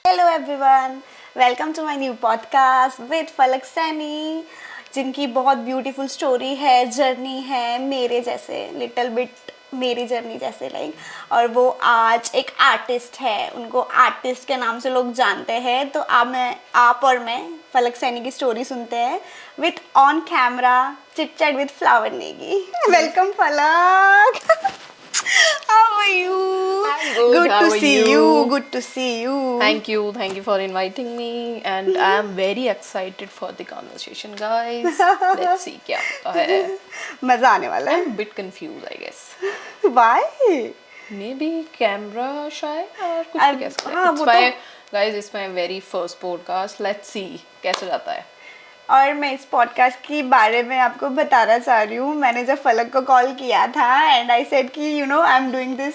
Hello everyone, welcome to my new podcast with Falak Saini, जिनकी बहुत beautiful story है, journey है मेरे जैसे, लिटिल बिट मेरी जर्नी जैसे लाइक। और वो आज एक आर्टिस्ट है, उनको आर्टिस्ट के नाम से लोग जानते हैं। तो आप और मैं फलक सैनी की स्टोरी सुनते हैं with on camera chit chat with flower Negi. Welcome फलक। How are you? I'm good. Good How to are see you? you. Good to see you. Thank you for inviting me, and I'm very excited for the conversation, guys. Let's see क्या होता है. मजा आने वाला है. I'm a bit confused, I guess. Why? Maybe camera shy और कुछ भी कह सकते हैं. हाँ, वो तो Guys, it's my very first podcast. Let's see कैसे जाता है. और मैं इस पॉडकास्ट के बारे में आपको बताना चाह रही हूँ. मैंने जब फलक को कॉल किया था एंड आई सेड कि you know I am doing this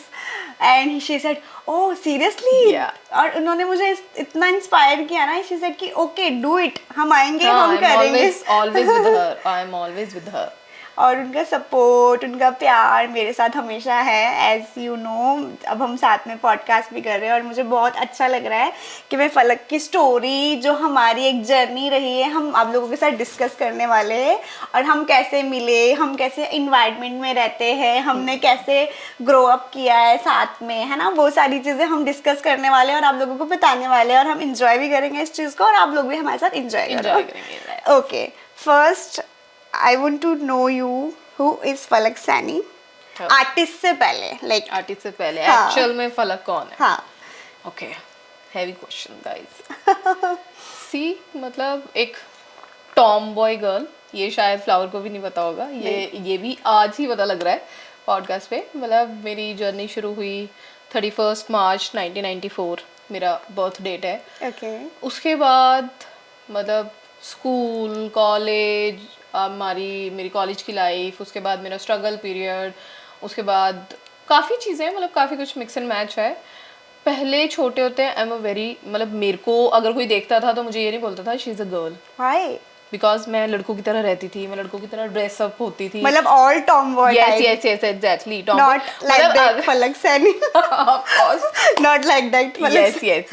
and she said oh seriously. और उन्होंने मुझे इतना इंस्पायर किया ना. शी सेड कि ओके डू इट, हम आएंगे, हम करेंगे. Always with her. I'm always with her. और उनका सपोर्ट, उनका प्यार मेरे साथ हमेशा है, एज यू नो. अब हम साथ में पॉडकास्ट भी कर रहे हैं और मुझे बहुत अच्छा लग रहा है कि मैं फलक की स्टोरी, जो हमारी एक जर्नी रही है, हम आप लोगों के साथ डिस्कस करने वाले हैं. और हम कैसे मिले, हम कैसे इन्वायरमेंट में रहते हैं, हमने कैसे ग्रो अप किया है साथ में, है ना. वो सारी चीज़ें हम डिस्कस करने वाले हैं और आप लोगों को बताने वाले हैं. और हम इंजॉय भी करेंगे इस चीज़ को और आप लोग भी हमारे साथ इंजॉय करेंगे. Okay, first I want to know you. Who is फलक सैनी? आर्टिस्ट से पहले, लाइक आर्टिस्ट से पहले एक्चुअल में फलक कौन है? हाँ. Okay, heavy question guys. See मतलब एक टॉम बॉय गर्ल, ये शायद फ्लावर को भी नहीं पता होगा. ये भी आज ही पता लग रहा है पॉडकास्ट पे. मतलब मेरी जर्नी शुरू हुई 31 मार्च 1994, मेरा बर्थ डेट है. ओके. उसके बाद मतलब स्कूल, कॉलेज, मेरी कॉलेज की लाइफ, उसके बाद मेरा स्ट्रगल पीरियड, उसके बाद काफ़ी चीज़ें, मतलब काफ़ी कुछ मिक्स एंड मैच है. पहले छोटे होते हैं आई एम अ वेरी, मतलब मेरे को अगर कोई देखता था तो मुझे ये नहीं बोलता था she is a girl. Why? Because मैं लड़कों की तरह रहती थी, मैं लड़कों की तरह ड्रेस अप होती थी. मतलब all tomboy type. Yes exactly tom. Not like that Falak Saini. Of course not like that Falak. Yes.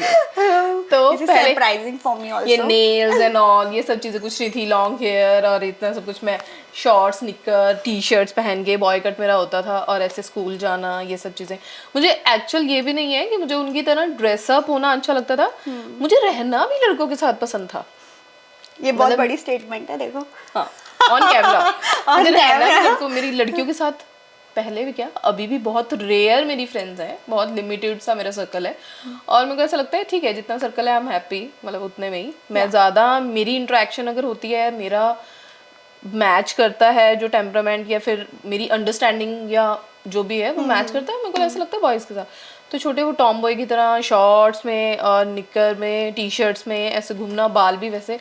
तो पहले सरप्राइजिंग फॉर मी आल्सो. ये नेल्स एंड ऑल ये सब चीज़ें कुछ नहीं थी, लॉन्ग हेयर और इतना सब कुछ. मैं शॉर्ट्स, निकर, टी शर्ट्स पहन के, बॉय कट मेरा होता था और ऐसे स्कूल जाना, ये सब चीज़ें. मुझे एक्चुअल ये भी नहीं है कि मुझे उनकी तरह ड्रेसअप होना अच्छा लगता था. मुझे रहना भी लड़कों के साथ पसंद था. ये बहुत बड़ी स्टेटमेंट है, देखो. हाँ, ऑन कैमरा. मुझे रहना भी मेरी लड़कियों के साथ, पहले भी क्या अभी भी बहुत रेयर मेरी फ्रेंड्स हैं, बहुत लिमिटेड सा मेरा सर्कल है. और मेरे को ऐसा लगता है ठीक है जितना सर्कल है आई एम हैप्पी, मतलब उतने में ही. मैं ज़्यादा मेरी इंटरेक्शन अगर होती है, मेरा मैच करता है जो टेम्परामेंट या फिर मेरी अंडरस्टैंडिंग या जो भी है वो मैच करता है, मेरे को ऐसा लगता है बॉयज़ के साथ. तो छोटे वो टॉम बॉय की तरह शॉर्ट्स में और निकर में, टी शर्ट्स में ऐसे घूमना, बाल भी वैसे.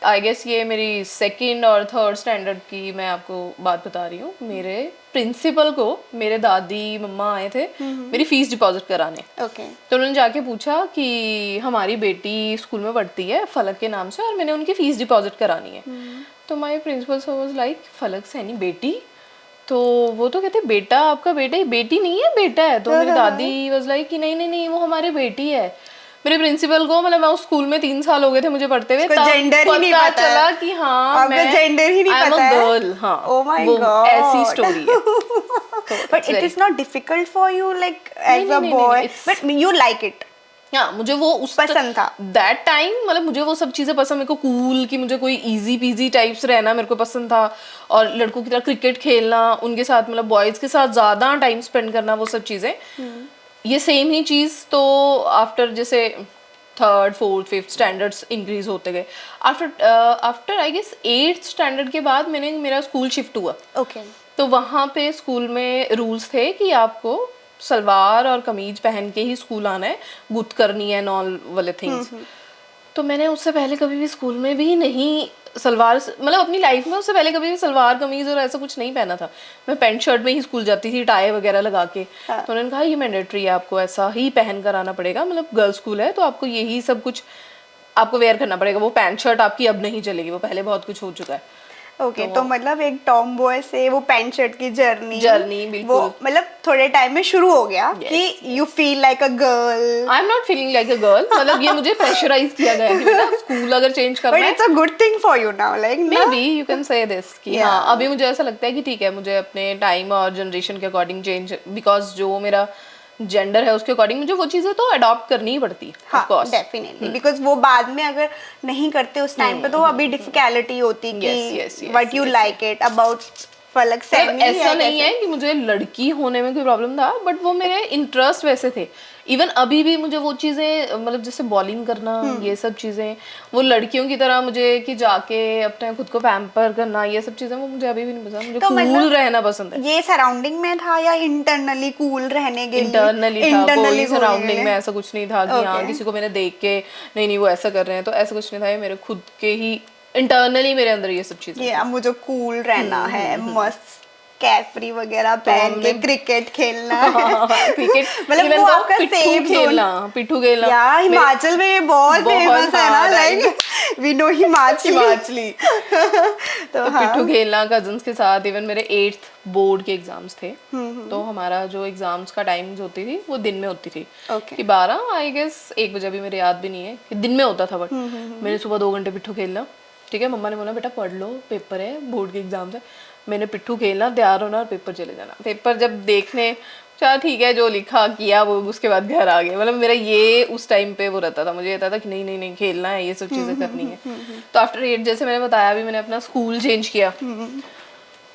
आई गेस ये मेरी सेकंड और थर्ड स्टैंडर्ड की मैं आपको बात बता रही हूँ. मेरे प्रिंसिपल को मेरे दादी मम्मा आए थे मेरी फीस डिपॉजिट कराने. ओके. तो उन्होंने जाके पूछा कि हमारी बेटी स्कूल में पढ़ती है फलक के नाम से और मैंने उनकी फीस डिपॉजिट करानी है. तो my principal sir was like Falak Saini बेटी? तो वो तो कहते बेटा आपका बेटा ही, बेटी नहीं है बेटा है. तो मेरी दादी वाज लाइक कि नहीं वो हमारी बेटी है. मेरे प्रिंसिपल को, मतलब मैं उस स्कूल में 3 साल हो गए थे मुझे पढ़ते हुए, तब जेंडर ही नहीं पता चला कि हाँ मैं जेंडर ही नहीं पता है. गर्ल. हाँ, ओह माय गॉड, ऐसी स्टोरी है. But it is not difficult for you like as a boy, but you like it. हाँ, मुझे वो उस पसंद था दैट टाइम. मतलब मुझे वो सब चीज़ें पसंद, मेरे को कूल कि मुझे कोई इजी पीजी टाइप्स रहना मेरे को पसंद था. और लड़कों की तरह क्रिकेट खेलना उनके साथ, मतलब बॉयज़ के साथ ज़्यादा टाइम स्पेंड करना, वो सब चीज़ें. ये सेम ही चीज़ तो आफ्टर जैसे third, fourth, fifth standards increase होते गए. After I guess 8th standard के बाद मेरा स्कूल शिफ्ट हुआ. ओके. तो वहाँ पे स्कूल में रूल्स थे कि आपको सलवार और कमीज पहन के ही स्कूल आना है, गुत करनी है, नॉल वाले थिंग्स. तो मैंने उससे पहले कभी भी स्कूल में भी नहीं सलवार, मतलब अपनी लाइफ में उससे पहले कभी भी सलवार कमीज और ऐसा कुछ नहीं पहना था. मैं पैंट शर्ट में ही स्कूल जाती थी, टाई वगैरह लगा के. तो उन्होंने कहा ये मैंडेटरी है, आपको ऐसा ही पहन कर आना पड़ेगा, मतलब गर्ल्स स्कूल है तो आपको यही सब कुछ आपको वेयर करना पड़ेगा. वो पैंट शर्ट आपकी अब नहीं चलेगी, वो पहले बहुत कुछ हो चुका है. ओके, तो मतलब एक टॉम बॉय से वो पैंट शर्ट की जर्नी बिल्कुल वो मतलब थोड़े टाइम में शुरू हो गया कि you feel like a girl. I am not feeling like a girl, मतलब ये मुझे प्रेशराइज किया गया कि बेटा स्कूल अगर चेंज करना बट है, it's a good thing for you now, like may be you can say this कि Yeah. हाँ अभी मुझे ऐसा लगता है कि ठीक है, मुझे अपने टाइम और जनरेशन के अकॉर्डिंग चेंज, बिकॉज जो मेरा जेंडर है उसके अकॉर्डिंग मुझे वो चीजें तो अडॉप्ट करनी ही पड़ती, ऑफ हाँ कोर्स। डेफिनेटली, बिकॉज वो बाद में अगर नहीं करते उस टाइम पे तो अभी डिफिकल्टी होती कि what you like it about फलक मतलब सैनी ऐसा नहीं है कि मुझे लड़की होने में कोई प्रॉब्लम था, बट वो मेरे इंटरेस्ट वैसे थे। इवन अभी भी मुझे वो चीजें, मतलब जैसे बॉलिंग करना, ये सब चीजें वो लड़कियों की तरह मुझे कि जाके अपने खुद को पैम्पर करना, ये सब चीजें वो मुझे अभी भी नहीं पसंद। मुझे तो कूल मतलब रहना पसंद है। ये सराउंडिंग में था या इंटरनली कूल रहने के लिए? इंटरनली था, कोई इंटरनली सराउंडिंग में ऐसा कुछ नहीं था कि हाँ Okay. किसी को मैंने देख के नहीं नहीं वो ऐसा कर रहे हैं, तो ऐसा कुछ नहीं था। ये मेरे खुद के ही इंटरनली मेरे अंदर ये सब चीजें ये अब मुझे कूल रहना है, मस्त कैफरी वगैरह पहन के हमने- क्रिकेट खेलना है। क्रिकेट, मतलब इवन वो तो आपका पिट्ठू सेफ जोन। खेलना, पिट्ठू खेलना यार हिमाचल में ये बहुत बहुत, फेमस है ना, हाँ, like we know Himachali. Himachali तो तो हाँ पिट्ठू खेलना कजन्स के साथ। इवन मेरे 8th बोर्ड के एग्जाम्स थे, तो हमारा जो एग्जाम्स का टाइमिंग होती थी वो दिन में होती थी ओके कि 12 आई गेस 1 बजे, अभी मेरे याद भी नहीं है कि दिन में होता था। बट मैंने सुबह 2 घंटे पिट्ठू खेलना, ठीक है, मम्मा ने बोला बेटा पढ़ लो, पेपर है, बोर्ड के एग्जाम्स है। मैंने पिट्ठू खेलना, तैयार होना और पेपर चले जाना। पेपर जब देखने, चल ठीक है जो लिखा किया वो, उसके बाद घर आ गए। मतलब मेरा ये उस टाइम पे वो रहता था, मुझे रहता था कि नहीं नहीं नहीं खेलना है, ये सब चीज़ें करनी है। तो आफ्टर 8 जैसे मैंने बताया भी, मैंने अपना स्कूल चेंज किया,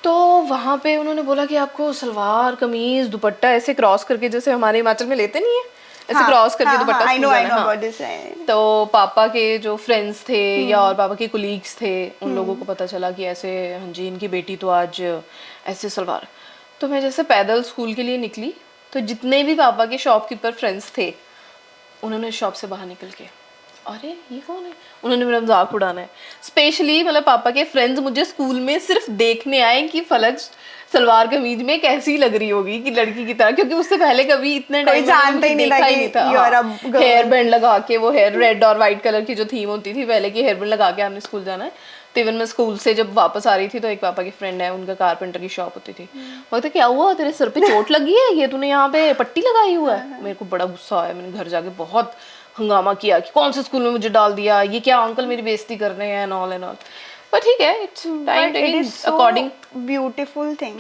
तो वहाँ पे उन्होंने बोला कि आपको सलवार कमीज दुपट्टा ऐसे क्रॉस करके, जैसे हमारे हिमाचल में लेते नहीं है ऐसे क्रॉस करके दुपट्टा आई नो स्कूल आई जाना नो है। About this. तो पापा के जो फ्रेंड्स थे या और पापा के कोलीग्स थे, उन लोगों को पता चला कि ऐसे हाँ जी इनकी बेटी तो आज ऐसे सलवार। तो मैं जैसे पैदल स्कूल के लिए निकली, तो जितने भी पापा के शॉपकीपर फ्रेंड्स थे, उन्होंने शॉप से बाहर निकल के, अरे ये कौन है, उन्होंने मेरा मजाक उड़ाना है। स्पेशली मतलब पापा के फ्रेंड्स मुझे स्कूल में सिर्फ देखने आए कि फलक सलवार कमीज में कैसी लग रही होगी कि लड़की की तरह, क्योंकि उससे पहले कभी इतने कोई जानता ही नहीं था देखा ही कि नहीं था। you are a हाँ, girl। हेयर बैंड लगा के, वो हेयर रेड और व्हाइट कलर की जो थीम होती थी पहले की, हेयर बैंड लगा के आपने स्कूल जाना है। तो इवन मैं स्कूल से जब वापस आ रही थी, तो एक पापा की फ्रेंड है, उनका कारपेंटर की शॉप होती थी, वो कहते क्या हुआ तेरे सर पे चोट लगी है, ये तूने यहाँ पे पट्टी लगाई हुआ है। मेरे को बड़ा गुस्सा आया, मैंने घर जाके बहुत हंगामा किया कि कौन से स्कूल में मुझे डाल दिया, ये क्या अंकल मेरी बेइज्जती कर रहे हैं एंड ऑल एंड ऑल। पर ठीक है, it's time taking according. Beautiful thing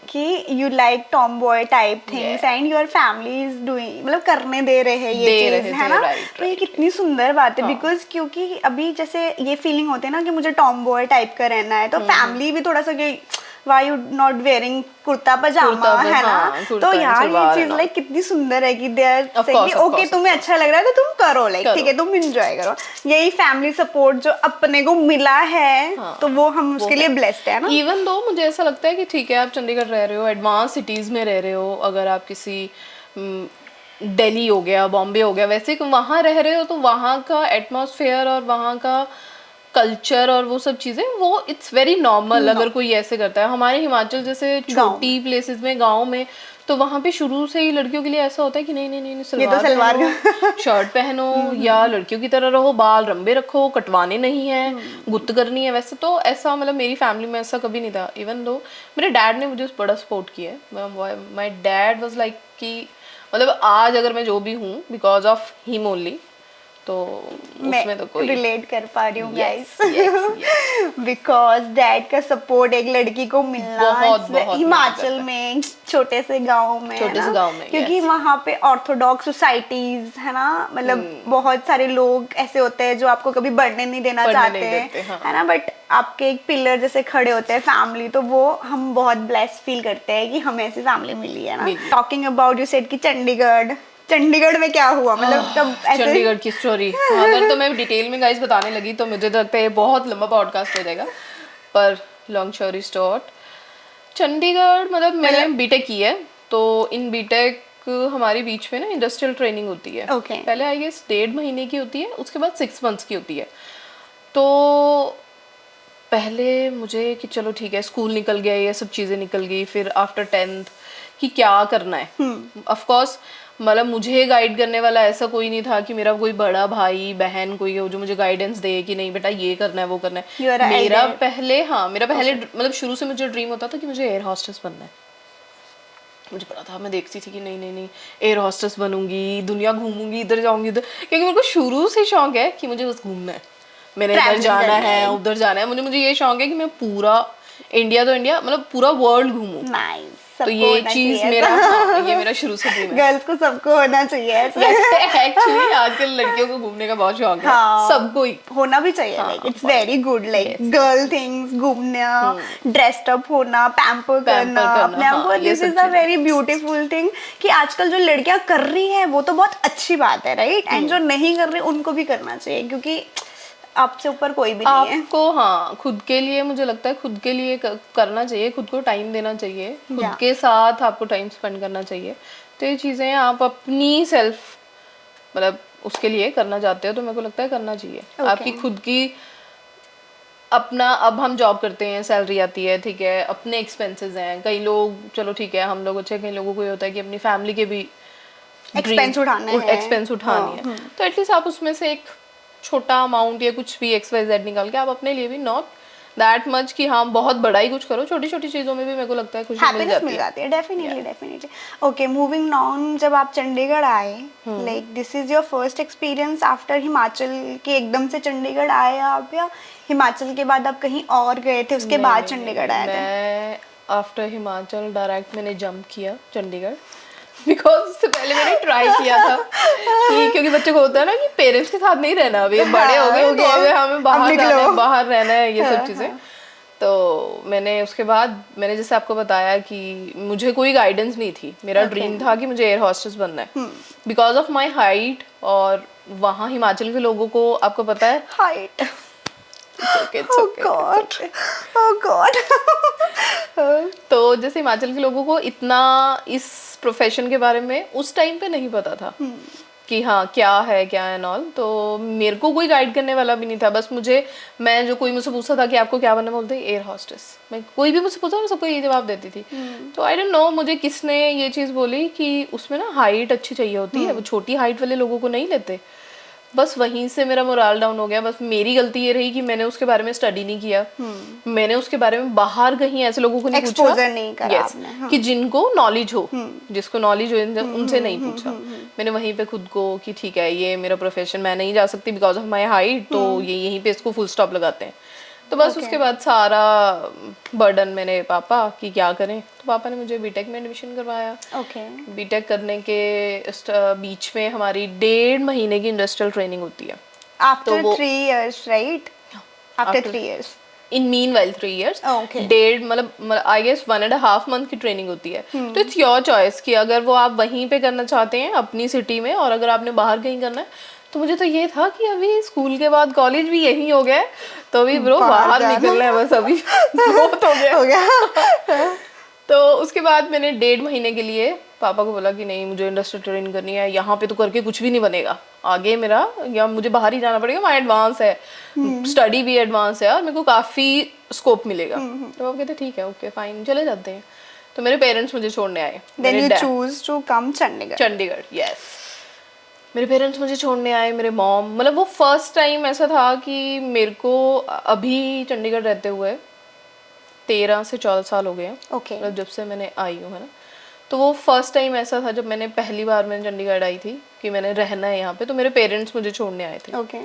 कि you like tomboy type things and your family is doing, मतलब करने दे रहे हैं ये चीज, है ना। तो ये कितनी सुंदर बात है, बिकॉज क्योंकि अभी जैसे ये फीलिंग होती है ना कि मुझे टॉम बॉय टाइप का रहना है, तो फैमिली भी थोड़ा सा कि why you not wearing kurta pajama, है ना। तो यार ये चीज लाइक कितनी सुंदर है कि दे आर सेइंग कि ओके तुम्हें अच्छा लग रहा है तो तुम करो, लाइक ठीक है तुम एंजॉय करो। यही फैमिली सपोर्ट जो अपने को मिला है, तो वो हम उसके लिए ब्लेस्ड है ना। इवन दो मुझे ऐसा लगता है कि ठीक है आप चंडीगढ़ रह रहे हो, एडवांस सिटीज में रह रहे हो, अगर आप किसी दिल्ली हो गया, बॉम्बे हो गया, वैसे वहाँ रह रहे हो, तो वहाँ का एटमॉस्फेयर और वहाँ का कल्चर और वो सब चीजें, वो इट्स वेरी नॉर्मल अगर कोई ऐसे करता है। हमारे हिमाचल जैसे छोटी प्लेसेस में, गांव में, तो वहाँ पे शुरू से ही लड़कियों के लिए ऐसा होता है कि नहीं नहीं नहीं, सलवार पहनो, शर्ट पहनो, या लड़कियों की तरह रहो, बाल लंबे रखो, कटवाने नहीं है, गुत्त करनी है। वैसे तो ऐसा मतलब मेरी फैमिली में ऐसा कभी नहीं था। इवन दो मेरे डैड ने मुझे बड़ा सपोर्ट किया है। माई डैड वॉज लाइक कि मतलब आज अगर मैं जो भी हूँ बिकॉज ऑफ हिम ओनली, तो उसमें तो कोई रिलेट कर पा रही हूँ गाइस, बिकॉज डैड का सपोर्ट एक लड़की को मिलना बहुत हिमाचल में छोटे से गांव में, क्योंकि वहाँ पे ऑर्थोडॉक्स सोसाइटीज है ना, मतलब बहुत सारे लोग ऐसे होते हैं जो आपको कभी बढ़ने नहीं देना चाहते हैं, है ना, बट आपके एक पिलर जैसे खड़े होते हैं फैमिली, तो वो हम बहुत ब्लेस्ड फील करते हैं कि हमें ऐसी फैमिली मिली है ना। टॉकिंग अबाउट यू सेड कि चंडीगढ़ में क्या हुआ, मतलब तब ऐसे चंडीगढ़ की स्टोरी अगर तो मैं डिटेल में गाइस बताने लगी तो मुझे तो लगता है बहुत लंबा पॉडकास्ट हो जाएगा, पर लॉन्ग स्टोरी शॉर्ट, चंडीगढ़ मतलब मैंने बीटेक की है, तो इन बीटेक हमारी बीच में ना इंडस्ट्रियल ट्रेनिंग होती है। पहले आई गेस 1.5 महीने की होती है, उसके बाद 6 मंथ्स की होती है। तो पहले मुझे कि चलो ठीक है स्कूल निकल गया, ये सब चीज़ें निकल गई, फिर आफ्टर 10th कि क्या करना है। ऑफ कोर्स मतलब मुझे गाइड करने वाला ऐसा कोई नहीं था कि मेरा कोई बड़ा भाई बहन कोई हो जो मुझे गाइडेंस दे कि नहीं बेटा ये करना है वो करना You are है। a मेरा elder. पहले मतलब शुरू से मुझे ड्रीम होता था कि मुझे एयर हॉस्टेस बनना है। मुझे पता था, मैं देखती थी कि नहीं नहीं नहीं एयर हॉस्टेस बनूंगी, दुनिया घूमूंगी, इधर जाऊंगी उधर, क्योंकि मेरे को शुरू से शौक है कि मुझे बस घूमना है, मैंने इधर Traveling जाना करना है है। उधर जाना है, मुझे ये शौक है कि मैं पूरा इंडिया तो इंडिया मतलब पूरा वर्ल्ड घूमूं। नाइस, तो सबको ये होना चीज चाहिए मेरा ऐसा। ये मेरा शुरू से ड्रीम है। गर्ल्स को सबको होना चाहिए ऐसा। एक्चुअली आजकल लड़कियों को घूमने का बहुत शौक है, हाँ, सबको ही। होना भी चाहिए, हाँ, like it's very good, like yes, girl things, घूमना, ड्रेस्ड अप होना, पैम्पर करना करना, अपने आप को, हाँ, ये दिस सब इज अ चीजें। वेरी ब्यूटीफुल थिंग कि आजकल जो लड़कियां कर रही हैं वो तो बहुत अच्छी बात है, राइट, एंड जो नहीं कर रही उनको भी करना चाहिए, क्योंकि आपसे ऊपर कोई भी नहीं है। आपको हाँ खुद के लिए, मुझे लगता है खुद के लिए करना चाहिए, खुद को टाइम देना चाहिए, खुद Yeah. के साथ आपको टाइम स्पेंड करना चाहिए। तो ये चीज़ें आप अपनी सेल्फ मतलब उसके लिए करना चाहते हो तो मेरे को लगता है करना चाहिए। Okay. आपकी खुद की अपना, अब हम जॉब करते हैं, सैलरी आती है, ठीक है, अपने एक्सपेंसेस हैं, कई लोग चलो ठीक है हम लोग अच्छे, कई लोगों को ये होता है कि अपनी फैमिली के भी एक्सपेंस उठाने हैं। एक्सपेंस उठानी है, तो एटलीस्ट आप उसमें से एक छोटा अमाउंट या कुछ भी XYZ निकाल के आप अपने लिए भी, नॉट दैट मच कि हाँ बहुत बड़ा ही कुछ करो, छोटी छोटी चीज़ों में भी मेरे को लगता है खुशी मिल हैप्पीनेस मिल जाती है। जाती है, definitely definitely. Okay, moving on, जब आप चंडीगढ़ आए, like this is your first experience after Himachal के एकदम से चंडीगढ़ आए आप, या हिमाचल के बाद आप कहीं और गए थे उसके बाद चंडीगढ़ आए थे? मैं आफ्टर हिमाचल डायरेक्ट मैंने जंप किया चंडीगढ़, बिकॉज उससे पहले मैंने ट्राई किया था कि क्योंकि बच्चे को होता है ना कि पेरेंट्स के साथ नहीं रहना, अभी बड़े हो गए तो अब हमें बाहर जाना है, बाहर रहना है, ये सब चीज़ें। तो मैंने उसके बाद मैंने जैसे आपको बताया कि मुझे कोई गाइडेंस नहीं थी, मेरा ड्रीम था कि मुझे एयर हॉस्टेस बनना है बिकॉज ऑफ माई हाइट, और वहाँ हिमाचल के लोगों को आपको पता है height, it's okay, oh god तो जैसे हिमाचल के लोगों को इतना इस प्रोफेशन के बारे में उस टाइम पे नहीं पता था कि हाँ क्या है क्या है नॉल, तो मेरे को कोई गाइड करने वाला भी नहीं था। बस मैं जो कोई मुझसे पूछता था कि आपको क्या बनना, बोलते एयर हॉस्टेस, मैं कोई भी मुझसे पूछा मैं सबको ये जवाब देती थी। तो आई डोंट नो मुझे किसने ये चीज़ बोली कि उसमें ना हाइट अच्छी चाहिए होती है, वो छोटी हाइट वाले लोगों को नहीं लेते। बस वहीं से मेरा मोराल डाउन हो गया। बस मेरी गलती ये रही कि मैंने उसके बारे में स्टडी नहीं किया, मैंने उसके बारे में बाहर कहीं ऐसे लोगों को नहीं पूछा, एक्सपोजर नहीं करा आपने, कि जिनको नॉलेज हो, जिसको नॉलेज हो उनसे नहीं पूछा। मैंने वहीं पे खुद को कि ठीक है ये मेरा प्रोफेशन, मैं नहीं जा सकती बिकॉज ऑफ माई हाइट, तो ये यहीं पे इसको फुल स्टॉप लगाते हैं। तो बस उसके बाद सारा बर्डन मैंने पापा कि क्या करें, तो पापा ने मुझे बीटेक में एडमिशन करवाया। बीटेक करने के बीच में हमारी 1.5 महीने की इंडस्ट्रियल ट्रेनिंग होती है। After 3 years, right? After 3 years, in mean while 3 years, डेढ़ मतलब आई गेस 1.5 month की ट्रेनिंग होती है। तो इट्स योर चॉइस कि अगर वो आप वहीं पे करना चाहते हैं अपनी सिटी में, और अगर आपने बाहर कहीं करना है। तो मुझे तो ये था कि अभी स्कूल के बाद कॉलेज भी यही हो गया है, तो अभी ब्रो बाहर निकलना है बस, अभी बहुत हो गया। तो उसके बाद मैंने 1.5 महीने के लिए पापा को बोला कि नहीं मुझे इंडस्ट्रियल ट्रेनिंग करनी है, यहाँ पे तो करके कुछ भी नहीं बनेगा आगे मेरा, या मुझे बाहर ही जाना पड़ेगा, मैं एडवांस है, स्टडी भी एडवांस है और मेरे को काफ़ी स्कोप मिलेगा। तो वो कहते ठीक है ओके फाइन चले जाते हैं। तो मेरे पेरेंट्स मुझे छोड़ने आए। Then you choose to come Chandigarh? Chandigarh, yes. मेरे पेरेंट्स मुझे छोड़ने आए, मेरे मॉम, मतलब वो फर्स्ट टाइम ऐसा था कि मेरे को अभी चंडीगढ़ रहते हुए 13 से 14 साल हो गए हैं, मतलब जब से मैंने आई हूँ, है ना। तो वो फर्स्ट टाइम ऐसा था जब मैंने पहली बार मैंने चंडीगढ़ आई थी कि मैंने रहना है यहाँ पे, तो मेरे पेरेंट्स मुझे छोड़ने आए थे।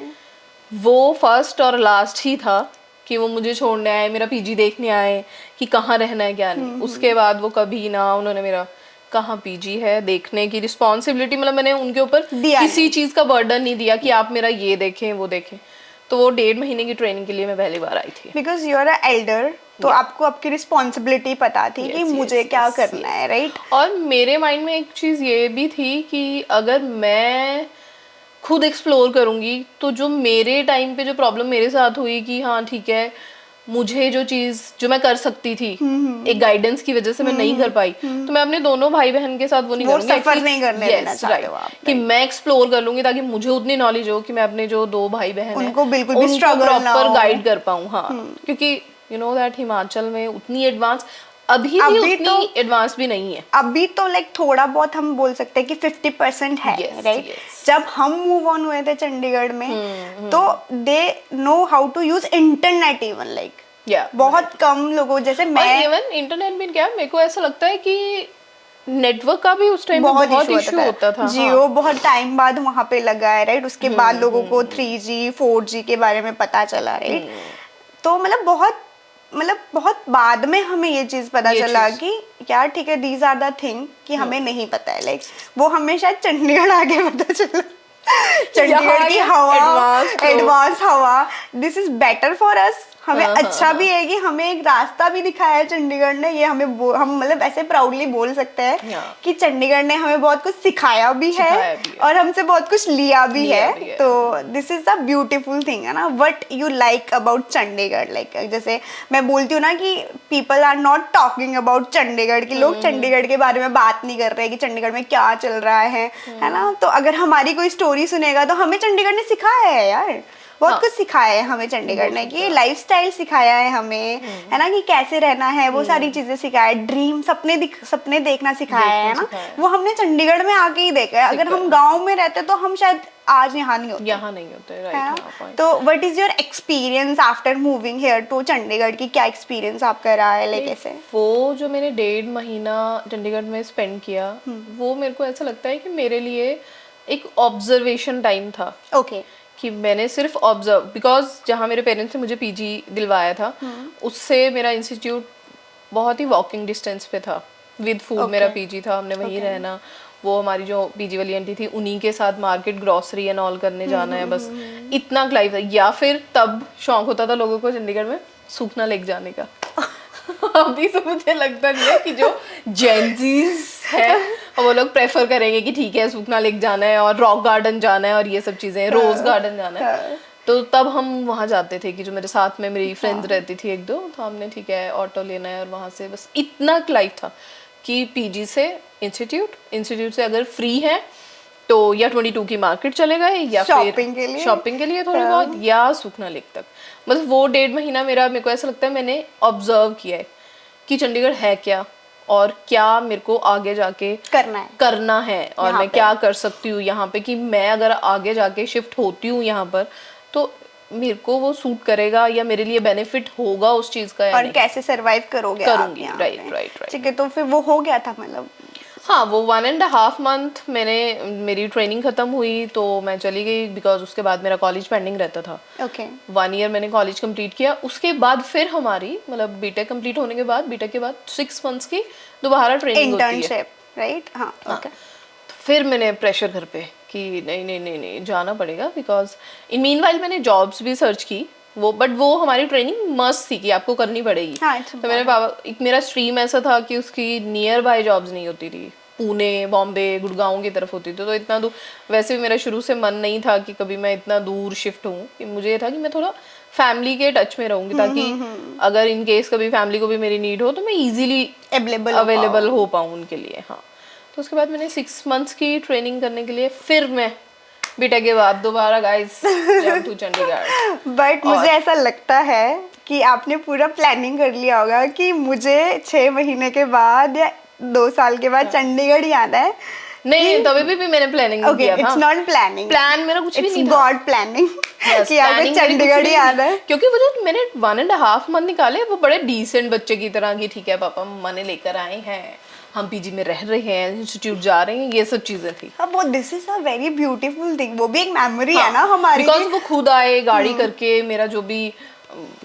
वो फर्स्ट और लास्ट ही था कि वो मुझे छोड़ने आए, मेरा पीजी देखने आए कि कहाँ रहना है क्या नहीं। उसके बाद वो कभी ना उन्होंने मेरा कहाँ पीजी है देखने की रिस्पॉन्सिबिलिटी, मतलब मैंने उनके ऊपर किसी चीज़ का बर्डन नहीं दिया कि आप मेरा ये देखें वो देखें। तो वो 1.5 महीने की ट्रेनिंग के लिए मैं पहली बार आई थी। बिकॉज यू आर एल्डर, तो आपको आपकी रिस्पॉन्सिबिलिटी पता थी कि मुझे क्या करना है, राइट? और मेरे माइंड में एक चीज़ ये भी थी कि अगर मैं खुद एक्सप्लोर करूँगी तो जो मेरे टाइम पे जो प्रॉब्लम मेरे साथ हुई कि हाँ ठीक है मुझे जो चीज़ जो मैं कर सकती थी एक गाइडेंस की वजह से मैं नहीं कर पाई, तो मैं अपने दोनों भाई बहन के साथ वो नहीं करूँगी, सफर नहीं करने देना चाहते हो आप, कि मैं एक्सप्लोर कर लूंगी ताकि मुझे उतनी नॉलेज हो कि मैं अपने जो 2 भाई बहन हैं उनको बिल्कुल भी स्ट्रगल ना हो, प्रॉपर गाइड कर पाऊँ। हाँ, क्योंकि यू नो दैट हिमाचल में उतनी एडवांस अभी भी अभी उतनी तो एडवांस भी नहीं है। अभी तो लाइक थोड़ा बहुत हम बोल सकते हैं कि 50% है, Yes, राइट। yes. जब हम मूव ऑन हुए थे चंडीगढ़ में तो they know how to use internet even, like या बहुत कम लोगों जैसे और मैं इवन इंटरनेट भी क्या, मेरे को ऐसा लगता है कि नेटवर्क का भी उस टाइम पे बहुत इशू होता था। जियो बहुत टाइम बाद वहां पे लगा है, राइट। उसके बाद लोगों को 3G 4G के बारे में पता चला, राइट। तो मतलब बहुत बाद में हमें ये चीज पता ये चला चीज़। कि यार ठीक है, दीज आर द थिंग कि हमें नहीं पता है, लाइक वो हमें शायद चंडीगढ़ आके पता चला। चंडीगढ़ की हवा, एडवांस हवा, this is better for us. हमें अच्छा भी है कि हमें एक रास्ता भी दिखाया है चंडीगढ़ ने, ये हमें हम मतलब ऐसे प्राउडली बोल सकते हैं कि चंडीगढ़ ने हमें बहुत कुछ सिखाया भी है और हमसे बहुत कुछ लिया भी है। तो this is the beautiful thing है ना, what you like about Chandigarh. Like जैसे मैं बोलती हूँ ना कि people are not talking about Chandigarh, की लोग चंडीगढ़ के बारे में बात नहीं कर रहे कि चंडीगढ़ में क्या चल रहा है ना। तो अगर हमारी कोई स्टोरी सुनेगा तो हमें चंडीगढ़ ने सिखाया है यार, बहुत कुछ सिखाया है हमें चंडीगढ़ ने, कि लाइफस्टाइल सिखाया है हमें, है ना, कि कैसे रहना है, वो सारी चीजें सिखाया है। ड्रीम सपने देखना सिखाया है ना, वो हमने चंडीगढ़ में आके ही देखा है। अगर हम गांव में रहते तो हम शायद आज यहाँ नहीं होते, राइट। तो what is your experience after moving here to Chandigarh, की क्या एक्सपीरियंस आपका रहा है, लाइक ऐसे? वो जो मैंने 1.5 महीना चंडीगढ़ में स्पेंड किया, वो मेरे को ऐसा लगता है कि मेरे लिए एक ऑब्जर्वेशन टाइम था। ओके। कि मैंने सिर्फ ऑब्जर्व, बिकॉज जहाँ मेरे पेरेंट्स ने मुझे पीजी दिलवाया था उससे मेरा इंस्टीट्यूट बहुत ही वॉकिंग डिस्टेंस पे था। विद फूड मेरा पीजी था, हमने वहीं रहना। वो हमारी जो पीजी वाली आंटी थी उन्हीं के साथ मार्केट ग्रोसरी एंड ऑल करने जाना है, बस इतना लाइफ था। या फिर तब शौक होता था लोगों को चंडीगढ़ में सूखना लेक जाने का। अभी तो मुझे लगता नहीं है कि जो जेंजीज है वो लोग प्रेफर करेंगे कि ठीक है सूखना लेक जाना है और रॉक गार्डन जाना है और ये सब चीजें, रोज गार्डन जाना है। तो तब हम वहाँ जाते थे कि जो मेरे साथ में मेरी फ्रेंड्स रहती थी एक दो, तो हमने ठीक है ऑटो लेना है और वहाँ से बस इतना लाइफ था कि पीजी से इंस्टीट्यूट से अगर फ्री है तो या 22 की मार्केट चले गए या फिर शॉपिंग के लिए थोड़ी बहुत, या सूखना लेक तक। मतलब वो 1.5 महीना मेरे को ऐसा लगता है मैंने ऑब्जर्व किया है कि चंडीगढ़ है क्या और क्या मेरे को आगे जाके करना है और मैं क्या कर सकती हूँ यहाँ पे, कि मैं अगर आगे जाके शिफ्ट होती हूँ यहाँ पर तो मेरे को वो सूट करेगा या मेरे लिए बेनिफिट होगा उस चीज का, और कैसे सरवाइव करूंगी। राइट। ठीक है, तो फिर वो हो गया था, मतलब हाँ वो 1.5 मंथ मेरी ट्रेनिंग खत्म हुई तो मैं चली गई, बिकॉज उसके बाद मेरा कॉलेज पेंडिंग रहता था। ओके। 1 ईयर मैंने कॉलेज कंप्लीट किया, उसके बाद फिर हमारी मतलब बीटेक कंप्लीट होने के बाद, बीटेक के बाद 6 मंथ्स की दोबारा ट्रेनिंग होती है, इंटर्नशिप, राइट। हाँ ओके। तो फिर मैंने प्रेशर घर पे कि नहीं जाना पड़ेगा, बिकॉज इन मीनवाइल मैंने जॉब्स भी सर्च की बट वो हमारी ट्रेनिंग मस्ट थी कि आपको करनी पड़ेगी। तो मेरे पापा, एक मेरा स्ट्रीम ऐसा था कि उसकी नियर बाय जॉब्स नहीं होती थी, पुणे बॉम्बे गुड़गांव की तरफ होती थी, तो इतना दूर वैसे भी मेरा शुरू से मन नहीं था कि कभी मैं इतना दूर शिफ्ट हूँ। कि मुझे ये था कि मैं थोड़ा फैमिली के टच में रहूंगी ताकि अगर इन केस कभी फैमिली को भी मेरी नीड हो तो मैं इजीली अवेलेबल हो पाऊँ उनके लिए। हाँ, तो उसके बाद मैंने 6 मंथ्स की ट्रेनिंग करने के लिए फिर मैं बीटेक के बाद दोबारा guys jump to Chandigarh. But मुझे ऐसा लगता है कि आपने पूरा प्लानिंग कर लिया होगा कि मुझे 6 महीने के बाद या 2 साल के बाद चंडीगढ़ ही आना है। नहीं, तभी भी मैंने प्लानिंग नहीं किया था। इट्स नॉट प्लानिंग, प्लान मेरा कुछ भी नहीं था, गॉड प्लानिंग कि आपको चंडीगढ़ ही आना है। क्योंकि वो जो मैंने 1.5 मंथ निकाले वो बड़े डिसेंट बच्चे की तरह की, ठीक है पापा मम्मा ने लेकर आए हैं, हम पीजी में रह रहे हैं, इंस्टीट्यूट जा रहे हैं, ये सब चीजें थी। अब वो this is a very beautiful thing, वो भी एक मेमोरी है ना हमारी, बिकॉज वो खुद आए गाड़ी करके, मेरा जो भी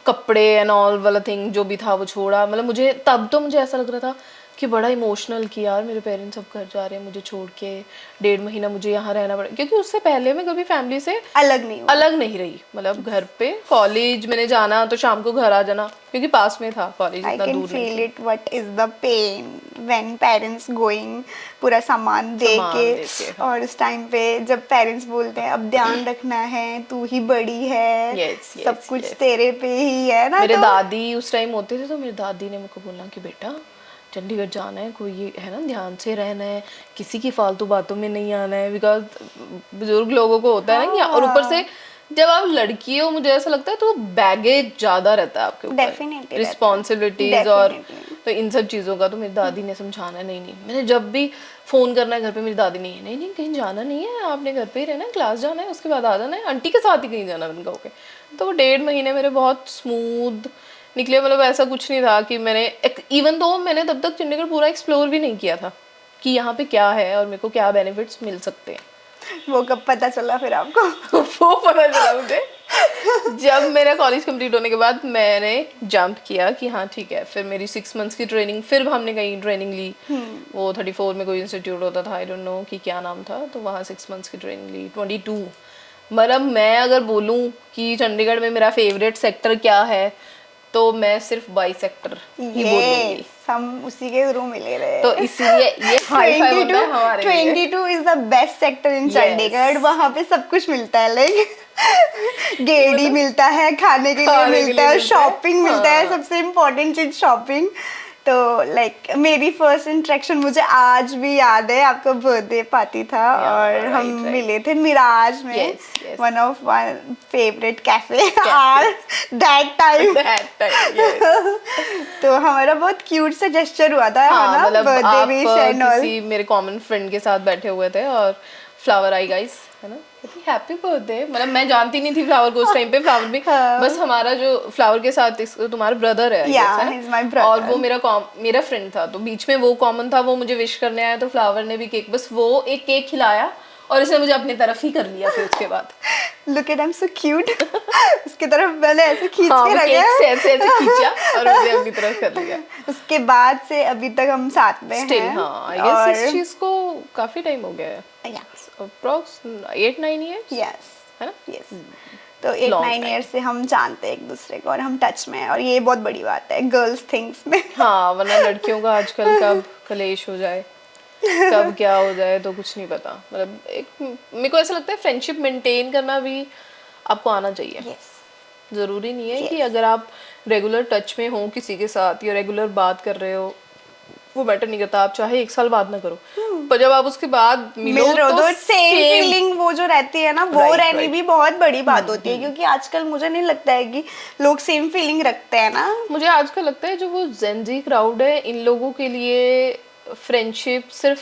कपड़े एंड ऑल वाला थिंग जो भी था वो छोड़ा। मतलब मुझे तब तो मुझे ऐसा लग रहा था कि बड़ा इमोशनल कि यार मेरे पेरेंट्स सब घर जा रहे हैं मुझे छोड़ के, 1.5 महीना मुझे यहाँ रहना पड़ा, क्योंकि उससे पहले मैं कभी फैमिली से अलग नहीं रही। मतलब घर पे कॉलेज मैंने जाना तो शाम को घर आ जाना, क्योंकि पास में था कॉलेज, इतना दूर नहीं। I can feel it, what is the pain when parents going, पूरा सामान दे के और उस टाइम पे जब पेरेंट्स बोलते हैं अब ध्यान रखना है, तू ही बड़ी है, सब कुछ तेरे पे ही है ना। मेरे दादी उस टाइम होते थे तो मेरी दादी ने मुझको बोला कि बेटा चंडीगढ़ जाना है, कोई ये है ना ध्यान से रहना है, किसी की फालतू बातों में नहीं आना है, बिकॉज बुजुर्ग लोगों को होता है ना कि, और ऊपर से जब आप लड़की हो मुझे ऐसा लगता है तो बैगेज ज्यादा रहता है आपके ऊपर, Definitely रिस्पॉन्सिबिलिटीज और Definitely. तो इन सब चीजों का। तो मेरी दादी ने समझाना, नहीं नहीं, मैंने जब भी फोन करना है घर पे, मेरी दादी नहीं है, नहीं नहीं कहीं जाना नहीं है, आपने घर पे ही रहना है, क्लास जाना है, उसके बाद आ जाना है, आंटी के साथ ही कहीं जाना। मैंने कहा ओके। तो वो 1.5 महीने मेरे बहुत स्मूथ निकले, मतलब ऐसा कुछ नहीं था कि मैंने, इवन तो मैंने तब तक चंडीगढ़ पूरा एक्सप्लोर भी नहीं किया था कि यहाँ पे क्या है और मेरे को क्या बेनिफिट्स मिल सकते हैं। वो कब पता चला फिर आपको? वो पता चला मुझे जब मेरा कॉलेज कंप्लीट होने के बाद मैंने जंप किया कि हाँ ठीक है। फिर मेरी 6 मंथ्स की ट्रेनिंग, फिर हमने कहीं ट्रेनिंग ली, वो 34 में कोई इंस्टीट्यूट होता था, आई डोंट नो कि क्या नाम था, तो वहाँ 6 मंथ्स की ट्रेनिंग ली। 22, मतलब मैं अगर बोलूँ कि चंडीगढ़ में मेरा फेवरेट सेक्टर क्या है तो मैं सिर्फ बाई सेक्टर ही बोलूँगी। हम उसी के थ्रू मिले रहे। तो इसीलिए ये हाई फाई होता है हमारे लिए। 22 is the best sector in Chandigarh. वहाँ पे सब कुछ मिलता है, लाइक गेड़ी मिलता है, खाने के लिए मिलता है, शॉपिंग मिलता है, सबसे इम्पोर्टेंट चीज शॉपिंग। तो लाइक मेरी फर्स्ट इंटरेक्शन मुझे आज भी याद है, आपका बर्थडे पार्टी था और हम मिले थे मिराज में, one of my favourite cafe are that time. तो हमारा बहुत क्यूट सा जेस्चर हुआ था, हाँ, है ना, बर्थडे विश एंड ऑल। किसी मेरे कॉमन फ्रेंड के साथ बैठे हुए थे और फ्लावर आई गाइस, है ना, हैप्पी बर्थडे। मतलब मैं जानती नहीं थी फ्लावर को उस टाइम पे, फ्लावर भी बस हमारा जो फ्लावर के साथ तुम्हारा ब्रदर है, और वो मेरा फ्रेंड था, तो बीच में वो कॉमन था, वो मुझे विश करने आया, तो फ्लावर ने भी केक, बस वो एक केक खिलाया और इसने मुझे अपनी तरफ ही कर लिया। फिर उसके बाद look at I am so cute, उसके तरफ मैंने ऐसे खींच के रखा, ऐसे खींचा और मुझे अपनी तरफ कर लिया। उसके बाद से अभी तक हम साथ में स्टिल, हैं। हाँ, आई गेस इस चीज को काफी टाइम हो गया है, अप्रॉक्स 8-9 इयर्स, यस है ना? यस। तो 8-9 ईयर्स से हम जानते हैं एक दूसरे को और हम टच में हैं, और ये बहुत बड़ी बात है गर्ल्स थिंग्स में। हाँ, वरना लड़कियों का आजकल कब कलेश हो जाए, कब क्या हो जाए तो कुछ नहीं पता। मतलब एक मेरे को ऐसा लगता है फ्रेंडशिप मेंटेन करना भी आपको आना चाहिए। yes. जरूरी नहीं है कि अगर आप रेगुलर टच में हो किसी के साथ या रेगुलर बात कर रहे हो, वो मैटर नहीं करता, आप चाहे 1 साल बात ना करो, पर जब आप उसके बाद मिलो तो सेम फीलिंग वो जो रहती है ना, वो रहनी भी बहुत बड़ी बात होती है, क्योंकि आजकल मुझे नहीं लगता है कि लोग सेम फीलिंग रखते हैं ना। मुझे आजकल लगता है जो वो जेनजी क्राउड है, इन लोगों के लिए फ्रेंडशिप सिर्फ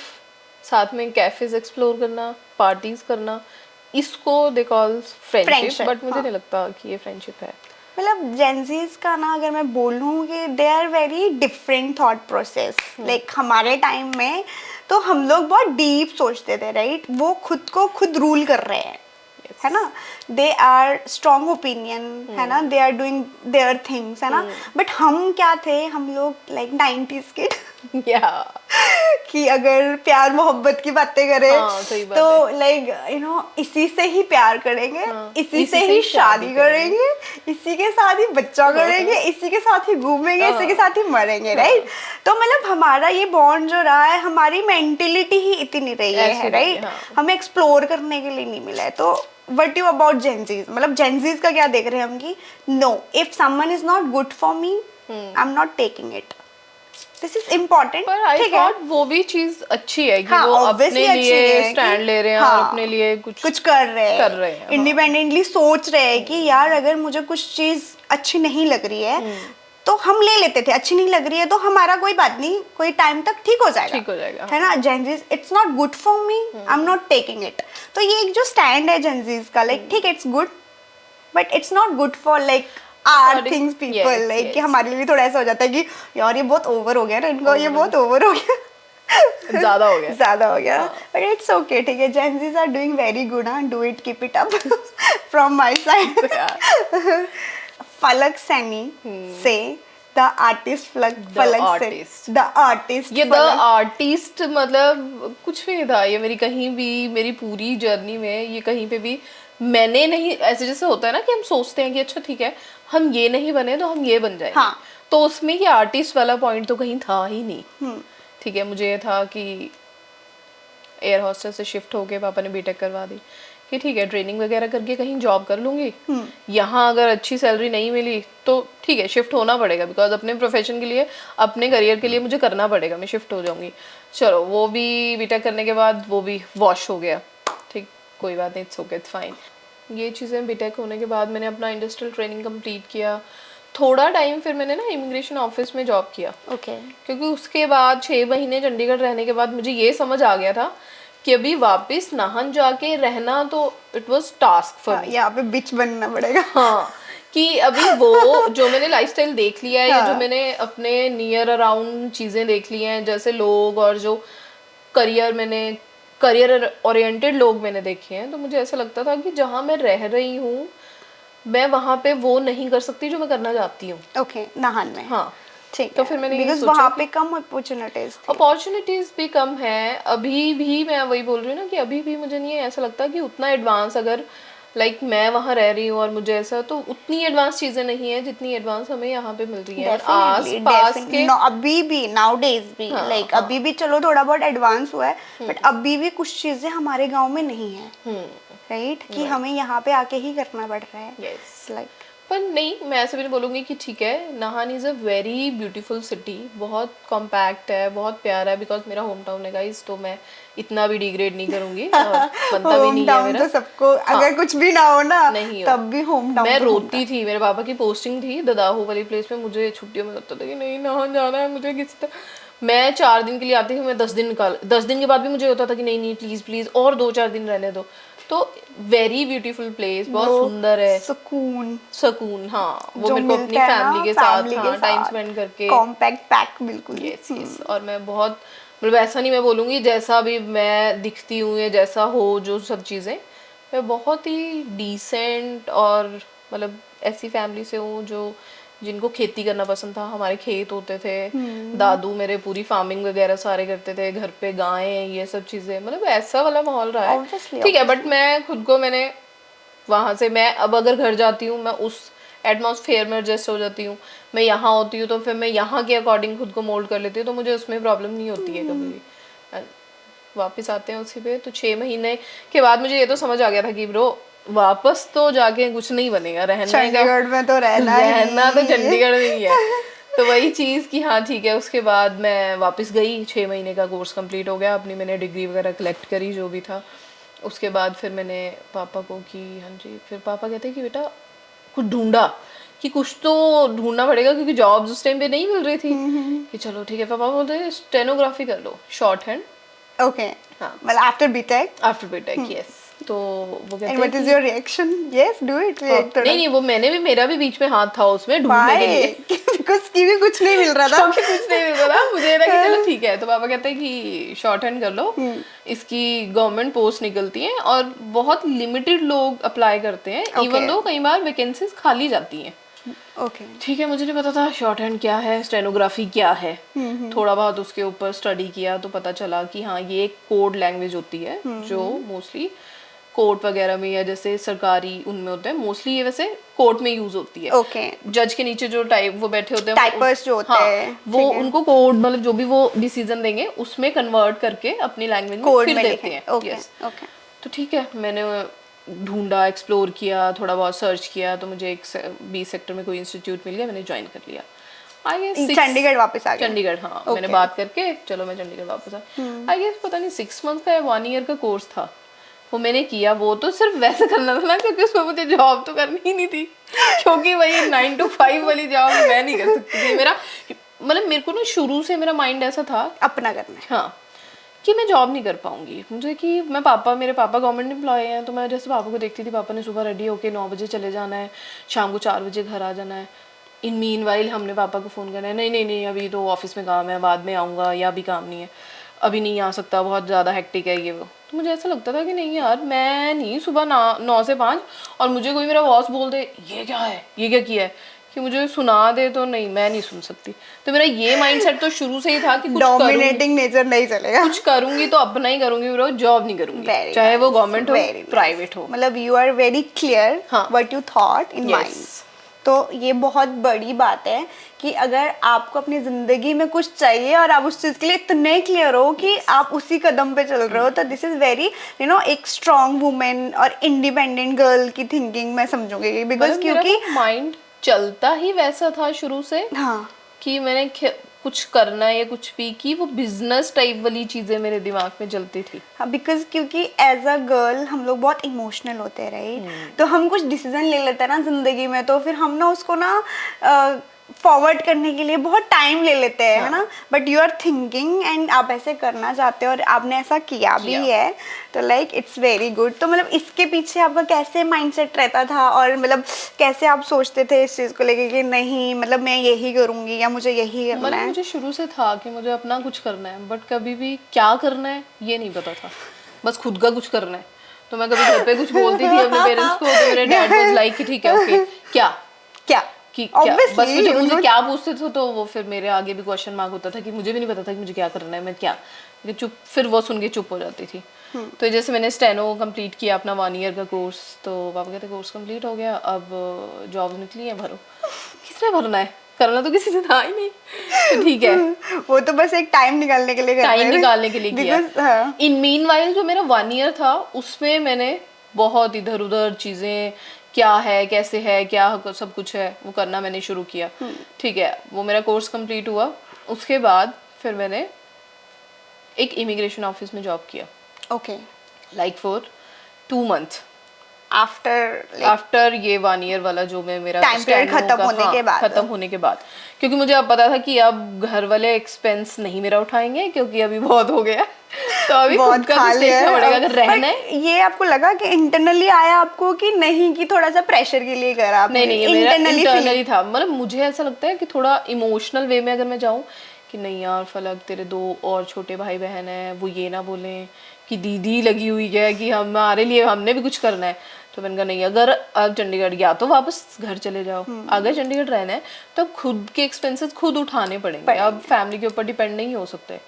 साथ में कैफेज एक्सप्लोर करना, पार्टीज करना, इसको दे कॉल फ्रेंडशिप, बट मुझे नहीं लगता कि ये फ्रेंडशिप है। मतलब जेंजीज का ना, अगर मैं बोलूँ कि they are very different thought process. Like हमारे टाइम में तो हम लोग बहुत डीप सोचते थे, राइट? वो खुद को खुद रूल कर रहे हैं, है ना, दे आर स्ट्रॉन्ग ओपिनियन, है ना, they are doing their things, है ना। बट हम क्या थे, हम लोग लाइक 90s किड कि अगर प्यार मोहब्बत की बातें करें तो लाइक यू नो इसी से ही प्यार करेंगे, इसी से ही शादी करेंगे, इसी के साथ ही बच्चा करेंगे, इसी के साथ ही घूमेंगे, इसी के साथ ही मरेंगे, राइट? तो मतलब हमारा ये बॉन्ड जो रहा है, हमारी मेंटेलिटी ही इतनी रही है, राइट? हमें एक्सप्लोर करने के लिए नहीं मिला है। तो व्हाट यू अबाउट जेंजीज, मतलब जेंजीज का क्या देख रहे हैं हम कि no, if someone is not good for me, I am not taking it, this is important. पर आई थॉट वो भी चीज अच्छी है कि वो अपने लिए स्टैंड ले रहे हैं और अपने लिए कुछ कर रहे हैं, इंडिपेंडेंटली सोच रहे हैं कि यार अगर मुझे कुछ चीज अच्छी नहीं लग रही है तो हम ले लेते थे, अच्छी नहीं लग रही है तो हमारा कोई बात नहीं, कोई टाइम तक ठीक हो जाएगा, है ना। Gen Zs, it's not good for me, I am not taking it. तो ये एक जो स्टैंड है जेंजीज का, लाइक ठीक है, it's good but it's not good for like our things people, like कि हमारे लिए थोड़ा ऐसा हो जाता है कि यार ये बहुत ओवर हो गया ना, इनको ये बहुत ओवर हो गया, ज्यादा हो गया, बट इट्स ओके, ठीक है। Gen Zs are doing very good, do it, keep it up from my side. Falak Saini से द आर्टिस्ट, द आर्टिस्ट, ये द आर्टिस्ट मतलब कुछ भी नहीं था ये मेरी पूरी जर्नी में, ये कहीं पे भी मैंने नहीं, ऐसे जैसे होता है ना कि हम सोचते हैं कि अच्छा ठीक है हम ये नहीं बने तो हम ये बन जाएंगे, हाँ। तो उसमें ये आर्टिस्ट वाला पॉइंट तो कहीं था ही नहीं, ठीक है। मुझे ये था कि एयर हॉस्टेस से शिफ्ट होके पापा ने बीटेक करवा दी कि ठीक है ट्रेनिंग वगैरह करके कहीं जॉब कर लूंगी, यहाँ अगर अच्छी सैलरी नहीं मिली तो ठीक है शिफ्ट होना पड़ेगा, बिकॉज अपने प्रोफेशन के लिए, अपने करियर के लिए मुझे करना पड़ेगा, मैं शिफ्ट हो जाऊंगी। चलो वो भी बीटेक करने के बाद वो भी वॉश हो गया, ठीक, कोई बात नहीं, इट्स ओके, इट्स फाइन। ये चीज़ें बीटेक होने के बाद मैंने अपना इंडस्ट्रियल ट्रेनिंग कंप्लीट किया। थोड़ा टाइम फिर मैंने ना इमिग्रेशन ऑफिस में जॉब किया, ओके क्योंकि उसके बाद 6 महीने चंडीगढ़ रहने के बाद मुझे ये समझ आ गया था कि अभी वापस नाहन जाके रहना तो it was task for me. यहाँ पे बिच बनना पड़ेगा। हाँ, कि अभी वो जो मैंने लाइफस्टाइल देख लिया है या जो हाँ। मैंने अपने नियर अराउंड चीज़ें देख ली हैं, जैसे लोग और जो करियर ओरिएंटेड लोग मैंने देखे हैं, तो मुझे ऐसा लगता था कि जहाँ मैं रह रही हूँ मैं वहाँ पे वो नहीं कर सकती जो मैं करना चाहती हूँ। ओके, नाहन में। हाँ, ठीक तो है, फिर मैंने ये बिकॉज सोचा वहाँ कि पे कम अपॉर्चुनिटीज थी। अपॉर्चुनिटीज भी कम है अभी भी। मैं वही बोल रही हूँ ना कि अभी भी मुझे नहीं है ऐसा लगता कि उतना एडवांस, अगर मैं वहाँ रह रही हूँ और मुझे ऐसा, तो उतनी एडवांस चीज़ें नहीं है जितनी एडवांस हमें यहाँ पे मिल रही है आस पास के। अभी भी नाउ डेज भी हाँ, लाइक हाँ। अभी भी चलो थोड़ा बहुत एडवांस हुआ है, बट अभी भी कुछ चीजें हमारे गांव में नहीं है, राइट, कि हमें यहाँ पे आके ही करना पड़ रहा है। यस, लाइक पर नहीं, मैं ऐसे भी नहीं बोलूँगी कि ठीक है, Nahan is a very beautiful city, बहुत कॉम्पैक्ट है, बहुत प्यारा है, बिकॉज मेरा होम टाउन है गाइस, तो मैं इतना भी डिग्रेड नहीं करूँगी और बनता भी होम नहीं है टाउन मेरा। तो सबको, अगर कुछ भी ना हो ना नहीं हो, तब भी होम टाउन मैं तो रोती थी। मेरे पापा की पोस्टिंग थी ददाहू वाली प्लेस में, मुझे छुट्टियों में लगता था कि नहीं नाहन जाना है मुझे किसी तरह। मैं 4 दिन के लिए आती थी, मैं 10 दिन के बाद भी मुझे होता था कि नहीं नहीं प्लीज़ प्लीज़ और 2-4 दिन रहने दो। तो वेरी ब्यूटीफुल प्लेस, बहुत सुंदर है, सुकून। हाँ, वो मेरे को अपनी फैमिली के साथ हाँ टाइम स्पेंड करके, कॉम्पैक्ट पैक बिल्कुल। Yes yes. और मैं बहुत, मतलब ऐसा नहीं मैं बोलूँगी जैसा भी मैं दिखती हूँ या जैसा हो जो सब चीज़ें, मैं बहुत ही डिसेंट और मतलब ऐसी फैमिली से हूँ जो जिनको खेती करना पसंद था। हमारे खेत होते थे, दादू मेरे पूरी फार्मिंग वगैरह सारे करते थे, घर पे गायें, ये सब चीज़ें, मतलब ऐसा वाला माहौल रहा है। ठीक है, बट मैं खुद को मैंने वहाँ से, मैं अब अगर घर जाती हूँ मैं उस एटमॉस्फेयर में एडजस्ट हो जाती हूँ। मैं यहाँ होती हूँ तो फिर मैं यहाँ के अकॉर्डिंग खुद को मोल्ड कर लेती हूँ, तो मुझे उसमें प्रॉब्लम नहीं होती है कभी भी। वापस आते हैं उसी पे, तो 6 महीने के बाद मुझे ये तो समझ आ गया था कि ब्रो वापस तो जाके कुछ नहीं बनेगा, रहने का चंडीगढ़ में तो रहना तो चंडीगढ़ में ही है। तो वही चीज़ कि हाँ ठीक है। उसके बाद मैं वापस गई, 6 महीने का कोर्स कंप्लीट हो गया, अपनी मैंने डिग्री वगैरह कलेक्ट करी जो भी था। उसके बाद फिर मैंने पापा को कि हाँ जी, फिर पापा कहते कि बेटा कुछ ढूंढा, कि कुछ तो ढूंढना पड़ेगा, क्योंकि जॉब्स उस टाइम पे नहीं मिल रही थी। कि चलो ठीक है, पापा बोलते स्टेनोग्राफी कर लो, शॉर्ट हैंड। ओके, हाँ, well after BTech yes। तो वो कहते and हैं what is your reaction? Yes, do it, like नहीं वो मेरा भी बीच में हाथ था उसमें ढूंढने के लिए, because क्योंकि कुछ नहीं मिल रहा था। क्योंकि कुछ नहीं मिल रहा था, मुझे था कि चलो ठीक है। तो पापा कहते हैं कि शॉर्ट हैंड कर लो, इसकी गवर्नमेंट पोस्ट निकलती हैं और बहुत लिमिटेड लोग अप्लाई करते हैं, इवन दो कई बार वैकेंसीज खाली जाती हैं। ओके, ठीक है, मुझे नहीं पता था शॉर्ट हैंड क्या है, स्टेनोग्राफी क्या है। थोड़ा बहुत उसके ऊपर स्टडी किया तो पता चला कि हाँ ये एक कोड लैंग्वेज होती है जो मोस्टली कोर्ट वगैरह में या जैसे सरकारी उनमें होते हैं, मोस्टली ये वैसे कोर्ट में यूज होती है। ओके, जज के नीचे जो वो बैठे होते हैं, टाइपर्स जो होते हैं, वो उनको कोड, मतलब जो भी वो डिसीजन देंगे उसमें कन्वर्ट करके अपनी लैंग्वेज में फिर देते हैं। यस, तो ठीक है, मैंने ढूंढा, एक्सप्लोर किया, थोड़ा बहुत सर्च किया, तो मुझे एक बी सेक्टर में कोई इंस्टीट्यूट मिल गया, मैंने ज्वाइन कर लिया। चंडीगढ़ वापस आ गया। चंडीगढ़, हाँ। मैंने बात करके चलो मैं चंडीगढ़ वापस आई गेस पता नहीं 6 मंथ का या 1 ईयर का कोर्स था, वो मैंने किया। वो तो सिर्फ वैसे करना था ना, क्योंकि उसमें मुझे जॉब तो करनी ही नहीं थी, क्योंकि वही 9 to 5 वाली जॉब मैं नहीं कर सकती थी। मेरा मतलब मेरे को ना शुरू से मेरा माइंड ऐसा था अपना करना है, हाँ, कि मैं जॉब नहीं कर पाऊंगी। मुझे कि मेरे पापा गवर्नमेंट एम्प्लॉय हैं, तो मैं जैसे पापा को देखती थी, पापा ने सुबह रेडी होके 9 बजे चले जाना है, शाम को 4 बजे घर आ जाना है। इन मीन वाइल हमने पापा को फ़ोन करना है, नहीं अभी तो ऑफिस में काम है, बाद में आऊँगा, या अभी काम नहीं है, अभी नहीं आ सकता, बहुत ज़्यादा हेक्टिक है ये वो। तो मुझे ऐसा लगता था कि नहीं यार, मैं नहीं सुबह 9 से 5 और मुझे कोई मेरा बॉस बोल दे ये क्या है, ये क्या किया है, कि मुझे सुना दे, तो नहीं, मैं नहीं सुन सकती। तो मेरा ये माइंडसेट तो शुरू से ही था कि कुछ डोमिनेटिंग नेचर नहीं चलेगा, कुछ करूंगी तो अपना ही करूंगी ब्रो, जॉब नहीं करूंगी, चाहे वो गवर्नमेंट हो प्राइवेट हो। मतलब you are very clear what you thought in mind. तो ये बहुत बड़ी बात है कि अगर आपको अपनी जिंदगी में कुछ चाहिए और आप उस चीज के लिए इतने क्लियर हो कि आप उसी कदम पे चल रहे हो, तो दिस इज वेरी एक स्ट्रॉन्ग वुमेन और इंडिपेंडेंट गर्ल की थिंकिंग मैं समझूंगी, बिकॉज क्योंकि माइंड चलता ही वैसा था शुरू से। हाँ, कि मैंने कुछ करना है या कुछ भी, कि वो बिजनेस टाइप वाली चीजें मेरे दिमाग में चलती थी। हाँ, बिकॉज क्योंकि एज अ गर्ल हम लोग बहुत इमोशनल होते हैं, राइट? तो हम कुछ डिसीजन ले लेते हैं ना जिंदगी में, तो फिर हम ना उसको ना फॉरवर्ड करने के लिए बहुत टाइम ले लेते हैं, है ना? But you are thinking and आप ऐसे करना चाहते हो और आपने ऐसा किया भी है, तो लाइक इट्स वेरी गुड। तो मतलब इसके पीछे आपका कैसे माइंडसेट रहता था, और मतलब कैसे आप सोचते थे इस चीज़ को लेके कि नहीं मतलब मैं यही करूँगी या मुझे यही करना मतलब है? मुझे शुरू से था कि मुझे अपना कुछ करना है, बट कभी भी क्या करना है ये नहीं पता था, बस खुद का कुछ करना है। तो मैं कभी घर पे कुछ बोलती थी अपने पेरेंट्स को, तो मेरे डैड वाज लाइक कि ठीक है ओके, क्या क्या कि क्या, बस Obviously, मुझे क्या पूछते थे तो वो फिर मेरे आगे भी क्वेश्चन मार्क होता था कि मुझे भी नहीं पता था कि मुझे क्या करना है, मैं क्या, ये चुप, फिर वो सुन के चुप हो जाती थी। तो जैसे मैंने स्टेनो कंप्लीट किया अपना 1 ईयर का कोर्स, तो पापा कहते कोर्स कंप्लीट हो गया, अब जॉब निकली है, भरो। किसने भरना है, करना तो किसी ने था ही नहीं, तो ठीक है। वो तो बस एक टाइम निकालने के लिए कर रहे टाइम थे। निकालने के लिए किया। हाँ। इन मीनवाइल जो मेरा 1 ईयर था उसमें मैंने बहुत इधर उधर चीजें, क्या है कैसे है क्या सब कुछ है वो करना मैंने शुरू किया। ठीक है, वो मेरा कोर्स कंप्लीट हुआ, उसके बाद फिर मैंने एक इमिग्रेशन ऑफिस में जॉब किया, okay. Like for 2 month after ये 1 ईयर वाला जो मैं मेरा टाइम पीरियड स्टैंड खत्म होने के बाद। खत्म होने के बाद, क्योंकि मुझे अब पता था कि अब घर वाले एक्सपेंस नहीं मेरा उठाएंगे क्योंकि अभी बहुत हो गया, तो अभी खुद का कुछ देखना पड़ेगा अगर रहना है। ये आपको लगा कि इंटरनली आया आपको कि नहीं, कि थोड़ा सा प्रेशर के लिए करा आपने? नहीं, ये मेरा इंटरनली था। मतलब मुझे ऐसा लगता है कि थोड़ा इमोशनल वे में अगर मैं जाऊं कि नहीं यार फलक तेरे 2 और छोटे भाई बहन हैं, वो ये ना बोलें कि दीदी लगी हुई है कि हमारे लिए हमने भी कुछ करना है, तो मैंने कहा नहीं, अगर अब चंडीगढ़ गया तो वापस घर चले जाओ, अगर चंडीगढ़ रहना है तो खुद के एक्सपेंसेस खुद उठाने पड़ेंगे, अब फैमिली के ऊपर डिपेंड नहीं हो सकते।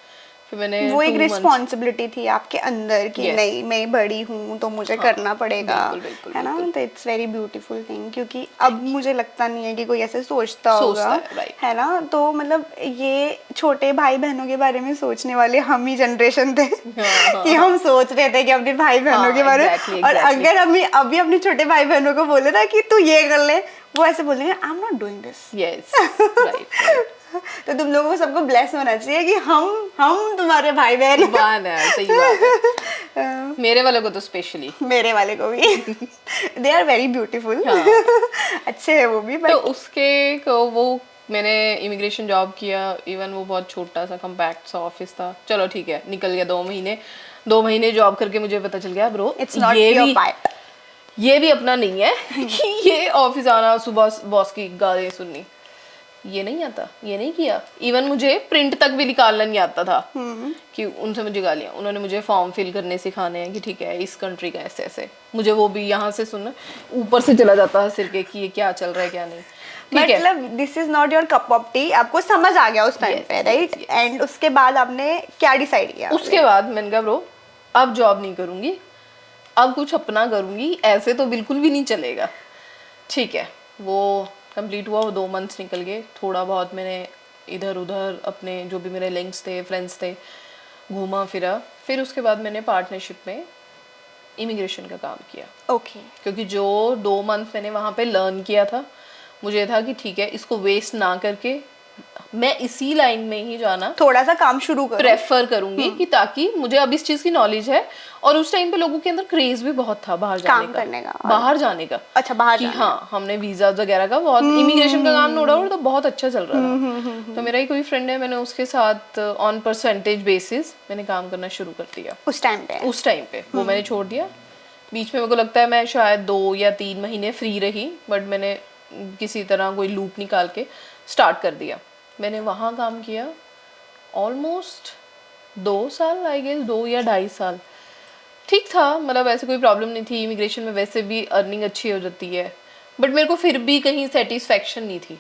फिर मैंने वो एक रिस्पॉन्सिबिलिटी थी आपके अंदर कि नहीं मैं बड़ी हूँ तो मुझे करना पड़ेगा, बिल्कुल, है ना? तो इट्स वेरी ब्यूटीफुल थिंग, क्योंकि अब मुझे लगता नहीं है कि कोई ऐसे सोचता होगा, है ना? तो मतलब ये छोटे भाई बहनों के बारे में सोचने वाले हम ही जनरेशन थे कि हम सोच रहे थे कि अपने भाई बहनों के बारे में, और अगर हम अभी अपने छोटे भाई बहनों को बोले ना कि तू ये कर ले, वो ऐसे बोलेंगे आई am not doing this. Yes, right. तो तुम लोगों को सबको ब्लेस होना चाहिए कि हम तुम्हारे भाई बहन है, सही बात है। मेरे वाले को तो स्पेशली, मेरे वाले को भी दे आर वेरी ब्यूटीफुल, अच्छे है वो भी। तो उसके वो मैंने इमिग्रेशन जॉब किया, इवन वो बहुत छोटा सा कम्पैक्ट सा ऑफिस था, चलो ठीक है निकल गया 2 महीने जॉब करके मुझे पता चल गया ब्रो ये भी अपना नहीं है कि ये ऑफिस आना, सुबह बॉस की गालियां सुननी, ये नहीं आता, ये नहीं किया। इवन मुझे प्रिंट तक भी निकालना नहीं आता था कि उनसे मुझे गालियां, उन्होंने मुझे फॉर्म फिल करने सिखाने हैं कि ठीक है इस कंट्री का ऐसे ऐसे, मुझे वो भी यहाँ से सुनना, ऊपर से चला जाता है सिर के कि ये क्या चल रहा है क्या नहीं। मतलब this is not your cup of T, आपको समझ आ गया उस टाइम पे, राइट? एंड उसके बाद आपने क्या डिसाइड किया? उसके बाद मैंने कहा ब्रो अब जॉब नहीं करूंगी, अब कुछ अपना करूंगी, ऐसे तो बिल्कुल भी नहीं चलेगा। ठीक है, वो कंप्लीट हुआ, वो 2 मंथ्स निकल गए, थोड़ा बहुत मैंने इधर उधर अपने जो भी मेरे लिंक्स थे, फ्रेंड्स थे, घूमा फिरा। फिर उसके बाद मैंने पार्टनरशिप में इमिग्रेशन का काम किया। ओके। क्योंकि जो 2 मंथ मैंने वहाँ पे लर्न किया था, मुझे था कि ठीक है इसको वेस्ट ना करके मैं इसी लाइन में ही जाना, थोड़ा सा काम शुरू प्रेफर करूंगी कि ताकि मुझे अब इस चीज की नॉलेज है। और उस टाइम पे लोगों के अंदर क्रेज भी बहुत था बाहर जाने का, बाहर जाने का। अच्छा, बाहर कि हाँ, हमने वीजा वगैरह का बहुत, इमिग्रेशन का काम नो डाउट तो बहुत अच्छा चल रहा था। तो मेरा ही कोई फ्रेंड है, मैंने उसके साथ ऑन परसेंटेज बेसिस मैंने काम करना शुरू कर दिया उस टाइम पे। वो मैंने छोड़ दिया बीच में। मेरे को लगता है मैं शायद 2 या 3 महीने फ्री रही, बट मैंने किसी तरह कोई लूप निकाल के स्टार्ट कर दिया। मैंने वहाँ काम किया ऑलमोस्ट 2 साल, आई गेस 2 या 2.5 साल। ठीक था, मतलब ऐसे कोई प्रॉब्लम नहीं थी। इमिग्रेशन में वैसे भी अर्निंग अच्छी हो जाती है, बट मेरे को फिर भी कहीं सेटिस्फेक्शन नहीं थी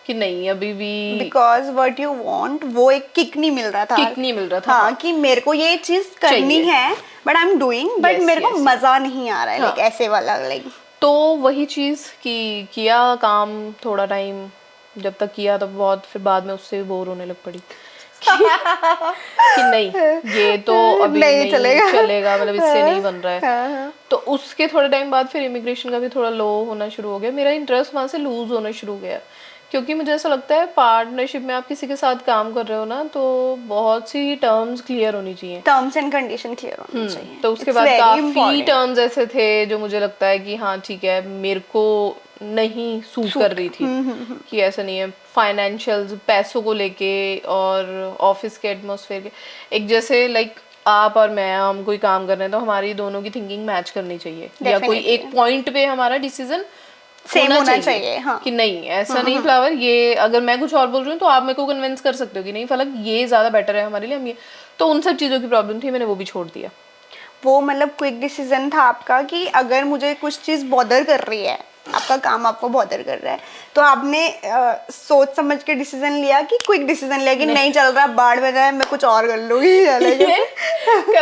कि नहीं अभी भी, बिकॉज व्हाट यू वांट वो एक किक नहीं मिल रहा था, हाँ, कि मेरे को ये चीज करनी है but I am doing, but मेरे को मजा नहीं आ रहा है, लाइक ऐसे वाला, लाइक। तो वही चीज कि किया काम थोड़ा टाइम, जब तक किया तब बहुत, फिर बाद में उससे बोर होने लग पड़ी कि नहीं ये तो अभी नहीं चलेगा, मतलब इससे नहीं बन रहा है। तो उसके थोड़े टाइम बाद फिर इमिग्रेशन का भी थोड़ा लो होना शुरू हो गया, मेरा इंटरेस्ट वहां से लूज होना शुरू हो गया क्योंकि मुझे ऐसा लगता है पार्टनरशिप में आप किसी के साथ काम कर रहे हो ना, तो बहुत सी टर्म्स क्लियर होनी चाहिए, टर्म्स एंड कंडीशन क्लियर होनी चाहिए। तो उसके It's बाद very काफी important. टर्म्स ऐसे थे जो मुझे लगता है कि हाँ ठीक है, मेरे को नहीं सूट कर रही थी, कि ऐसा नहीं है फाइनेंशियल्स, पैसों को लेके और ऑफिस के एटमॉस्फेयर के, एक जैसे लाइक आप और मैं, हम कोई काम कर रहे हैं तो हमारी दोनों की थिंकिंग मैच करनी चाहिए, या कोई Definitely. एक पॉइंट पे हमारा डिसीजन सेम होना चाहिए, हाँ। कि नहीं ऐसा नहीं फ्लावर, ये अगर मैं कुछ और बोल रही हूँ तो आप मेरे को कन्विंस कर सकते हो कि नहीं फलक ये ज्यादा बेटर है हमारे लिए, हम ये, तो उन सब चीजों की प्रॉब्लम थी, मैंने वो भी छोड़ दिया। वो मतलब क्विक डिसीजन था आपका कि अगर मुझे कुछ चीज़ बॉदर कर रही है, आपका काम आपको बॉदर कर रहा है, तो आपने सोच समझ के डिसीजन लिया कि क्विक डिसीजन लिया कि नहीं चल रहा, बाढ़ में जाए, मैं कुछ और कर लूंगी। कभी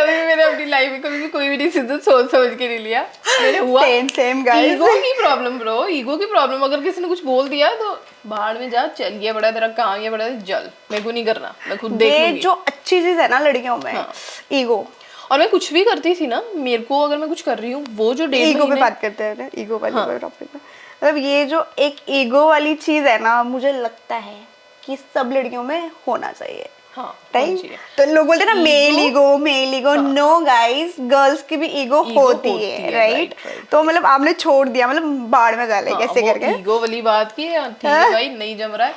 भी मैंने अपनी लाइफ में कभी भी कोई भी डिसीजन सोच समझ के नहीं लिया, मैंने हुआ सेम गाइस। ईगो की प्रॉब्लम ब्रो, ईगो की प्रॉब्लम, अगर किसी ने कुछ बोल दिया तो बाहर में जा, चल ये बड़ा तेरा काम, ये बड़ा जल, मेरे को नहीं करना, मैं खुद देख ये लूंगी। जो अच्छी चीज है ना लड़कियों में, ईगो। और मैं कुछ भी करती थी ना, मेरे को अगर मैं कुछ कर रही हूँ, वो जो डेढ़ ईगो पे महीने बात करते हैं, ईगो वाली टॉपिक पे, मतलब ये जो एक ईगो वाली चीज है ना, मुझे लगता है कि सब लड़कियों में होना चाहिए। हाँ, राइट, तो लोग बोलते हैं ना male ego, no guys, girls की भी ईगो होती है, राइट। तो मतलब आपने छोड़ दिया, मतलब बाढ़ में डाले कैसे करके, ईगो वाली बात की, ठीक है भाई नहीं जम रहा है,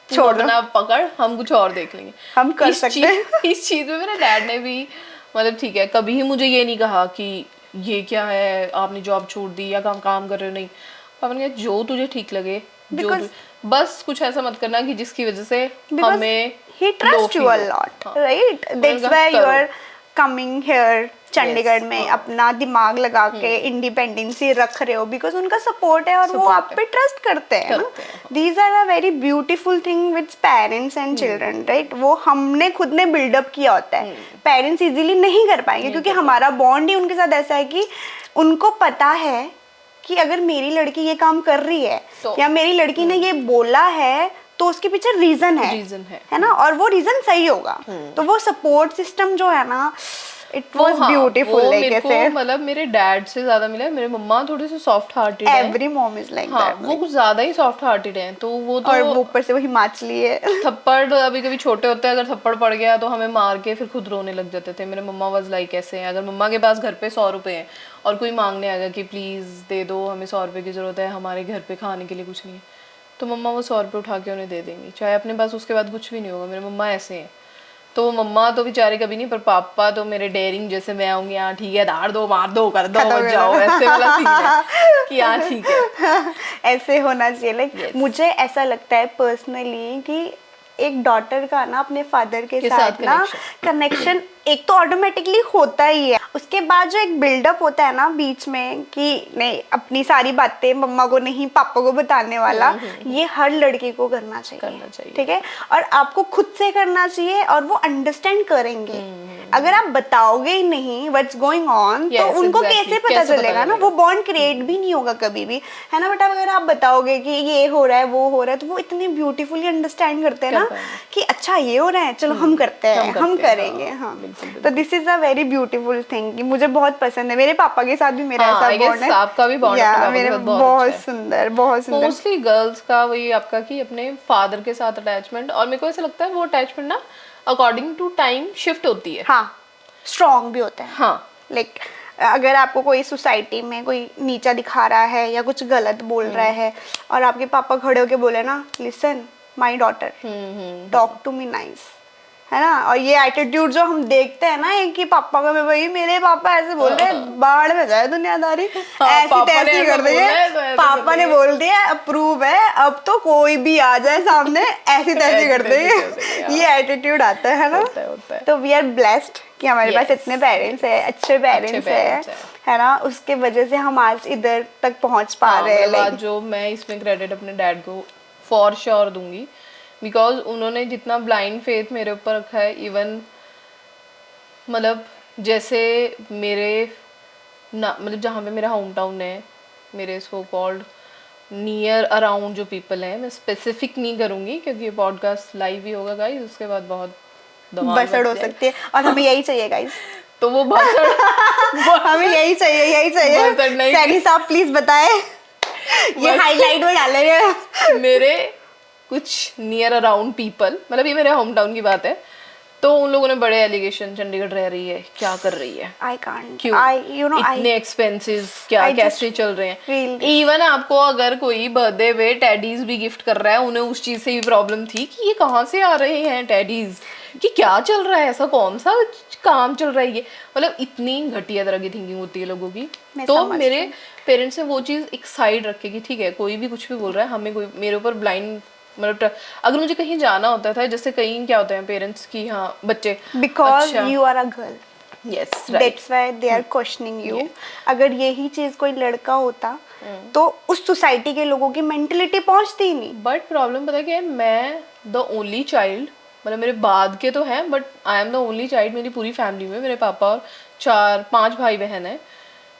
छोड़ दो, अपना पकड़, हम कुछ और देख लेंगे, हम कर सकते हैं। इस चीज में मेरे डैड ने भी मतलब ठीक है, कभी ही मुझे ये नहीं कहा कि ये क्या है, आपने जॉब छोड़ दी या काम कर रहे हो, नहीं, पापा ने कहा जो तुझे ठीक लगे, बस कुछ ऐसा मत करना कि जिसकी वजह से हमें he trusts you a lot, right? That's why you are coming here Chandigarh में अपना दिमाग लगा के इंडिपेंडेंसी रख रहे हो, बिकॉज उनका सपोर्ट है और वो आप पे ट्रस्ट करते हैं ना। These are a very beautiful thing with parents and children, right. वो हमने खुद ने बिल्डअप किया होता है, पेरेंट्स इजीली नहीं कर पाएंगे, क्योंकि हमारा बॉन्ड ही उनके साथ ऐसा है कि उनको पता है कि अगर मेरी लड़की ये काम कर रही है या मेरी लड़की ने ये बोला है तो उसके पीछे रीजन है ना, और वो रीजन सही होगा। तो वो सपोर्ट सिस्टम जो है ना, इट वाज ब्यूटीफुल। लाइक ऐसे मतलब मेरे डैड से ज्यादा मिला है, मेरे मम्मा थोड़े से सॉफ्ट हार्टेड है, every mom is like that, वो कुछ ज्यादा ही सॉफ्ट हार्टेड है, तो वो तो, और वो ऊपर से वो हिमाचली है। थप्पड़ अभी कभी छोटे होते हैं, अगर थप्पड़ पड़ गया तो हमें मार के फिर खुद रोने लग जाते थे। मेरे मम्मा वाज लाइक ऐसे हैं, अगर मम्मा के पास घर पे 100 रुपए हैं और कोई मांगने आएगा कि प्लीज दे दो, हमें 100 रुपए की जरूरत है, हमारे घर पे खाने के लिए कुछ नहीं है, तो मम्मा वो 100 रुपये उठा के उन्हें दे देंगी, चाहे अपने पास उसके बाद कुछ भी नहीं होगा। मेरे मम्मा ऐसे हैं, तो मम्मा तो बेचारे कभी नहीं, पर पापा तो मेरे डेयरिंग, जैसे मैं आऊंगी हाँ ठीक है, दाड़ दो, मार दो, कर दो, मत जाओ, ऐसे वाला सीन है कि हाँ ठीक है। ऐसे होना चाहिए। लाइक मुझे ऐसा लगता है पर्सनली कि एक डॉटर का ना अपने फादर के साथ ना कनेक्शन एक तो ऑटोमेटिकली होता ही है, उसके बाद जो एक बिल्डअप होता है ना बीच में कि नहीं अपनी सारी बातें मम्मा को नहीं पापा को बताने वाला, ये हर लड़की को करना चाहिए, ठीक है। और आपको खुद से करना चाहिए और वो अंडरस्टैंड करेंगे। अगर आप बताओगे ही नहीं व्हाट्स गोइंग ऑन, तो उनको कैसे पता चलेगा ना, वो बॉन्ड क्रिएट भी नहीं होगा कभी भी, है ना। बट अगर आप बताओगे कि ये हो रहा है वो हो रहा है, तो वो इतनी ब्यूटीफुली अंडरस्टैंड करते हैं ना कि अच्छा ये हो रहा है, चलो हम करते हैं, हम करेंगे। हाँ, तो this is a very beautiful thing कि मुझे बहुत पसंद है। मेरे पापा के साथ भी मेरा ऐसा बॉन्ड है, आपका भी बॉन्ड है मेरे बहुत सुंदर, बहुत सुंदर। मोस्टली गर्ल्स का वही आपका कि अपने फादर के साथ अटैचमेंट, और मेरे को ऐसा लगता है वो अटैचमेंट ना अकॉर्डिंग टू टाइम शिफ्ट होती है। हाँ, स्ट्रॉन्ग भी होता है। हाँ, लाइक अगर आपको कोई सोसाइटी में कोई नीचा दिखा रहा है या कुछ गलत बोल रहा है और आपके पापा खड़े होके बोले ना, listen my daughter, talk to me nice, है ना। और ये एटीट्यूड जो हम देखते हैं ना कि पापा का, भाई मेरे पापा ऐसे बोल रहे हैं, बाढ़ में जाए दुनियादारी, ऐसी तैसी कर देंगे, पापा ने बोल दिया अप्रूव है, अब तो कोई भी आ जाए सामने ऐसी तैसी कर देंगे, ये एटीट्यूड आता है ना। तो वी आर ब्लेस्ड कि हमारे पास इतने पेरेंट्स है, अच्छे पेरेंट्स है ना, उसके वजह से हम आज इधर तक पहुंच पा रहे हैं। जो मैं इसमें क्रेडिट अपने डैड को फॉर श्योर दूंगी, बिकॉज उन्होंने जितना ब्लाइंड फेथ मेरे ऊपर रखा है, इवन मतलब जैसे मेरे ना, मतलब जहाँ पे मेरा होम टाउन है, मेरे सो कॉल्ड नियर अराउंड जो पीपल हैं, मैं स्पेसिफिक नहीं करूँगी क्योंकि ये पॉडकास्ट लाइव ही होगा गाइस, उसके बाद बहुत बसड़ हो सकती है, और हमें यही चाहिए गाइस। तो वो बसड़ हमें यही चाहिए सैनी साहब प्लीज बताएं, ये हाईलाइट में डालेंगे। मेरे कुछ नियर अराउंड पीपल, मतलब ये मेरे होम टाउन की बात है, तो उन लोगों ने बड़े एलिगेशन, चंडीगढ़ रह रही है, क्या कर रही है, I can't. क्यों, इतने एक्सपेंसेस क्या I just कैसे चल रहे feel हैं। इवन आपको अगर कोई बर्थडे पे टेडीज भी गिफ्ट कर रहा है, उन्हें उस चीज से भी प्रॉब्लम थी कि ये कहाँ से आ रहे हैं टेडीज, कि क्या चल रहा है, ऐसा कौन सा काम चल रहा है ये, मतलब इतनी घटिया तरह की थिंकिंग होती है लोगों की। तो मेरे पेरेंट्स ने वो चीज एक साइड रखे कि ठीक है कोई भी कुछ भी बोल रहा है, हमें कोई मेरे ऊपर ब्लाइंड, मतलब अगर मुझे कहीं जाना होता था, जैसे कहीं क्या होता है पेरेंट्स की, हाँ बच्चे, because you are a girl, yes that's why they are questioning you. अगर यही चीज कोई लड़का होता तो उस सोसाइटी के लोगों की मेंटलिटी पहुंचती ही नहीं। बट प्रॉब्लम पता क्या है, मैं द ओनली चाइल्ड, मतलब मेरे बाद के तो हैं but I am the only child मेरी पूरी फैमिली में, मेरे पापा और 4-5 भाई बहन है,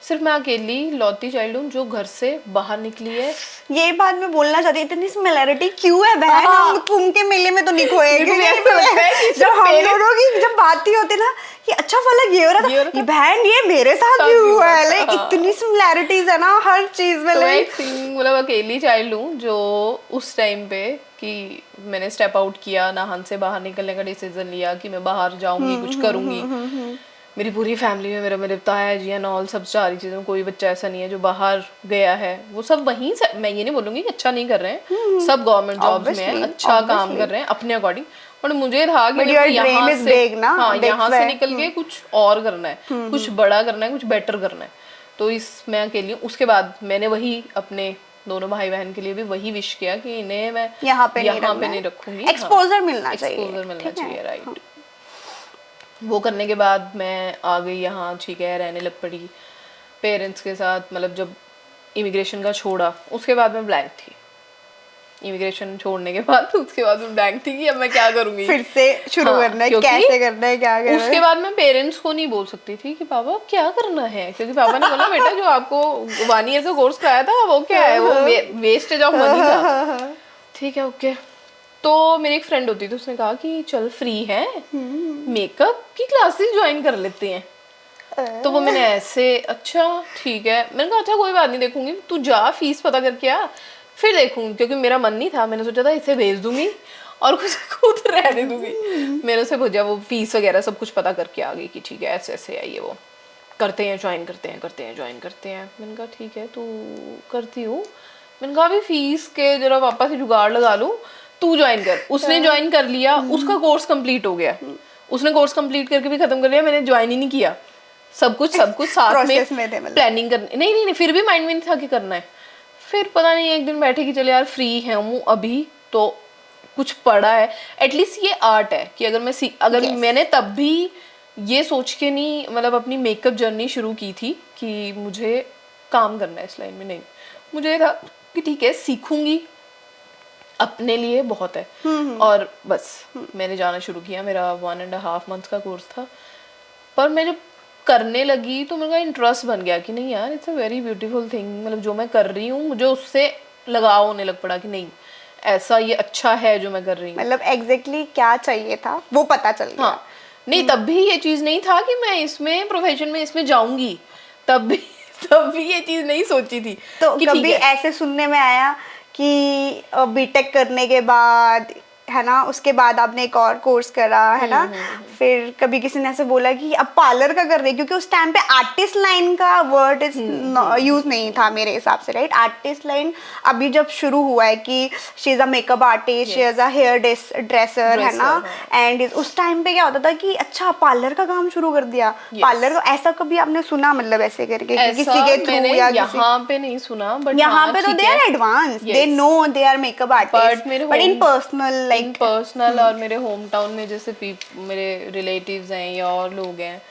सिर्फ मैं अकेली लौती चाइल्ड हूँ जो घर से बाहर निकली है। ये बात मैं बोलना चाहती हूँ, इतनी सिमिलैरिटी क्यों है बहन, हम कुंभ के मेले में तो नहीं खोएंगे। जब हम दोनों की जब बात ही होती ना कि अच्छा फलक ये हो रहा था, ये बहन ये मेरे साथ भी हुआ है, लाइक इतनी सिमिलैरिटीज है ना हर चीज में। लाइक मतलब अकेली चाइल्ड हूँ जो उस टाइम पे कि मैंने स्टेप आउट किया, नाहन से बाहर निकलने का डिसीजन लिया कि मैं बाहर जाऊंगी, कुछ करूंगी। मेरी पूरी फैमिली में मेरे ताया जी एंड ऑल सब सारी चीज़ों, कोई बच्चा ऐसा नहीं है जो बाहर गया है, वो सब वहीं से, मैं ये नहीं बोलूँगी कि अच्छा नहीं कर रहे हैं, सब गवर्नमेंट जॉब्स में है, अच्छा काम कर रहे हैं अपने अकॉर्डिंग, बट मुझे था कि यहाँ से, हाँ यहाँ से निकल के कुछ और करना है, कुछ बड़ा करना है, कुछ बेटर करना है, तो इस मैं अकेली हूँ। उसके बाद मैंने वही अपने दोनों भाई बहन के लिए भी वही विश किया कि इन्हें मैं यहाँ पे नहीं रखूंगी, एक्सपोजर मिलना चाहिए, एक्सपोजर मिलना चाहिए, राइट। वो करने के बाद मैं आ गई यहाँ, ठीक है, रहने लग पड़ी पेरेंट्स के साथ। मतलब जब इमिग्रेशन का छोड़ा उसके बाद मैं ब्लैंक थी, इमिग्रेशन छोड़ने के बाद उसके बाद मैं ब्लैंक थी कि अब मैं क्या करूँगी, फिर से शुरू करना है, कैसे करना है, क्या करना है। उसके बाद मैं पेरेंट्स को नहीं बोल सकती थी कि पापा क्या करना है, क्योंकि पापा ने बोला बेटा जो आपको 1 ईयर का कोर्स कराया था वो क्या है, वो वेस्टेज ऑफ मनी था। ठीक है, ओके। तो मेरी एक फ्रेंड होती थी, उसने कहा कि चल फ्री है, मेकअप की क्लासेस ज्वाइन कर लेते हैं। तो वो मैंने ऐसे, अच्छा ठीक है, मैंने कहा अच्छा कोई बात नहीं, देखूंगी, तू जा फीस पता करके आ, फिर देखूंगी, क्योंकि मेरा मन नहीं था, मैंने सोचा था इसे भेज दूंगी और कुछ खुद रहने दूंगी। मैंने उसे भेजा, वो फीस वगैरह सब कुछ पता करके आ गई कि ठीक है ऐसे ऐसे है ये, वो करते हैं ज्वाइन ज्वाइन करते हैं। मैंने कहा ठीक है तू करती हूँ, मैंने कहा अभी फीस के जरा पापा से जुगाड़ लगा लूँ, तू ज्वाइन कर। उसने ज्वाइन कर लिया, उसका कोर्स कंप्लीट हो गया, उसने कोर्स कंप्लीट करके भी खत्म कर लिया, मैंने ज्वाइन ही नहीं किया। सब कुछ साथ में प्लानिंग करनी, नहीं फिर भी माइंड में नहीं था कि करना है। फिर पता नहीं एक दिन बैठे कि चले यार फ्री है हूँ अभी तो कुछ पढ़ा है, एटलीस्ट ये आर्ट है कि अगर मैं अगर मैंने तब भी ये सोच के नहीं, मतलब अपनी मेकअप जर्नी शुरू की थी कि मुझे काम करना है इस लाइन में, नहीं, मुझे था कि ठीक है सीखूंगी, अपने लिए बहुत है, और बस मैंने जाना शुरू किया। मेरा 1.5 months का कोर्स था, पर मैं जब करने लगी तो मेरा इंटरेस्ट बन गया कि नहीं यार it's a very beautiful thing, मतलब जो मैं कर रही हूँ मुझे उससे लगाव होने लग पड़ा कि नहीं ऐसा ये अच्छा है जो मैं कर रही हूँ। मतलब एग्जैक्टली क्या चाहिए था वो पता चल गया। हाँ, नहीं तब भी ये चीज़ नहीं था कि मैं इसमें प्रोफेशन में इसमें जाऊंगी, तब भी ये चीज़ नहीं सोची थी। तो कभी ऐसे सुनने में आया कि बीटेक करने के बाद है ना, उसके बाद आपने एक और कोर्स करा है ना, फिर कभी किसी ने ऐसे बोला कि अब पार्लर का कर रही, क्योंकि उस टाइम पे आर्टिस्ट लाइन का वर्ड इज यूज नहीं था मेरे हिसाब से, राइट? आर्टिस्ट लाइन अभी जब शुरू हुआ है कि she is a makeup artist, she is a hair dresser है ना, एंड उस टाइम पे क्या होता था कि अच्छा पार्लर का काम शुरू कर दिया, पार्लर का। ऐसा कभी आपने सुना, मतलब ऐसे करके किसी के थ्रू? या यहाँ पे नहीं सुना, बट यहाँ पे तो they are advance, they know they are makeup artist, but in personal in personal और मेरे होम टाउन में जैसे मेरे रिलेटिव्स हैं या और लोग हैं,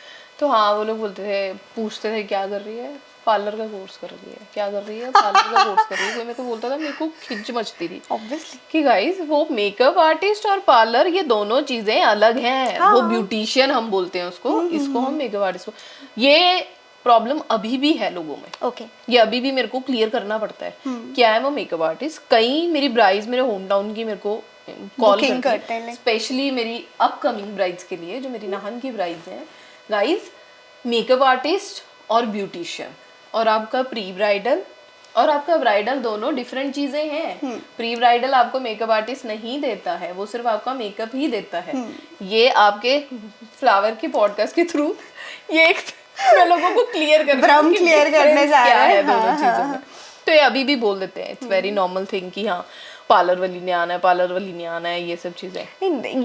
तो हाँ वो लोग बोलते थे, पूछते थे क्या कर रही है, पार्लर का कोर्स कर रही है, क्या कर रही है, पार्लर का कोर्स कर रही है। कोई मेरे को बोलता था, मेरे को खिंच मचती थी ऑब्वियसली कि गाइस वो मेकअप आर्टिस्ट और पार्लर ये दोनों चीजें अलग हैं। हाँ। वो ब्यूटिशियन हम बोलते हैं उसको, इसको हम मेकअप आर्टिस्ट। ये प्रॉब्लम अभी भी है लोगों में। ओके ये अभी भी मेरे को क्लियर करना पड़ता है क्या है वो मेकअप आर्टिस्ट। कई मेरी ब्राइड्स मेरे होम टाउन की मेरे को कॉल करते हैं, स्पेशली मेरी अपकमिंग ब्राइड्स के लिए, जो मेरी नाहन की ब्राइड्स हैं, गाइस मेकअप आर्टिस्ट और ब्यूटिशियन, और आपका प्री ब्राइडल और आपका ब्राइडल दोनों डिफरेंट चीजें हैं। प्री ब्राइडल आपको मेकअप आर्टिस्ट नहीं देता है, वो सिर्फ आपका मेकअप ही देता है। ये आपके फ्लावर की पॉडकास्ट के थ्रू ये एक मैं लोगों को क्लियर कर भ्रम क्लियर करने जा रहे हैं दोनों चीजों में। तो ये अभी भी बोल देते हैं, इट्स वेरी नॉर्मल थिंग कि हाँ पार्लर वाली ने आना है, पार्लर वाली नहीं आना है, ये सब चीजें।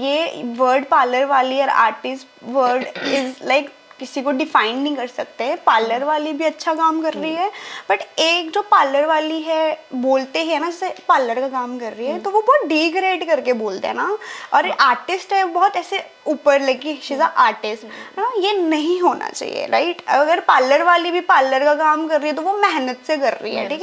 ये वर्ड पार्लर वाली और आर्टिस्ट वर्ड इज लाइक किसी को डिफाइन नहीं कर सकते। पार्लर वाली भी अच्छा काम कर रही है, बट एक जो पार्लर वाली है बोलते हैं ना, जैसे पार्लर का काम कर रही है तो वो बहुत डिग्रेड करके बोलते हैं ना। और आर्टिस्ट है बहुत ऐसे ऊपर लगी, शी इज अ आर्टिस्ट ना, ये नहीं होना चाहिए, राइट। अगर पार्लर वाली भी पार्लर का काम कर रही है तो वो मेहनत से कर रही है, ठीक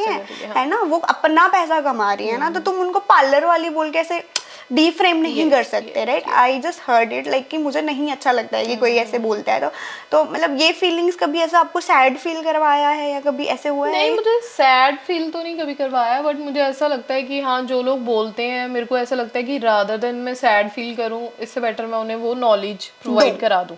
है ना, वो अपना पैसा कमा रही है ना, तो तुम उनको पार्लर वाली बोल के ऐसे डीफ्रेम नहीं कर सकते, right. I just heard it like कि मुझे नहीं अच्छा लगता है कि कोई ऐसे बोलता है। तो मतलब ये फीलिंग्स कभी ऐसा आपको सैड फील करवाया है या कभी ऐसे हुआ है? नहीं, मुझे सैड फील तो नहीं कभी करवाया, बट मुझे ऐसा लगता है कि हाँ जो लोग बोलते हैं, मेरे को ऐसा लगता है कि रादर देन मैं सैड फील करूँ, इससे बेटर मैं उन्हें वो नॉलेज प्रोवाइड करा दूँ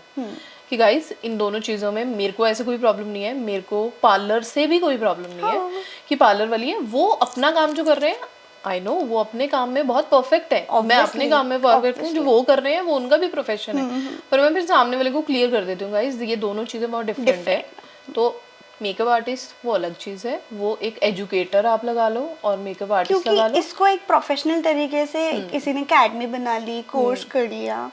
कि गाइस इन दोनों चीज़ों में मेरे को ऐसे कोई प्रॉब्लम नहीं है, मेरे को पार्लर से भी कोई प्रॉब्लम नहीं है कि पार्लर वाली है वो अपना काम जो कर रहे हैं, आई नो वो अपने काम में बहुत परफेक्ट है, मैं अपने काम में परफेक्ट हूँ, जो वो कर रहे हैं वो उनका भी प्रोफेशन है, पर मैं फिर सामने वाले को क्लियर कर देती हूँ गाइस ये दोनों चीज़ें बहुत डिफरेंट है। तो मेकअप आर्टिस्ट वो अलग चीज़ है, वो एक एजुकेटर आप लगा लो और मेकअप आर्टिस्ट लगा लो। इसको एक प्रोफेशनल तरीके से किसी ने अकेडमी बना ली, कोर्स कर लिया,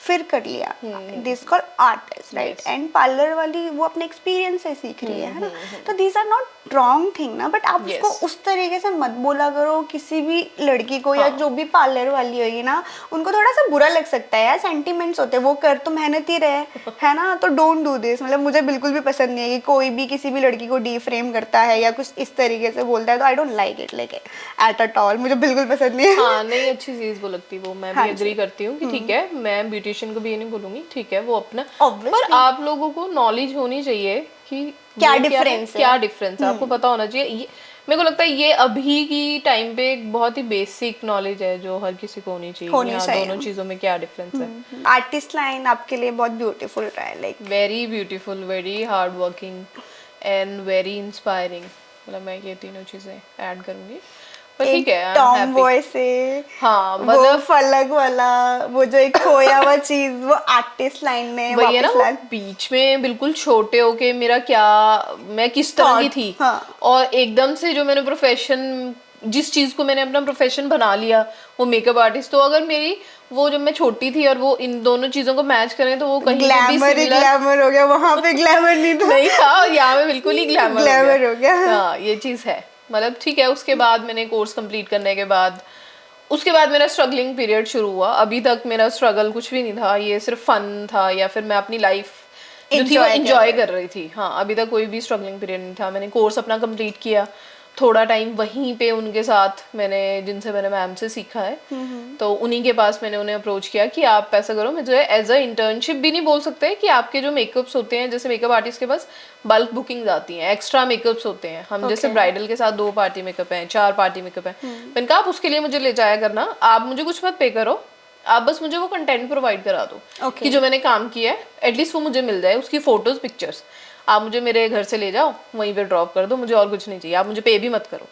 फिर कर लिया, this called artist, right. And parlour वाली वो अपने एक्सपीरियंस से सीख रही है ना, तो these are not wrong thing ना, बट आप उसको उस तरीके से मत बोला करो किसी भी लड़की को या जो भी पार्लर वाली होगी ना, उनको थोड़ा सा बुरा लग सकता है यार, सेंटिमेंट्स होते हैं, वो कर तो मेहनत ही रहे है ना, तो डोंट डू दिस। मतलब मुझे बिल्कुल भी पसंद नहीं है कि कोई भी किसी भी लड़की को डीफ्रेम करता है या कुछ इस तरीके से बोलता है, तो I don't like it like at at all, मुझे बिल्कुल पसंद नहीं है। हाँ नहीं अच्छी चीज वो लगती है, वो मैं भी एग्री करती हूँ कि ठीक है, मैं ब्यूटिशियन को भी ये नहीं बोलूंगी, ठीक है वो अपना, पर आप लोगों को नॉलेज होनी चाहिए कि क्या डिफरेंस है, आपको पता होना चाहिए। मेरे को लगता है ये अभी की टाइम पे एक बहुत ही बेसिक नॉलेज है जो हर किसी को होनी चाहिए, दोनों चीजों में क्या डिफरेंस है। आर्टिस्ट लाइन आपके लिए बहुत ब्यूटीफुल रहा है, like very beautiful, very hard working and very inspiring, मतलब मैं ये तीनों चीजें ऐड करूंगी। पर ठीक है, टॉम बॉय से हाँ वो फलक वाला वो जो एक खोया हुआ चीज वो आर्टिस्ट लाइन में वही है ना, वो बीच में बिल्कुल छोटे होके मेरा क्या, मैं किस तरह की थी, और एकदम से जो मैंने प्रोफेशन, जिस चीज को मैंने अपना प्रोफेशन बना लिया वो मेकअप आर्टिस्ट, तो अगर मेरी वो जब मैं छोटी थी और वो इन दोनों चीजों को मैच करें तो वो कहीं ग्लैमर हो गया, वहां पे ग्लैमर नहीं था, नहीं था, और यहाँ पे बिल्कुल ही ग्लैमर हो गया। हाँ ये चीज है, मतलब ठीक है। उसके बाद मैंने कोर्स कंप्लीट करने के बाद, उसके बाद मेरा स्ट्रगलिंग पीरियड शुरू हुआ। अभी तक मेरा स्ट्रगल कुछ भी नहीं था, ये सिर्फ फन था या फिर मैं अपनी लाइफ जो थी वो एंजॉय कर रही थी। हाँ अभी तक कोई भी स्ट्रगलिंग पीरियड नहीं था। मैंने कोर्स अपना कंप्लीट किया, थोड़ा टाइम वहीं पे उनके साथ मैंने, जिनसे मैंने मैम से सीखा है, तो उन्हीं के पास मैंने उन्हें अप्रोच किया कि आप ऐसा करो, मुझे एज अ इंटर्नशिप भी नहीं बोल सकते कि आपके जो मेकअप्स होते हैं, जैसे मेकअप आर्टिस्ट के पास बल्क बुकिंग्स आती हैं, एक्स्ट्रा मेकअप्स होते हैं, हम जैसे ब्राइडल के साथ 2 पार्टी मेकअप है, 4 पार्टी मेकअप है, मैंने कहा आप उसके लिए मुझे ले जाया करना, आप मुझे कुछ मत पे करो, आप बस मुझे वो कंटेंट प्रोवाइड करा दो कि जो मैंने काम किया है एटलीस्ट वो मुझे मिल जाए, उसकी फोटोज पिक्चर्स आप मुझे मेरे घर से ले जाओ, वहीं पे ड्रॉप कर दो, मुझे और कुछ नहीं चाहिए, आप मुझे पे भी मत करो।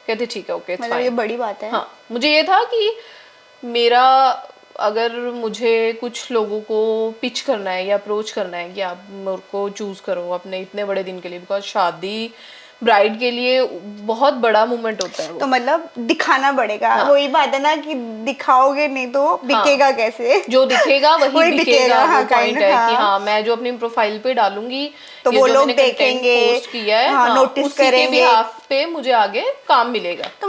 कहते ठीक है, ओके, मतलब ये बड़ी बात है। हाँ मुझे ये था कि मेरा, अगर मुझे कुछ लोगों को पिच करना है या अप्रोच करना है कि आप मेरे को चूज करो अपने इतने बड़े दिन के लिए, बिकॉज शादी ब्राइड के लिए बहुत बड़ा मोमेंट होता है वो। तो मतलब दिखाना पड़ेगा। वही बात है ना कि दिखाओगे नहीं तो बिकेगा कैसे, जो दिखेगा वही बिकेगा। वो पॉइंट है कि हाँ मैं जो अपनी प्रोफाइल पे डालूंगी तो वो लोग देखेंगे, पोस्ट किया है, नोटिस करेंगे, बिहाफ पे मुझे आगे काम मिलेगा। तो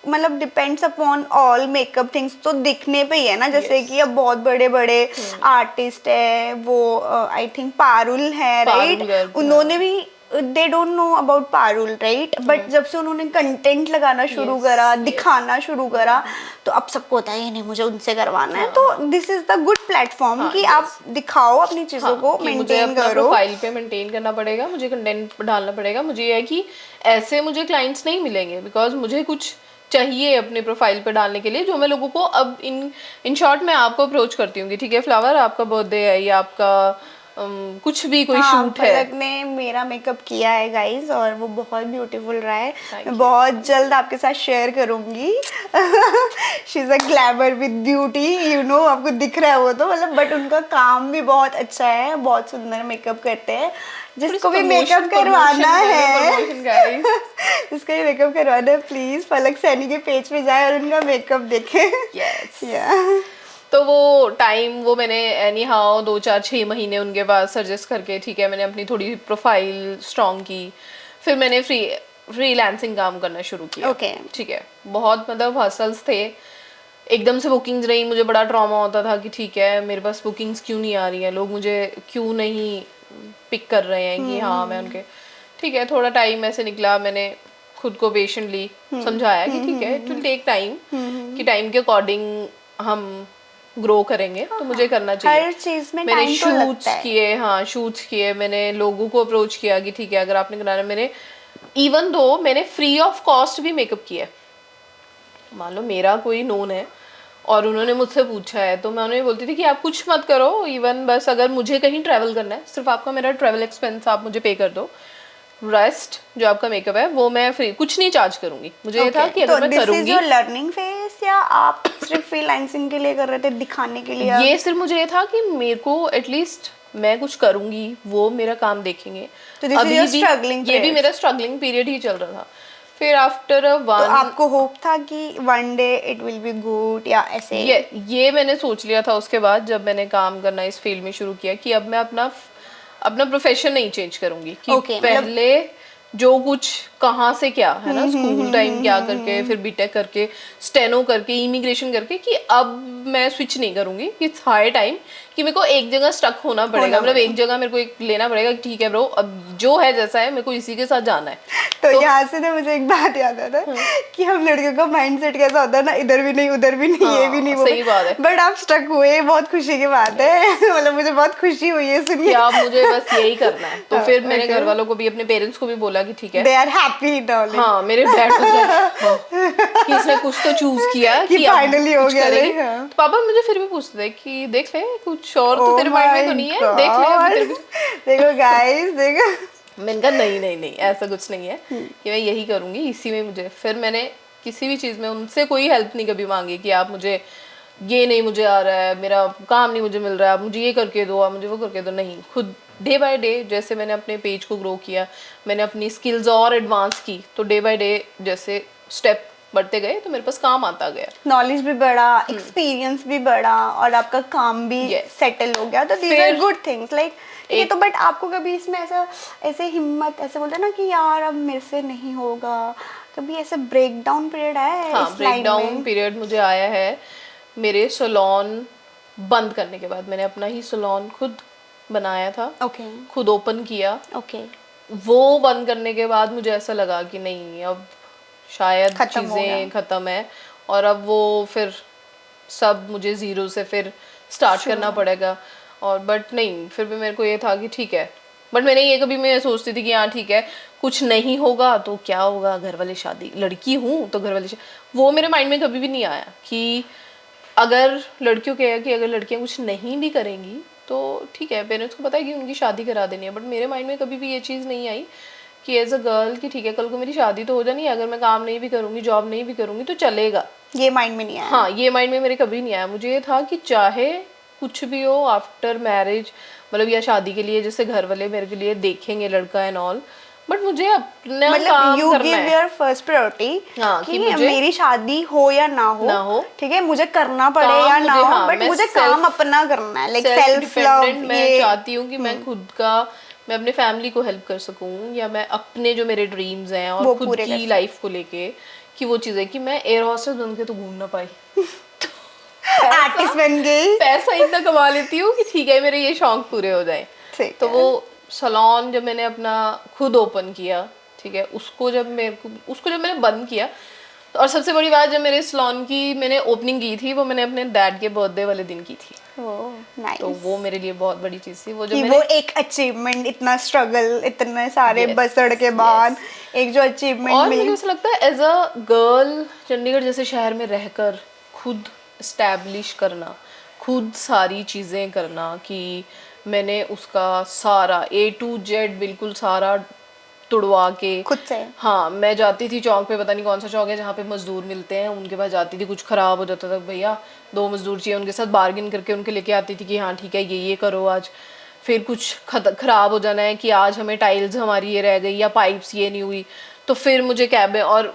मतलब depends upon all makeup things, तो दिखने पे ही है ना। जैसे कि अब बहुत बड़े बड़े आर्टिस्ट है, वो आई थिंक पारुल है, राइट, उन्होंने भी they don't know about Parul, right, but जब से उन्होंने कंटेंट लगाना शुरू करा, दिखाना शुरू करा, तो अब सबको होता है नहीं मुझे उनसे करवाना है। तो this is the good platform कि आप दिखाओ अपनी चीजों को, मेंटेन करो। प्रोफाइल पे मेंटेन करना पड़ेगा, मुझे कंटेंट डालना पड़ेगा, मुझे ये है कि ऐसे मुझे क्लाइंट्स नहीं मिलेंगे, बिकॉज मुझे कुछ चाहिए अपने प्रोफाइल पे डालने के लिए, जो मैं लोगों को अब इन शॉर्ट मैं आपको अप्रोच करती हूँ कि ठीक है फ्लावर, आपका बर्थडे है या आपका कुछ भी कोई हाँ, शूट है। पलक ने मेरा मेकअप किया है गाइस और वो बहुत ब्यूटीफुल रहा है। Thank मैं you. बहुत जल्द आपके साथ शेयर करूंगी। She is a glamour with beauty, you know, आपको दिख रहा है वो तो मतलब, बट उनका काम भी बहुत अच्छा है, बहुत सुंदर मेकअप करते हैं। जिसको भी मेकअप करवाना है जिसको भी मेकअप करवाना है प्लीज पलक सैनी के पेज पे जाए और उनका मेकअप देखे। Yes. या तो वो टाइम वो मैंने एनी हाउ 2 4 6 महीने उनके पास सजेस्ट करके, ठीक है, मैंने अपनी थोड़ी प्रोफाइल स्ट्रॉन्ग की। फिर मैंने फ्रीलांसिंग काम करना शुरू किया। Okay. ठीक है, बहुत मतलब हसल्स थे, एकदम से बुकिंग्स नहीं। मुझे बड़ा ट्रॉमा होता था कि ठीक है मेरे पास बुकिंग्स क्यों नहीं आ रही हैं, लोग मुझे क्यों नहीं पिक कर रहे हैं कि हाँ मैं उनके। ठीक है, थोड़ा टाइम ऐसे निकला, मैंने खुद को पेशेंटली समझाया कि ठीक है इट विल टेक टाइम, कि टाइम के अकॉर्डिंग हम ग्रो करेंगे, तो मुझे करना चाहिए। हर चीज में मैंने टाइम तो लगता शूट्स है। किए, हाँ शूट्स किए, मैंने लोगों को अप्रोच किया कि ठीक है अगर आपने कराना। मैंने इवन दो मैंने फ्री ऑफ कॉस्ट भी मेकअप किया है। मान लो मेरा कोई नोन है और उन्होंने मुझसे पूछा है, तो मैं उन्हें बोलती थी कि आप कुछ मत करो, इवन बस अगर मुझे कहीं ट्रैवल करना है, सिर्फ आपका मेरा ट्रैवल एक्सपेंस आप मुझे पे कर दो, रेस्ट जो आपका मेकअप है वो मैं फ्री, कुछ नहीं चार्ज करूंगी। मुझे ये था कि अगर मैं करूंगी। This is your learning phase या आप सिर्फ फ्रीलांसिंग के लिए कर रहे थे, दिखाने के लिए? ये सिर्फ मुझे ये था कि मेरे को एटलीस्ट मैं कुछ करूंगी, वो मेरा काम देखेंगे। तो दिस इज योर स्ट्रगलिंग ये भी मेरा स्ट्रगलिंग पीरियड ही चल रहा था। फिर आफ्टर तो वन, आपको होप था कि one day it will be good या ऐसे? ये मैंने सोच लिया था उसके बाद जब मैंने काम करना इस फील्ड में शुरू किया कि अब मैं अपना अपना प्रोफेशन नहीं चेंज करूंगी कि Okay, पहले जो कुछ कहाँ से क्या है ना, स्कूल टाइम क्या करके, फिर बीटेक करके, स्टेनो करके, इमिग्रेशन करके, कि अब मैं स्विच नहीं करूंगी। इट्स हाई टाइम कि मेरे को एक जगह स्टक होना पड़ेगा, मतलब एक जगह मेरे को एक लेना पड़ेगा कि ठीक है ब्रो अब जो है जैसा है मेरे को इसी के साथ जाना है। तो यहाँ से ना मुझे एक बात याद आता है कि हम लड़कियों का माइंडसेट कैसा होता है ना, इधर भी नहीं उधर भी नहीं, ये भी नहीं वो सही बात है। बट आप स्टक हुए, बहुत खुशी की बात है। मतलब मुझे बहुत खुशी हुई है सुन के। अब मुझे बस यही करना है। तो फिर मैंने घर वालों को भी, अपने पेरेंट्स को भी बोला कि ठीक है, दे आर हैप्पी डार्लिंग। हाँ मेरे डैड कि इसने कुछ तो चूज किया कि फाइनली हो गया। तो पापा मुझे फिर भी पूछते थे कि देख ले कुछ और तो तेरे माइंड में तो नहीं है, देख ले अभी तेरे देखो गाइस देखो। मैंने कहा नहीं नहीं नहीं ऐसा कुछ नहीं है कि मैं यही करूंगी, इसी में मुझे। फिर मैंने किसी भी चीज़ में उनसे कोई हेल्प नहीं कभी मांगी कि आप मुझे ये नहीं मुझे आ रहा है, मेरा काम नहीं मुझे मिल रहा है, आप मुझे ये करके दो, आप मुझे वो करके दो। नहीं, खुद डे बाय डे जैसे मैंने अपने पेज को ग्रो किया, मैंने अपनी स्किल्स और एडवांस की, तो डे बाय डे जैसे स्टेप बढ़ते गए तो मेरे पास काम आता गया, नॉलेज भी बढ़ा, एक्सपीरियंस भी बढ़ा और आपका काम भी सेटल हो गया। तो these are good things like ये तो। बट आपको कभी इसमें ऐसा ऐसे हिम्मत ऐसे बोलते ना कि यार अब मेरे से नहीं होगा, कभी ऐसे ब्रेक डाउन पीरियड आया है? हाँ, इस ब्रेक लाइन में डाउन पीरियड मुझे आया है मेरे सैलून बंद करने के बाद। मैंने अपना ही सैलून खुद बनाया था, ओके खुद ओपन किया। ओके वो बंद करने के बाद मुझे ऐसा लगा कि नहीं अब शायद चीज़ें ख़त्म है और अब वो फिर सब मुझे ज़ीरो से फिर स्टार्ट करना पड़ेगा। और बट नहीं, फिर भी मेरे को ये था कि ठीक है। बट मैंने ये कभी मैं सोचती थी कि हाँ ठीक है कुछ नहीं होगा तो क्या होगा, घर वाले शादी, लड़की हूँ तो घर वाले वो मेरे माइंड में कभी भी नहीं आया कि अगर लड़कियों के कि अगर लड़कियाँ कुछ नहीं भी करेंगी तो ठीक है, पेरेंट्स को पता है कि उनकी शादी करा देनी है। बट मेरे माइंड में कभी भी ये चीज़ नहीं आई कि एज अ गर्ल कि ठीक है कल को मेरी शादी तो हो जानी है, अगर मैं काम नहीं भी करूँगी, जॉब नहीं भी करूँगी तो चलेगा। ये माइंड में नहीं आया? हाँ, ये माइंड में मेरे कभी नहीं आया। मुझे ये था कि चाहे कुछ भी हो आफ्टर मैरिज, मतलब या शादी के लिए जैसे घर वाले मेरे के लिए देखेंगे लड़का एंड ऑल, बट मुझे अपना काम यू करना गिव है। योर फर्स्ट प्रायोरिटी हाँ, कि मेरी शादी हो या ना हो, ठीक है, मुझे करना पड़े या ना हो, हाँ, बट मुझे काम अपना करना है, लाइक सेल्फ लव। मैं चाहती हूँ कि मैं खुद का, मैं अपने फैमिली को हेल्प कर सकूँ, या मैं अपने जो मेरे ड्रीम्स हैं और खुद की लाइफ को लेके कि वो चीज़ें कि मैं एयर हॉस्टेस बन के तो घूम ना पाई, आर्टिस्ट बन गई, पैसा इतना कमा लेती हूँ कि ठीक है मेरे ये शौक पूरे हो जाए। तो वो सैलून जब मैंने अपना खुद ओपन किया, ठीक है, उसको जब मैंने बंद किया, और सबसे बड़ी बात जब मेरे सैलून की मैंने ओपनिंग की थी वो मैंने अपने डैड के बर्थडे वाले दिन की थी। nice. तो वो मेरे लिए बहुत बड़ी चीज़ थी। वो जो वो एक अचीवमेंट, इतना स्ट्रगल, इतने सारे बसड़ के बाद एक जो अचीवमेंट और मुझे ऐसा लगता है एज अ गर्ल चंडीगढ़ जैसे शहर में रहकर खुद एस्टैब्लिश करना, खुद सारी चीज़ें करना कि मैंने उसका सारा A to Z बिल्कुल सारा तुड़वा के खुद से। हाँ, मैं जाती थी चौक पे, पता नहीं कौन सा चौक है जहाँ पे मजदूर मिलते हैं, उनके पास जाती थी, कुछ खराब हो जाता था, भैया 2 मजदूर चाहिए, उनके साथ बार्गेन करके उनके लेके आती थी कि हाँ ठीक है ये करो आज। फिर कुछ खराब हो जाना है कि आज हमें टाइल्स हमारी ये रह गई या पाइप्स ये नहीं हुई, तो फिर मुझे कैब में, और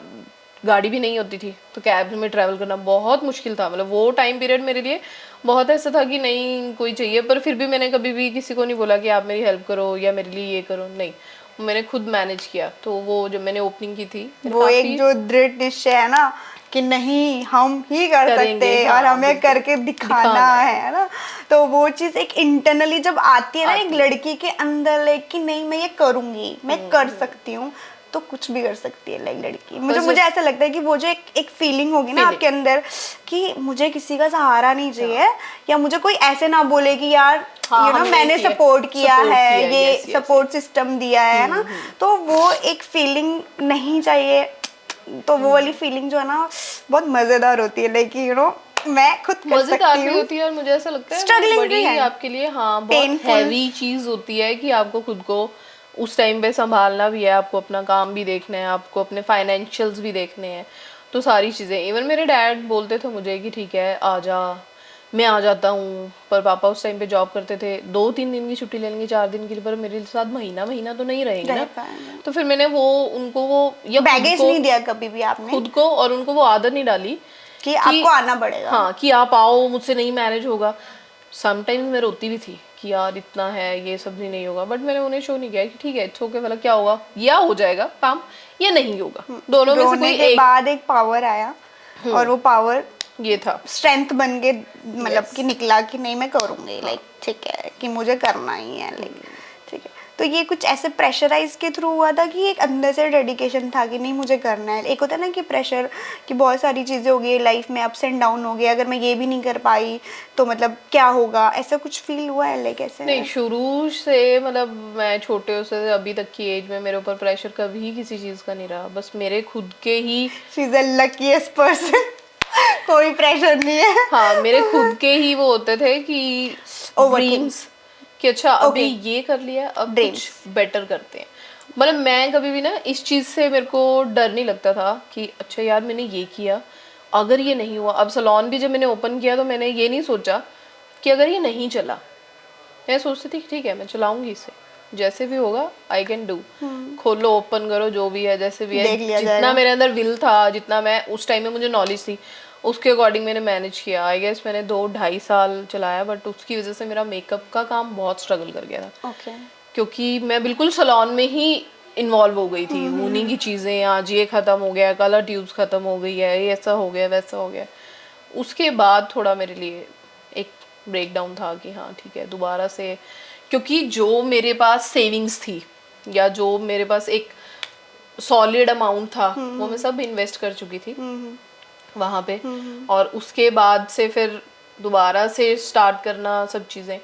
गाड़ी भी नहीं होती थी तो कैब में ट्रैवल करना बहुत मुश्किल था। मतलब वो टाइम पीरियड मेरे लिए बहुत ऐसा था कि नहीं कोई चाहिए, पर फिर भी मैंने कभी भी किसी को नहीं बोला कि आप मेरी हेल्प करो या मेरे लिए ये करो, नहीं, मैंने खुद मैनेज किया। तो वो जब मैंने ओपनिंग की थी, वो एक जो दृढ़ निश्चय है ना कि नहीं हम ही कर सकते हैं, हाँ, और हमें करके दिखाना है ना, तो वो चीज एक इंटरनली जब आती है ना एक लड़की के अंदर, लाइक कि नहीं मैं ये करूंगी, मैं कर सकती हूँ, तो कुछ भी कर सकती है लाइक लड़की। मुझे ऐसा लगता है कि वो जो एक फीलिंग होगी ना आपके अंदर कि मुझे किसी का सहारा नहीं चाहिए, या मुझे कोई ऐसे ना बोले कि यार यू नो मैंने सपोर्ट किया है, ये सपोर्ट सिस्टम दिया है ना, तो वो एक फीलिंग नहीं चाहिए। तो वो वाली फीलिंग जो है ना बहुत मजेदार होती है, लाइक यू नो मैं खुद कर सकती हूँ। होती है, और मुझे ऐसा लगता है स्ट्रगलिंग बड़ी आपके लिए हाँ बहुत हैवी चीज होती है कि आपको खुद को उस टाइम पे संभालना भी है, आपको अपना काम भी देखना है, आपको अपने फाइनेंशियल्स भी देखने हैं, तो सारी चीज़ें। इवन मेरे डैड बोलते थे मुझे कि ठीक है आ जा, मैं आ जाता हूँ, पर पापा उस टाइम पे जॉब करते थे, 2-3 दिन की छुट्टी ले लेंगे, 4 दिन के लिए, पर मेरे साथ महीना तो नहीं रहेंगे ना। तो फिर मैंने उनको वो या बैगेज नहीं दिया कभी भी आपने खुद को, और उनको वो आदत नहीं डाली कि आपको आना पड़ेगा। हाँ, कि आप आओ, मुझसे नहीं मैनेज होगा। समटाइम्स मैं रोती भी थी कि यार इतना है, ये सब भी नहीं होगा, बट मैंने उन्हें शो नहीं किया कि ठीक है इट्स ओके, वाला क्या होगा, या हो जाएगा काम या नहीं होगा, दोनों में से कोई एक। बाद एक पावर आया, और वो पावर ये था, स्ट्रेंथ बन के मतलब कि निकला कि नहीं मैं करूंगी, लाइक ठीक है कि मुझे करना ही है, लाइक ठीक है। तो ये कुछ ऐसे प्रेशराइज के थ्रू हुआ था कि एक अंदर से डेडिकेशन था कि नहीं मुझे करना है? एक होता है ना कि प्रेशर कि बहुत सारी चीज़ें हो गई लाइफ में, अप्स एंड डाउन हो गए, अगर मैं ये भी नहीं कर पाई तो मतलब क्या होगा, ऐसा कुछ फील हुआ है लाइक ऐसे? नहीं, शुरू से मतलब मैं छोटे से अभी तक की एज में मेरे ऊपर प्रेशर कभी किसी चीज़ का नहीं रहा, बस मेरे खुद के ही she is the luckiest person कोई प्रेशर नहीं है। हाँ, मेरे खुद के ही वो होते थे कि ड्रीम्स कि अच्छा अभी ये कर लिया, अब कुछ बेटर करते हैं। मतलब मैं कभी भी ना इस चीज़ से मेरे को डर नहीं लगता था कि अच्छा यार मैंने ये किया, अगर ये नहीं हुआ। अब सैलून भी जब मैंने ओपन किया तो मैंने ये नहीं सोचा कि अगर ये नहीं चला, मैं सोचती थी ठीक है मैं चलाऊंगी इसे, जैसे भी होगा आई कैन डू, खोलो ओपन करो जो भी है जैसे भी है, जितना मेरे अंदर विल था, जितना मैं उस टाइम में मुझे नॉलेज थी उसके अकॉर्डिंग मैंने मैनेज किया। आई गेस मैंने 2-2.5 साल चलाया, बट उसकी वजह से मेरा मेकअप का काम बहुत स्ट्रगल कर गया था। क्योंकि मैं बिल्कुल सैलून में ही इन्वॉल्व हो गई थी, उन्हीं की चीज़ें, आज ये ख़त्म हो गया, कलर ट्यूब्स ख़त्म हो गई है, ये ऐसा हो गया वैसा हो गया। उसके बाद थोड़ा मेरे लिए एक ब्रेक डाउन था कि हाँ ठीक है दोबारा से, क्योंकि जो मेरे पास सेविंग्स थी या जो मेरे पास एक सॉलिड अमाउंट था वो मैं सब इन्वेस्ट कर चुकी थी वहाँ पे, और उसके बाद से फिर दोबारा से स्टार्ट करना सब चीज़ें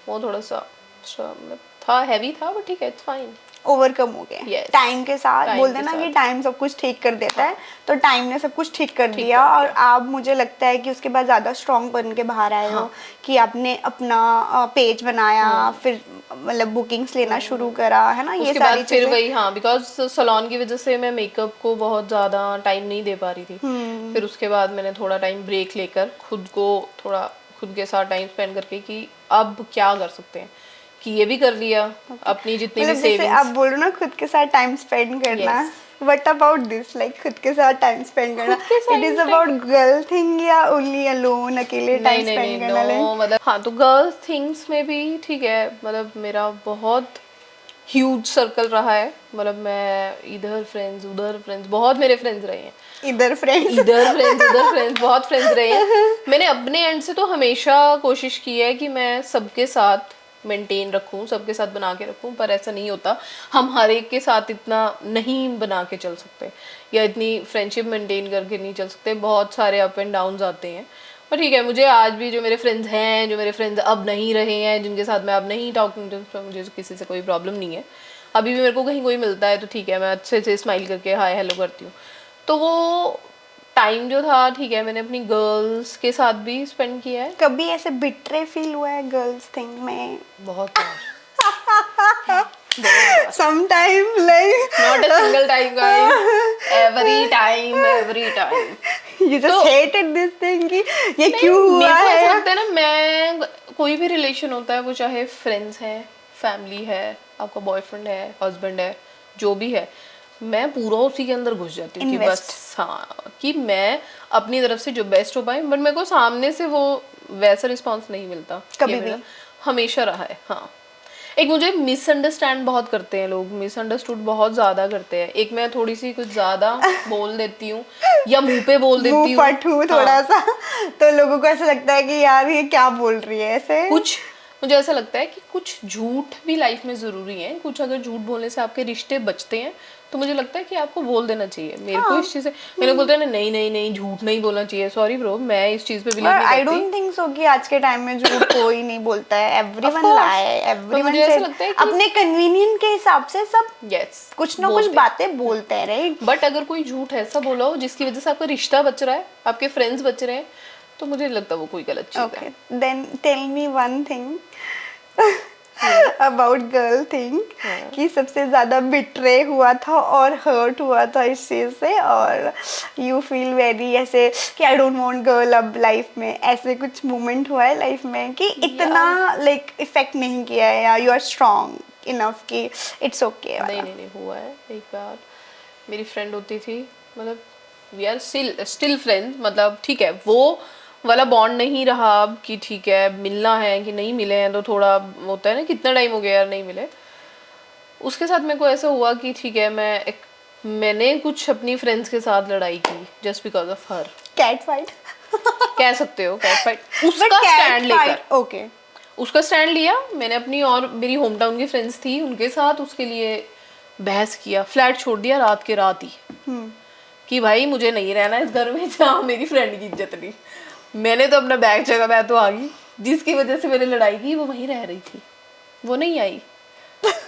वो थोड़ा सा मतलब था, हैवी था, बट ठीक है इट्स फाइन, ओवरकम हो गए टाइम के साथ। बोलते ना कि टाइम सब कुछ ठीक कर देता है, तो टाइम ने सब कुछ ठीक कर दिया, और आप मुझे लगता है कि उसके बाद ज़्यादा स्ट्रॉन्ग बन के बाहर आए हो कि आपने अपना पेज बनाया, फिर मतलब बुकिंग्स लेना शुरू करा, है ना, ये सारी चीज़ें। फिर वही हाँ, बिकॉज सैलून की वजह से मैं मेकअप को बहुत ज़्यादा टाइम नहीं दे पा रही थी। फिर उसके बाद मैंने थोड़ा टाइम ब्रेक लेकर खुद को थोड़ा खुद के साथ टाइम स्पेंड करके कि अब क्या कर सकते हैं, कि ये भी कर लिया अपनी जितनी भी सेविंग्स। आप बोल रहे हो ना खुद के साथ टाइम स्पेंड करना, व्हाट अबाउट दिस, लाइक खुद के साथ टाइम स्पेंड करना, it is about girl thing या ओनली अलोन, अकेले टाइम स्पेंड करना? मतलब हाँ, तो गर्ल थिंग्स में भी ठीक है, मतलब मेरा बहुत ह्यूज सर्कल रहा है, मतलब मैं इधर फ्रेंड्स उधर फ्रेंड्स, बहुत मेरे फ्रेंड्स रहे हैं, इधर फ्रेंड्स उधर फ्रेंड्स, बहुत फ्रेंड्स रहे हैं। मैंने अपने एंड से तो हमेशा कोशिश की है कि मैं सबके साथ मेंटेन रखूं, सबके साथ बना के रखूं, पर ऐसा नहीं होता, हम हर एक के साथ इतना नहीं बना के चल सकते या इतनी फ्रेंडशिप मेंटेन करके नहीं चल सकते, बहुत सारे अप एंड डाउन्स आते हैं। पर ठीक है, मुझे आज भी जो मेरे फ्रेंड्स हैं, जो मेरे फ्रेंड्स अब नहीं रहे हैं, जिनके साथ मैं अब नहीं टॉकिंग टू, मुझे किसी से कोई प्रॉब्लम नहीं है। अभी भी मेरे को कहीं कोई मिलता है तो ठीक है मैं अच्छे से स्माइल करके हाय हेलो करती हूँ। तो वो टाइम जो था ठीक है मैंने अपनी गर्ल्स के साथ भी स्पेंड किया है कभी ऐसे बिट्रे फील हुआ है गर्ल्स थिंग में? बहुत बार sometime like not a single time guys every time you just तो- hated this thing कि ये क्यों हुआ मेरे को ऐसा है? लगता है ना मैं कोई भी रिलेशन होता है वो चाहे फ्रेंड्स है फैमिली है आपका बॉयफ्रेंड है हस्बैंड है जो भी है मैं पूरा उसी के अंदर घुस जाती हूँ कि Invest. बस हाँ कि मैं अपनी तरफ से जो बेस्ट हो पाए बट मेरे को सामने से वो वैसा रिस्पॉन्स नहीं मिलता कभी ये भी? मेरा हमेशा रहा है हाँ एक मुझे मिसअंडरस्टैंड बहुत करते हैं लोग मिसअंडरस्टूड बहुत ज्यादा करते हैं एक मैं थोड़ी सी कुछ ज्यादा बोल देती हूँ या मुंह पे बोल देती मुंह हूँ फट हूँ थोड़ा सा तो लोगों को ऐसा लगता है कि यार ये क्या बोल रही है ऐसे। कुछ मुझे ऐसा लगता है कि कुछ झूठ भी लाइफ में जरूरी है कुछ अगर झूठ बोलने से आपके रिश्ते बचते हैं तो मुझे लगता है कि आपको बोल देना चाहिए मेरे को इस चीज से मेरे को बोलते हैं ना नहीं नहीं नहीं झूठ नहीं बोलना चाहिए सॉरी ब्रो मैं इस चीज पे बिलीव नहीं आई करती डोंट थिंक सो कि आज के टाइम में झूठ कोई नहीं बोलता है। Everyone course. लाई पर एवरीवन मुझे ऐसा लगता है कि- अपने कन्वीनियंट के हिसाब से सब यस कुछ ना कुछ बातें बोलते हैं राइट। बट अगर कोई झूठ ऐसा बोला हो जिसकी वजह से आपका रिश्ता बच रहा है आपके फ्रेंड्स बच रहे हैं तो मुझे नहीं लगता वो कोई गलत चीज है okay then tell me one thing about girl thing कि सबसे ज्यादा बिट्रे हुआ था और हर्ट हुआ था इस चीज से और यू फील वेरी ऐसे कि आई डोंट वांट गर्ल अब लाइफ में ऐसे कुछ मोमेंट हुआ है लाइफ में कि इतना लाइक इफेक्ट नहीं किया है या यू आर स्ट्रांग इनफ कि इट्स ओके? नहीं हुआ है एक बार मेरी फ्रेंड होती थी मतलब वी आर स्टिल फ्रेंड्स मतलब ठीक है वो वाला बॉन्ड नहीं रहा अब कि ठीक है मिलना है कि नहीं मिले हैं तो थोड़ा होता है ना कितना टाइम हो गया यार नहीं मिले उसके साथ मेरे को ऐसा हुआ कि ठीक है मैंने कुछ अपनी फ्रेंड्स के साथ लड़ाई की just because of her cat fight कह सकते हो कैट फाइट उसका स्टैंड लेकर ओके उसका स्टैंड लिया मैंने अपनी और मेरी होम टाउन की फ्रेंड्स थी उनके साथ उसके लिए बहस किया फ्लैट छोड़ दिया रात के रात ही कि भाई मुझे नहीं रहना इस घर में जहाँ मेरी फ्रेंड की इज्जत नहीं मैंने तो अपना बैग जगह मैं तो आ गई जिसकी वजह से मैंने लड़ाई की वो वहीं रह रही थी वो नहीं आई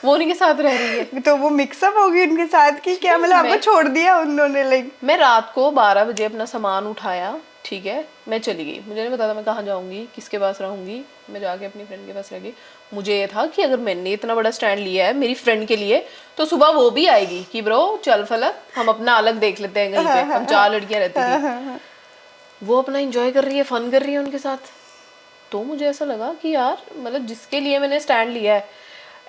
वो उन्हीं के साथ रह रही है तो वो मिक्सअप होगी उनके साथ कि क्या मतलब आपको छोड़ दिया उन्होंने लाइक? मैं रात को 12 बजे अपना सामान उठाया ठीक है मैं चली गई मुझे नहीं पता था मैं कहाँ जाऊंगी किसके पास रहूंगी मैं जाके अपनी फ्रेंड के पास रह गई मुझे ये था कि अगर मैंने इतना बड़ा स्टैंड लिया है मेरी फ्रेंड के लिए तो सुबह वो भी आएगी कि ब्रो चल फलक हम अपना अलग देख लेते हैं कहीं पे हम 4 लड़कियां रहती थी वो अपना एंजॉय कर रही है फन कर रही है उनके साथ तो मुझे ऐसा लगा कि यार मतलब जिसके लिए मैंने स्टैंड लिया है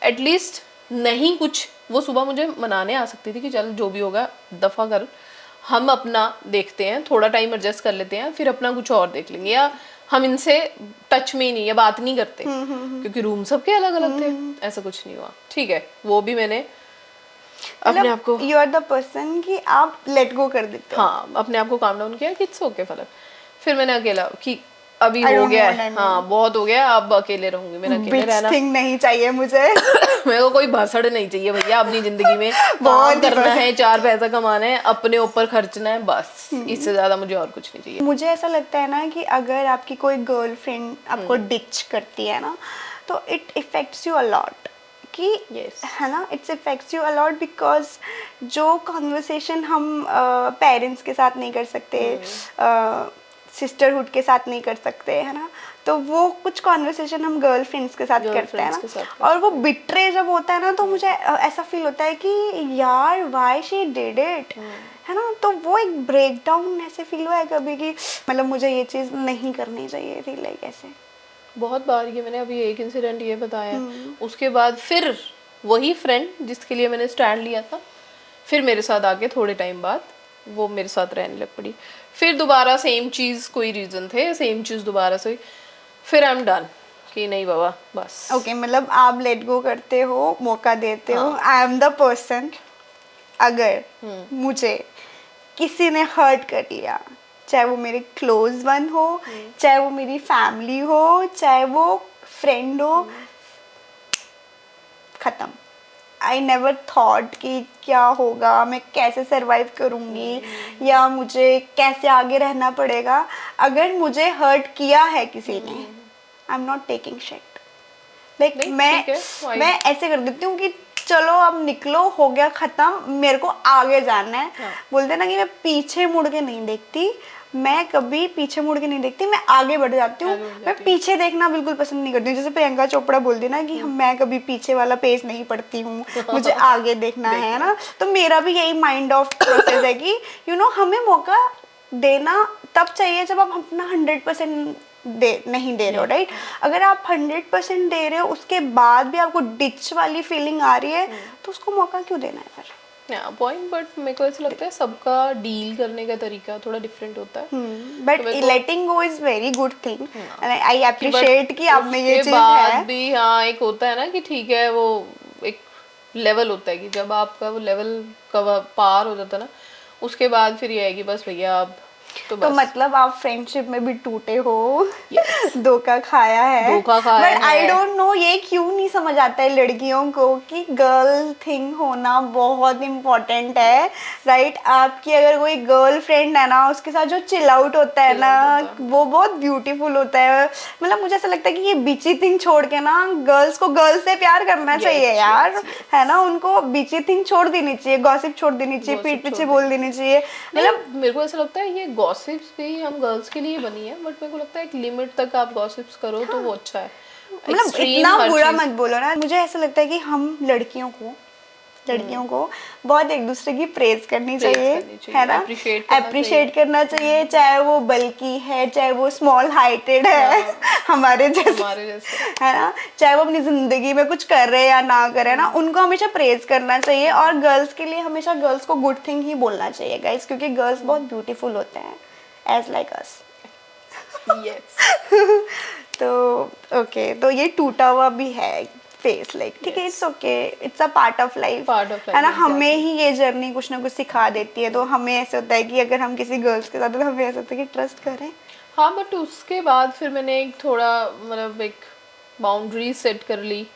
एटलीस्ट नहीं कुछ वो सुबह मुझे मनाने आ सकती थी कि चल जो भी होगा दफा कर हम अपना देखते हैं थोड़ा टाइम एडजस्ट कर लेते हैं फिर अपना कुछ और देख लेंगे या हम इनसे टच में ही नहीं या बात नहीं करते क्योंकि रूम सबके अलग अलग थे ऐसा कुछ नहीं हुआ ठीक है वो भी मैंने अपने आप को यू आर द पर्सन कि आप लेट गो कर देते हो। हाँ अपने आप को काम डाउन किया कि इट्स ओके फलक फिर मैंने अकेला कि अभी I हो don't गया want है anyone. हाँ बहुत हो गया अब अकेले रहूंगी मैंने अकेले बिच रहना थिंग नहीं चाहिए मुझे मेरे को कोई भसड़ नहीं चाहिए भैया अपनी जिंदगी में बहुत काम करना है 4 पैसा कमाना है अपने ऊपर खर्चना है बस इससे ज्यादा मुझे और कुछ नहीं चाहिए मुझे ऐसा लगता है ना कि अगर आपकी कोई गर्लफ्रेंड आपको डिच करती है ना तो इट इफेक्ट्स यू अलॉट कि Yes. है ना it's effects you a lot because जो कॉन्वर्सेशन हम पेरेंट्स के साथ नहीं कर सकते सिस्टरहुड के साथ नहीं कर सकते है ना तो वो कुछ कॉन्वर्सेशन हम गर्लफ्रेंड्स के साथ करते हैं Girlfriends के साथ ना और वो बिट्रे जब होता है ना तो मुझे ऐसा फील होता है कि यार व्हाई शी डिड इट है ना तो वो एक ब्रेक डाउन ऐसे फील हुआ है कभी कि मतलब मुझे ये चीज़ नहीं करनी चाहिए थी लाइक ऐसे बहुत बार ये मैंने अभी एक इंसिडेंट ये बताया उसके बाद फिर वही फ्रेंड जिसके लिए मैंने स्टैंड लिया था फिर मेरे साथ आके थोड़े टाइम बाद वो मेरे साथ रहने लग पड़ी फिर दोबारा सेम चीज कोई रीजन थे सेम चीज दोबारा से फिर आई एम डन कि नहीं बाबा बस ओके मतलब आप लेट गो करते हो मौका देते हो आई एम द पर्सन अगर मुझे किसी ने हर्ट कर लिया चाहे वो मेरे क्लोज वन हो चाहे वो मेरी फैमिली हो चाहे वो फ्रेंड हो खत्म आई नेवर थॉट कि क्या होगा मैं कैसे सरवाइव करूँगी या मुझे कैसे आगे रहना पड़ेगा अगर मुझे हर्ट किया है किसी ने आई am not taking shit like नहीं, मैं ठीक है, why? मैं ऐसे कर देती हूँ कि चलो अब निकलो, हो गया खत्म, मेरे को आगे जाना है। हाँ। बोलते ना कि मैं पीछे मुड़ के नहीं देखती, मैं कभी पीछे मुड़ के नहीं देखती, मैं आगे बढ़ जाती हूँ। आगे बढ़ मैं जाती हूँ। पीछे देखना बिल्कुल पसंद नहीं करती हूँ। जैसे प्रियंका चोपड़ा बोलती ना कि मैं कभी पीछे वाला पेज नहीं पढ़ती हूँ, मुझे आगे देखना है ना। तो मेरा भी यही माइंड ऑफ प्रोसेस है कि हमें मौका देना तब चाहिए जब आप अपना 100% नहीं दे रहे हो, राइट। अगर आप 100% दे रहे हो, उसके बाद भी आपको डिच वाली फीलिंग आ रही है, तो उसको मौका क्यों देना है फिर? पॉइंट, बट मेरे को ऐसा लगता है सबका डील करने का तरीका थोड़ा डिफरेंट होता है। बट तो मेरे को letting go is very good thing, I appreciate कि आप में ये उसके चीज बाद है। भी हाँ एक होता है ना कि ठीक है, वो एक लेवल होता है कि जब आपका वो लेवल कवर पार हो जाता है ना, उसके बाद फिर ये है कि बस भैया अब तो तो बस। मतलब आप फ्रेंडशिप में भी टूटे हो, Yes. धोखा खाया है। धोखा खाया बट आई है। डोंट नो ये क्यों नहीं समझ आता है लड़कियों को कि गर्ल थिंग होना बहुत इम्पोर्टेंट है, राइट। आपकी अगर कोई गर्ल फ्रेंड है ना, उसके साथ जो चिल आउट होता है Chill ना, out होता है। वो बहुत ब्यूटीफुल होता है। मतलब मुझे ऐसा लगता है कि ये बीची थिंग छोड़ के ना, गर्ल्स को गर्ल्स से प्यार करना Yes, चाहिए yes, यार, yes. है ना। उनको बीची थिंग छोड़ देनी चाहिए, गॉसिप छोड़ देनी चाहिए, Gossip पीठ पीछे छोड़ बोल देनी चाहिए। नहीं, मतलब मेरे को ऐसा लगता है ये गॉसिप्स भी हम गर्ल्स के लिए बनी है, बट मेरे को लगता है एक लिमिट तक आप गॉसिप्स करो तो वो अच्छा है। मतलब एक्सट्रीम इतना हर बुरा चीज मत बोलो ना। मुझे ऐसा लगता है कि हम लड़कियों को बहुत एक दूसरे की प्रेज करनी प्रेज चाहिए, करनी चाहिए, है ना। अप्रिशिएट करना अप्रिशिएट चाहिए। करना चाहिए, चाहे वो बल्की है, चाहे वो स्मॉल हाइटेड है, हमारे जैसे, हमारे जैसे। है ना। चाहे वो अपनी जिंदगी में कुछ कर रहे हैं या ना कर रहे हैं ना, उनको हमेशा प्रेज करना चाहिए। और गर्ल्स के लिए हमेशा गर्ल्स को गुड थिंग ही बोलना चाहिए गाइस, क्योंकि गर्ल्स बहुत ब्यूटीफुल होते हैं, एज लाइक अस। यस। तो ओके, तो ये टूटा हुआ भी है फेस, लाइक ठीक है, it's okay, it's a part of life, part of है लाइफ, ना। हमें एग्जैक्टली। ही ये जर्नी कुछ ना कुछ सिखा देती है। तो हमें ऐसे होता है कि अगर हम किसी गर्ल्स के साथ हैं, तो हमें ऐसा होता है कि ट्रस्ट करें। हाँ, बट उसके बाद फिर मैंने एक थोड़ा मतलब एक बाउंड्री सेट कर ली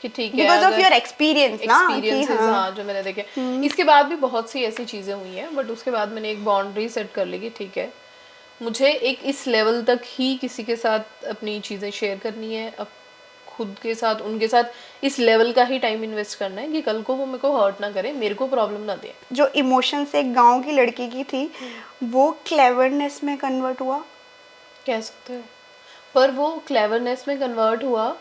कि ठीक है, बिकॉज ऑफ अगर योर एक्सपीरियंस ना, कि एक्सपीरियंसेस हाँ। हाँ जो मैंने देखे, इसके बाद भी बहुत सी ऐसी चीज़ें हुई हैं, बट उसके बाद मैंने एक बाउंड्री सेट कर ली कि ठीक है, मुझे एक इस लेवल तक ही किसी के साथ अपनी चीज़ें शेयर करनी है, अब खुद के साथ उनके साथ इस लेवल का ही टाइम इन्वेस्ट करना है कि कल को वो मेरे को हर्ट ना करे, मेरे को प्रॉब्लम ना दे। जो इमोशंस एक गांव की लड़की की थी, वो क्लेवरनेस में कन्वर्ट हुआ, कह सकते हो, पर वो क्लेवरनेस में कन्वर्ट हुआ,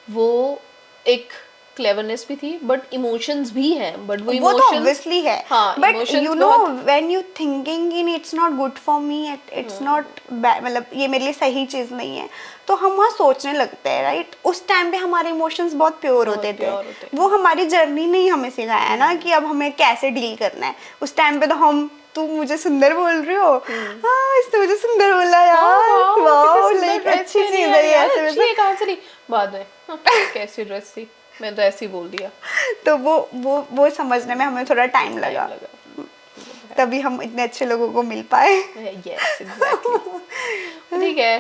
वो एक क्लेवरनेस भी थी, बट इमोशंस भी हैं, बट वो वो तो इमोशंस ऑब्वियसली है। हाँ बट इमोशंस यू नो बहुत when you thinking in its not good for me, it's not मतलब ये मेरे लिए सही चीज़ नहीं है, तो हम वहाँ सोचने लगते हैं, राइट। उस टाइम पे हमारे इमोशंस बहुत प्योर होते थे। प्योर होते वो हमारी जर्नी ने ही हमें सिखाया है ना कि अब हमें कैसे डील करना है। उस टाइम पे तो हम, तू मुझे सुंदर बोल रही हो, हाँ इसने मुझे सुंदर बोला यार, वाओ, लाइक अच्छी चीज़ है ये, ऐसे अच्छी है, कहाँ से ली बाद में हाँ, कैसी ड्रेस थी, मैं तो ऐसे ही बोल दिया। तो वो समझने में हमें थोड़ा टाइम टाइम लगा, लगा। तभी हम इतने अच्छे लोगों को मिल पाए। Yes exactly. ठीक है।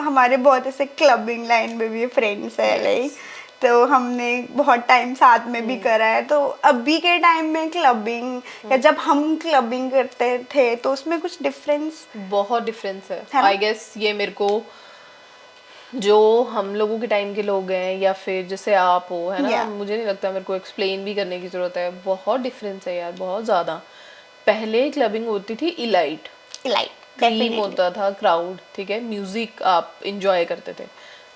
हमारे बहुत ऐसे क्लबिंग लाइन में भी फ्रेंड्स है, लाइक तो हमने बहुत टाइम साथ में भी करा है। तो अभी के टाइम में क्लबिंग या जब हम क्लबिंग करते थे, तो उसमें कुछ डिफरेंस, बहुत डिफरेंस है है ना? I guess. ये मेरे को जो हम लोगों के टाइम के लोग हैं या फिर जैसे आप हो, है ना, Yeah. मुझे नहीं लगता मेरे को एक्सप्लेन भी करने की जरूरत है। बहुत डिफरेंस है यार, बहुत ज़्यादा। पहले क्लबिंग होती थी इलाइट, लाइक क्रीम होता था, क्राउड, ठीक है, म्यूजिक आप इंजॉय करते थे।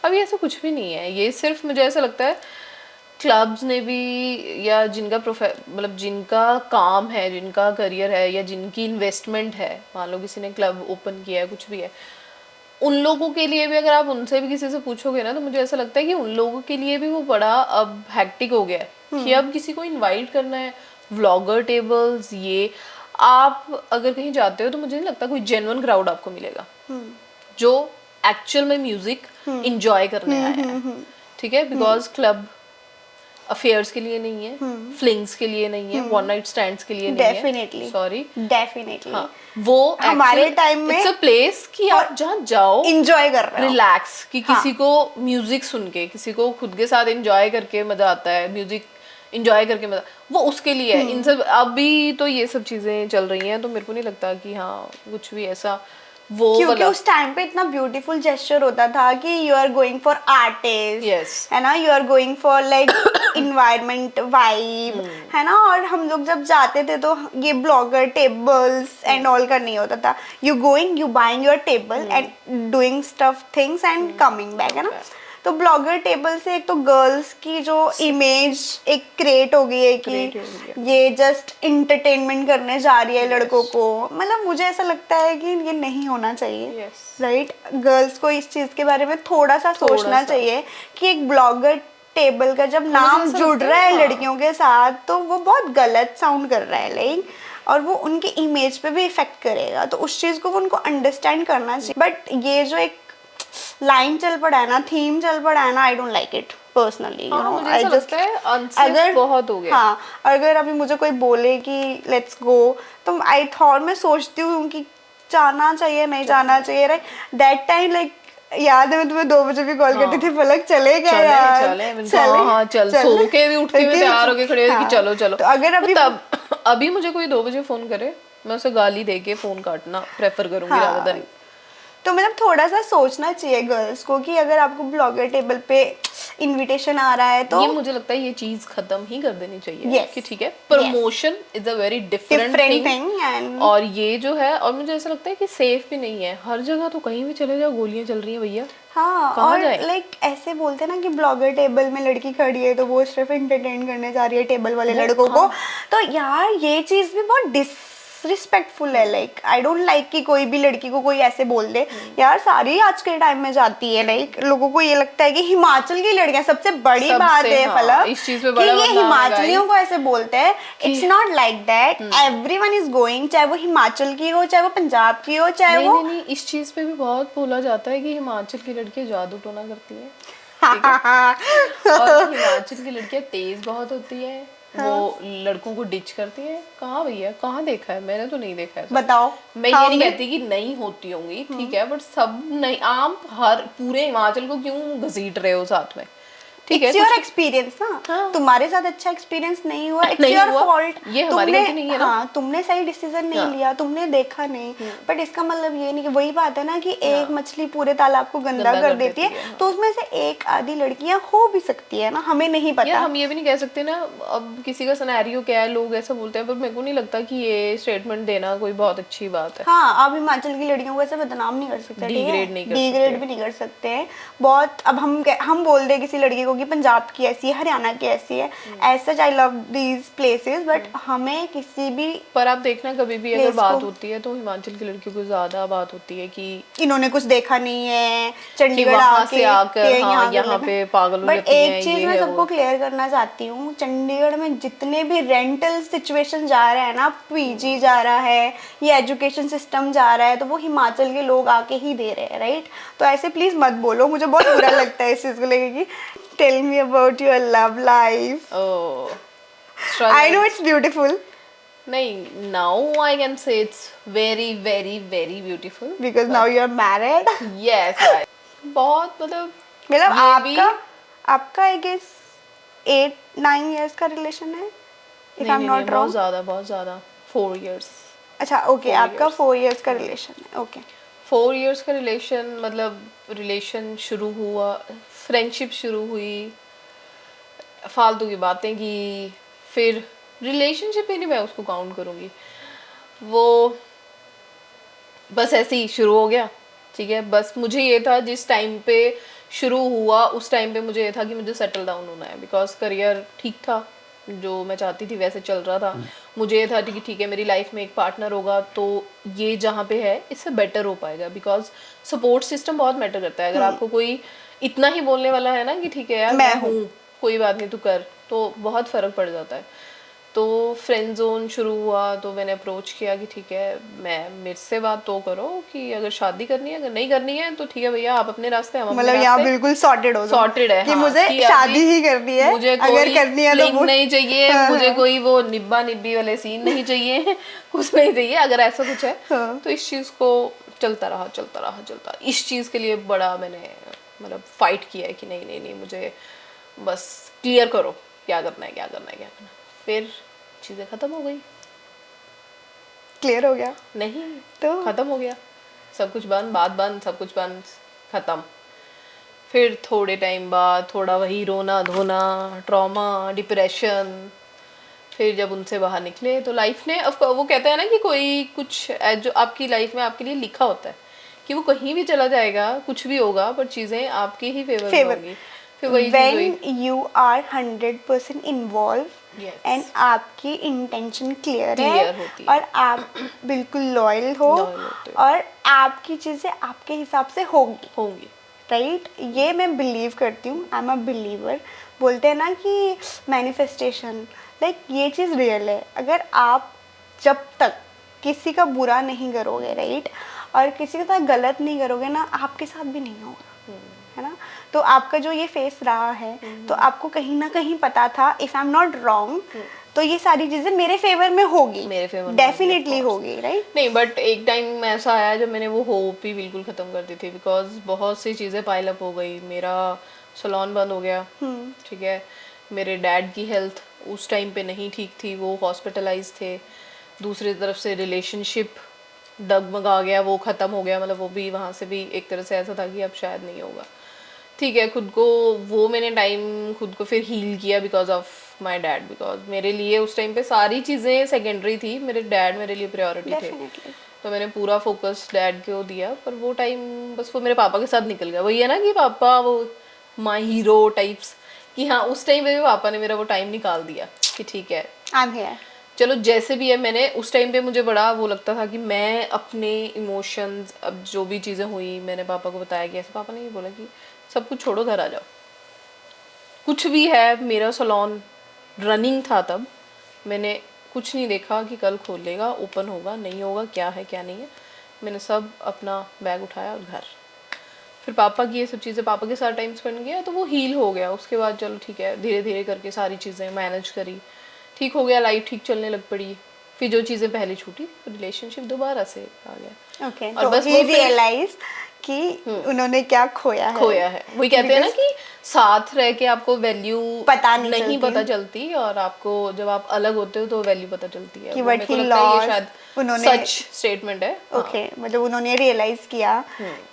अभी ऐसा कुछ भी नहीं है। ये सिर्फ मुझे ऐसा लगता है क्लब्स ने भी, या जिनका मतलब जिनका काम है, जिनका करियर है, या जिनकी इन्वेस्टमेंट है, मान लो किसी ने क्लब ओपन किया है, कुछ भी है, उन लोगों के लिए भी अगर आप उनसे भी किसी से पूछोगे ना, तो मुझे ऐसा लगता है कि उन लोगों के लिए भी वो बड़ा अब हैक्टिक हो गया है कि अब किसी को इनवाइट करना है, व्लॉगर टेबल्स, ये आप अगर कहीं जाते हो तो मुझे नहीं लगता कोई जेन्युइन क्राउड आपको मिलेगा जो एक्चुअल में म्यूजिक इंजॉय करने आया है, ठीक है। बिकॉज क्लब अफेयर्स के लिए नहीं है, फ्लिंग्स के लिए नहीं है, वन नाइट स्टैंड्स के लिए नहीं है, डेफिनेटली, सॉरी, डेफिनेटली। हाँ, वो हमारे टाइम में इट्स अ प्लेस कि आप जहाँ जाओ इंजॉय कर रहे हो, रिलैक्स, कि हाँ. किसी को म्यूजिक सुन के, किसी को खुद के साथ एंजॉय करके मजा आता है, म्यूजिक एंजॉय करके मजा, वो उसके लिए है। इन सब अभी तो ये सब चीजें चल रही हैं, तो मेरे को नहीं लगता कि हाँ कुछ भी ऐसा वो क्योंकि उस टाइम पे इतना ब्यूटीफुल जेस्चर होता था कि you are going for artist, Yes. है ना, you are going for like environment vibe, है ना। और हम लोग जब जाते थे तो ये ब्लॉगर टेबल्स एंड ऑल का नहीं होता था, you going, you buying your table and doing stuff things and coming back, है ना। तो ब्लॉगर टेबल से एक तो गर्ल्स की जो इमेज एक क्रिएट हो गई है कि ये जस्ट इंटरटेनमेंट करने जा रही है लड़कों को, मतलब मुझे ऐसा लगता है कि ये नहीं होना चाहिए, राइट। गर्ल्स को इस चीज के बारे में थोड़ा सा सोचना चाहिए कि एक ब्लॉगर टेबल का जब नाम जुड़ रहा है लड़कियों के साथ तो वो बहुत गलत साउंड कर रहा है, लाइक, और वो उनकी इमेज पे भी इफेक्ट करेगा, तो उस चीज को उनको अंडरस्टैंड करना चाहिए। बट ये जो एक लाइन चल पड़ा है ना, थीम चल पड़ा है ना, आई don't like it personally, you know. मुझे ऐसा लगता है अनसेफ बहुत हो गया। हाँ, अगर अभी मुझे कोई बोले कि लेट्स गो, तो आई थॉट, मैं सोचती हूँ कि जाना चाहिए नहीं जाना चाहिए, राइट। दैट टाइम लाइक याद है मैं तुम्हें 2 बजे भी कॉल करती थी, फलक चले गए यार, चल सो के भी उठ के मैं तैयार होके खड़े हो कि चलो चलो। तो अगर अभी तब अभी मुझे कोई 2 बजे फोन करे, मैं उसे गाली दे के फोन काटना प्रेफर करूंगी rather than। तो मतलब थोड़ा सा सोचना चाहिए गर्ल्स को कि अगर आपको ब्लॉगर टेबल पे इनविटेशन आ रहा है तो ये मुझे लगता है ये चीज खत्म ही कर देनी चाहिए। yes, कि ठीक है, promotion is a very different thing and... और ये जो है, और मुझे ऐसा लगता है कि सेफ भी नहीं है। हर जगह तो कहीं भी चले जाओ गोलियां चल रही हैं भैया। हाँ, और लाइक ऐसे बोलते हैं ना कि ब्लॉगर टेबल में लड़की खड़ी है तो वो सिर्फ एंटरटेन करने जा रही है टेबल वाले लड़कों को, तो यार ये चीज भी बहुत डिसरिस्पेक्टफुल है। लाइक आई डोंट लाइक कि कोई भी लड़की को कोई ऐसे बोल दे, यार सारी आज के टाइम में जाती है, लाइक लोगों को ये लगता है कि हिमाचल की लड़कियां, सबसे बड़ी बात है फलक, इस चीज पे कि ये हिमाचलियों को ऐसे बोलते हैं। It's not like that, everyone is going, चाहे वो हिमाचल की हो, चाहे वो पंजाब की हो, चाहे वो नहीं, इस चीज पे भी बहुत बोला जाता है कि हिमाचल की लड़कियां जादू टोना करती है और हिमाचल की लड़कियां तेज बहुत होती है, वो लड़कों को डिच करती है। कहाँ भैया, कहाँ देखा है? मैंने तो नहीं देखा है। बताओ। मैं ये नहीं कहती कि नहीं होती होंगी, ठीक है, बट सब नहीं, आप हर पूरे हिमाचल को क्यों घसीट रहे हो साथ में? ठीक है, इट्स योर एक्सपीरियंस ना। हाँ। तुम्हारे साथ अच्छा एक्सपीरियंस नहीं हुआ, इट्स योर फॉल्ट, ये हमारी गलती नहीं है ना। हाँ, तुमने सही डिसीजन नहीं लिया, तुमने देखा नहीं, बट इसका मतलब ये नहीं कि वही बात है ना कि एक मछली पूरे तालाब को गंदा कर देती है, तो उसमें से एक आधी लड़कियां हो भी सकती है ना, हमें नहीं पता। हम ये भी नहीं कह सकते ना, अब किसी का सिनेरियो क्या है, लोग ऐसा बोलते हैं, पर मेरे को नहीं लगता कि ये स्टेटमेंट देना कोई बहुत अच्छी बात है। हाँ, आप हिमाचल की लड़कियों को ऐसे बदनाम नहीं कर सकते, डिग्रेड भी नहीं कर सकते हैं बहुत। अब हम बोल दे किसी लड़की को कि पंजाब की ऐसी है, हरियाणा की ऐसी है, as such I love these places, but हमें किसी भी, पर आप देखना कभी भी अगर बात होती है तो हिमाचल की लड़कियों को ज्यादा बात होती है कि इन्होंने कुछ देखा नहीं है, चंडीगढ़ आकर यहाँ पे पागल हो जाती हैं। एक चीज मैं सबको क्लियर करना चाहती हूँ, चंडीगढ़ में जितने भी रेंटल सिचुएशन जा रहे हैं ना, पीजी जा रहा है, ये एजुकेशन सिस्टम जा रहा है, तो वो हिमाचल के लोग आके ही दे रहे हैं, राइट। तो ऐसे प्लीज मत बोलो, मुझे बहुत बुरा लगता है इस चीज को लेके कि tell me about your love life. Oh, I know it's beautiful. नहीं, now I can say it's very very very beautiful because now you are married. Yes, बहुत मतलब आपका I guess 8-9 years का रिलेशन है, if I'm not wrong. बहुत ज़्यादा 4 years. अच्छा, okay, आपका 4 years का रिलेशन है, ओके। 4 years का रिलेशन, मतलब रिलेशन शुरू हुआ, फ्रेंडशिप शुरू हुई, फालतू की बातें की, फिर रिलेशनशिप ही नहीं मैं उसको काउंट करूँगी, वो बस ऐसे ही शुरू हो गया, ठीक है। बस मुझे ये था जिस टाइम पे शुरू हुआ उस टाइम पे मुझे ये था कि मुझे सेटल डाउन होना है, बिकॉज करियर ठीक था, जो मैं चाहती थी वैसे चल रहा था। मुझे ये था कि ठीक है, मेरी लाइफ में एक पार्टनर होगा तो ये जहाँ पे है इससे बेटर हो पाएगा, बिकॉज सपोर्ट सिस्टम बहुत मैटर करता है। अगर आपको कोई इतना ही बोलने वाला है ना कि ठीक है यार मैं हूँ, कोई बात नहीं तू कर, तो बहुत फ़र्क पड़ जाता है। तो फ्रेंड जोन शुरू हुआ तो मैंने अप्रोच किया कि ठीक है, मेरे से बात तो करो कि अगर शादी करनी है, अगर नहीं करनी है तो ठीक है भैया, आप अपने रास्ते, हम अपने रास्ते। मतलब यहाँ बिल्कुल सॉर्टेड है कि मुझे शादी ही करनी है, मुझे अगर करनी है तो नहीं चाहिए, मुझे कोई वो निब्बा निब्बी वाले सीन नहीं चाहिए, कुछ नहीं चाहिए। अगर ऐसा कुछ है तो इस चीज़ को चलता, इस चीज़ के लिए बड़ा मैंने मतलब फाइट किया है कि नहीं, मुझे बस क्लियर करो क्या करना है। फिर चीज़ें ख़त्म हो गई। क्लियर हो गया? नहीं तो ख़त्म हो गया, सब कुछ बंद, बात बंद, सब कुछ बंद, ख़त्म। फिर थोड़े टाइम बाद थोड़ा वही रोना धोना, ट्रॉमा, डिप्रेशन। फिर जब उनसे बाहर निकले तो लाइफ ने वो कहते हैं ना कि कोई कुछ जो आपकी लाइफ में आपके लिए लिखा होता है कि वो कहीं भी चला जाएगा, कुछ भी होगा, पर चीज़ें आपके ही फेवर में होंगी। फिर वही चीज़ हुई। When you are 100% involved Yes. And आपकी इंटेंशन क्लियर Clear है होती है। और आप बिल्कुल लॉयल हो Loyal होते हो। और आपकी चीज़ें आपके हिसाब से होंगी, राइट? ये मैं बिलीव करती हूँ, आई एम अ बिलीवर। बोलते हैं ना कि मैनिफेस्टेशन, लाइक ये चीज़ रियल है। अगर आप जब तक किसी का बुरा नहीं करोगे, राइट, और किसी के साथ गलत नहीं करोगे ना, आपके साथ भी नहीं होगा, है ना? तो आपका जो ये फेस रहा है, तो आपको कहीं ना कहीं पता था, if I am not wrong, तो ये सारी चीजें मेरे फेवर में होगी, मेरे फेवर में डेफिनेटली of course। होगी, राइट? नहीं, बट एक टाइम ऐसा आया जब मैंने वो होप ही बिल्कुल ख़त्म कर दी थी, बिकॉज बहुत सी चीज़ें पाइल अप हो गई। मेरा सैलून बंद हो गया, ठीक है। मेरे डैड की हेल्थ उस टाइम पे नहीं ठीक थी, वो हॉस्पिटलाइज थे। दूसरी तरफ से रिलेशनशिप डगमगा गया, वो ख़त्म हो गया, मतलब वो भी वहाँ से भी एक तरह से ऐसा था कि अब शायद नहीं होगा, ठीक है। खुद को वो मैंने टाइम खुद को फिर हील किया because of my dad, because मेरे लिए उस टाइम पे सारी चीज़ें सेकेंडरी थी, मेरे डैड मेरे लिए प्रायोरिटी थे। डेफिनेटली। तो मैंने पूरा फोकस डैड को दिया, पर वो टाइम बस वो मेरे पापा के साथ निकल गया। वही है ना कि पापा वो माई हीरो टाइप्स, कि हाँ उस टाइम पे भी पापा ने मेरा वो टाइम निकाल दिया कि ठीक है आई एम हियर। चलो जैसे भी है। मैंने उस टाइम पे मुझे बड़ा वो लगता था कि मैं अपने इमोशंस, अब जो भी चीज़ें हुई मैंने पापा को बताया कि ऐसे। पापा ने ये बोला कि सब कुछ छोड़ो, घर आ जाओ। कुछ भी है, मेरा सैलून रनिंग था तब, मैंने कुछ नहीं देखा कि कल खोलेगा, ओपन होगा, नहीं होगा, क्या है क्या नहीं है। मैंने सब अपना बैग उठाया और घर। फिर पापा की ये सब चीज़ें, पापा के साथ टाइम स्पेंड किया तो वो हील हो गया। उसके बाद चलो ठीक है, धीरे धीरे करके सारी चीज़ें मैनेज करी, ठीक हो गया, लाइफ ठीक चलने लग पड़ी। फिर जो चीज़ें पहले छूटी, रिलेशनशिप दोबारा से आ गया। ओके, और तो बस ही वो फिर रियलाइज कि उन्होंने क्या खोया है। वही कहते हैं ना कि साथ रह के आपको वैल्यू पता नहीं पता चलती, और आपको जब आप अलग होते हो तो वैल्यू पता चलती है। कि वो what मेरे को he लगता है ये lost, शायद उन्होंने सच स्टेटमेंट है। ओके, मतलब उन्होंने रियलाइज किया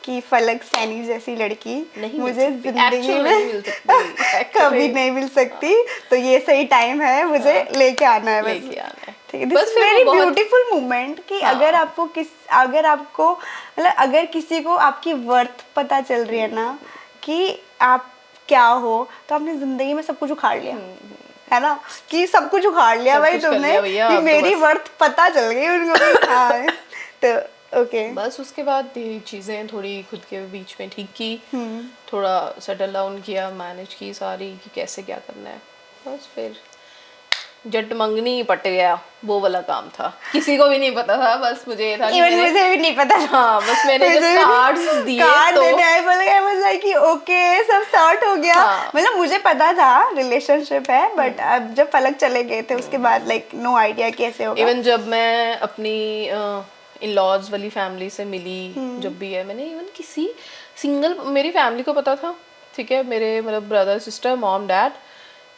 कि फलक सैनी जैसी लड़की नहीं मुझे मिल सकती, जिंदगी actual में नहीं मिल सकती, कभी नहीं मिल सकती, तो ये सही टाइम है मुझे लेके आना है, बस लेके आना है। ठीक है। दिस बस इज फिर वो वेरी बहुत ब्यूटीफुल मोमेंट कि अगर आपको मतलब अगर किसी को आपकी वर्थ पता चल रही है ना कि आप क्या हो, तो आपने जिंदगी में सब कुछ उखाड़ लिया, है ना? कि सब कुछ उखाड़ लिया सब भाई कुछ कर तुमने, लिया भैया, कि अब तो मेरी बस। वर्थ पता चल गई उनको कि हाँ। तो ओके, बस उसके बाद ये चीज़ें थोड़ी खुद के बीच में ठीक की, थोड़ा सेटल डाउन किया, मैनेज की सारी कि कैसे क्या करना है। बस फिर जट मंगनी पट गया, वो वाला काम था। किसी को भी नहीं पता था, बस मुझे ये था कि इवन मैंने, मुझे भी नहीं पता था। हाँ बस मैंने जब कार्ड्स दिए कार्ड तो देने आए, बोले आई वाज लाइक कि ओके सब सॉर्ट हो गया। हाँ। मतलब मुझे पता था रिलेशनशिप है, बट अब जब फलक चले गए थे उसके बाद लाइक नो आइडिया कैसे होगा। इवन जब मैं अपनी इन लॉज वाली फैमिली से मिली, जब भी है, मैंने इवन किसी सिंगल, मेरी फैमिली को पता था, ठीक है, मेरे मतलब ब्रदर सिस्टर मॉम डैड,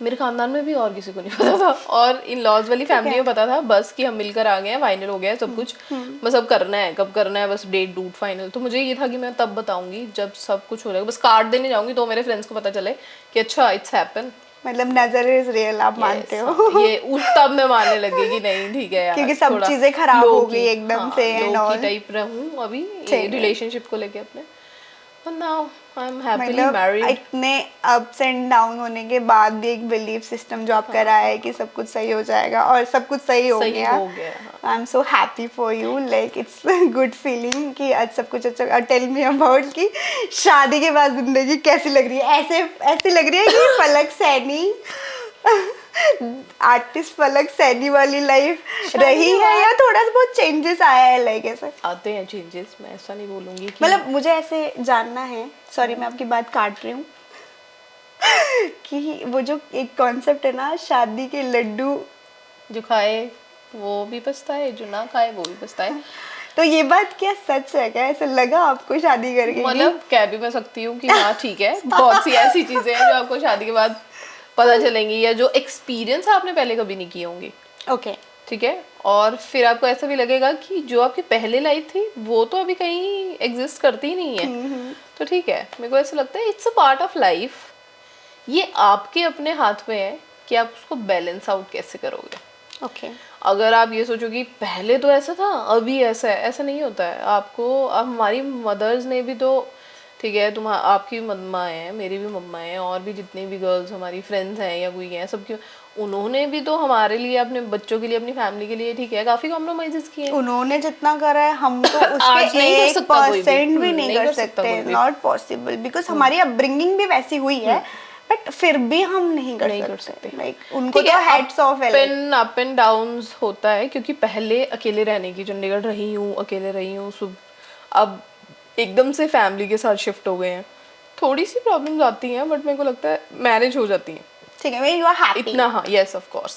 मेरे खानदान में भी और किसी को नहीं पता था, और इन लॉज वाली फैमिली में पता था बस कि हम मिलकर आ गए हैं, फाइनल हो गया है सब कुछ, बस अब करना है, कब करना है, बस डेट डूट फाइनल। तो मुझे ये था कि मैं तब बताऊंगी जब सब कुछ हो जाएगा, बस कार्ड देने जाऊंगी तो मेरे फ्रेंड्स को पता चले कि अच्छा इट्स हैपन। मतलब नजर इज रियल, आप मानते हो? ये उस तब मैं मानने लगी कि नहीं ठीक है यार, क्योंकि सब थोड़ा चीजें खराब हो low-key, गई एकदम से एंड low-key ऑल। टाइप रहूं अभी सही है। रिलेशनशिप को लेके अपने, and now I'm happily मतलब married। इतने अप्स एंड डाउन होने के बाद भी एक बिलीफ सिस्टम जो आपका रहा है कि सब कुछ सही हो जाएगा, और सब कुछ सही हो गया। हाँ। I am so happy for you, like it's good feeling कि आज सब कुछ अच्छा। और टेल मी अबाउट कि शादी के बाद जिंदगी कैसी लग रही है? ऐसे लग रही है कि फलक सैनी आर्टिस्ट फलक सैनी वाली लाइफ रही है, या थोड़ा सा बहुत चेंजेस आया है? लाइक ऐसे आते हैं चेंजेस, मैं ऐसा नहीं बोलूंगी कि मतलब मुझे ऐसे जानना है, सॉरी मैं आपकी बात काट रही हूँ, कि वो जो एक कॉन्सेप्ट है ना, शादी के लड्डू, जो खाए वो भी पछताए, जो ना खाए वो भी पछताए। तो ये बात क्या सच है? क्या ऐसे लगा आपको शादी करके? मतलब कह भी मैं सकती हूँ कि हाँ ठीक है, बहुत सी ऐसी चीजें हैं जो आपको शादी के बाद पता चलेंगी, या जो एक्सपीरियंस आपने पहले कभी नहीं किए होंगे, ओके, ठीक है। और फिर आपको ऐसा भी लगेगा कि जो आपकी पहले लाइफ थी वो तो अभी कहीं एग्जिस्ट करती ही नहीं है। तो ठीक है, मेरे को ऐसा लगता है it's a part of life. ये आपके अपने हाथ में है कि आप उसको बैलेंस आउट कैसे करोगे। ओके अगर आप ये सोचो कि पहले तो ऐसा था अभी ऐसा है, ऐसा नहीं होता है। आपको अब हमारी मदर्स ने भी तो, ठीक है, तुम आपकी मम्मा है, मेरी भी मम्मा है, और भी जितनी भी गर्ल्स हमारी फ्रेंड्स हैं या कोई हैं, सबकी उन्होंने भी तो हमारे लिए, अपने बच्चों के लिए, अपनी फैमिली के लिए, ठीक है, काफी कॉम्प्रोमाइजेस किए। उन्होंने जितना करा है हम तो आज उसके नहीं कर सकता कोई भी। 1% भी नहीं कर सकता सकते, कोई भी। नॉट पॉसिबल, बिकॉज हमारी अपब्रिंगिंग भी वैसी हुई है, बट फिर भी हम नहीं कर सकते। लाइक उनको तो हेड्स ऑफ है। अप एंड डाउन्स होता है, क्योंकि पहले अकेले रहने की, चंडीगढ़ रही हूँ, अकेले रही हूँ, अब एकदम से फैमिली के साथ शिफ्ट हो गए हैं, थोड़ी सी प्रॉब्लम्स आती हैं, बट मेरे को लगता है मैनेज हो जाती हैं। ठीक है, यू आर हैप्पी इतना, हाँ, yes of course,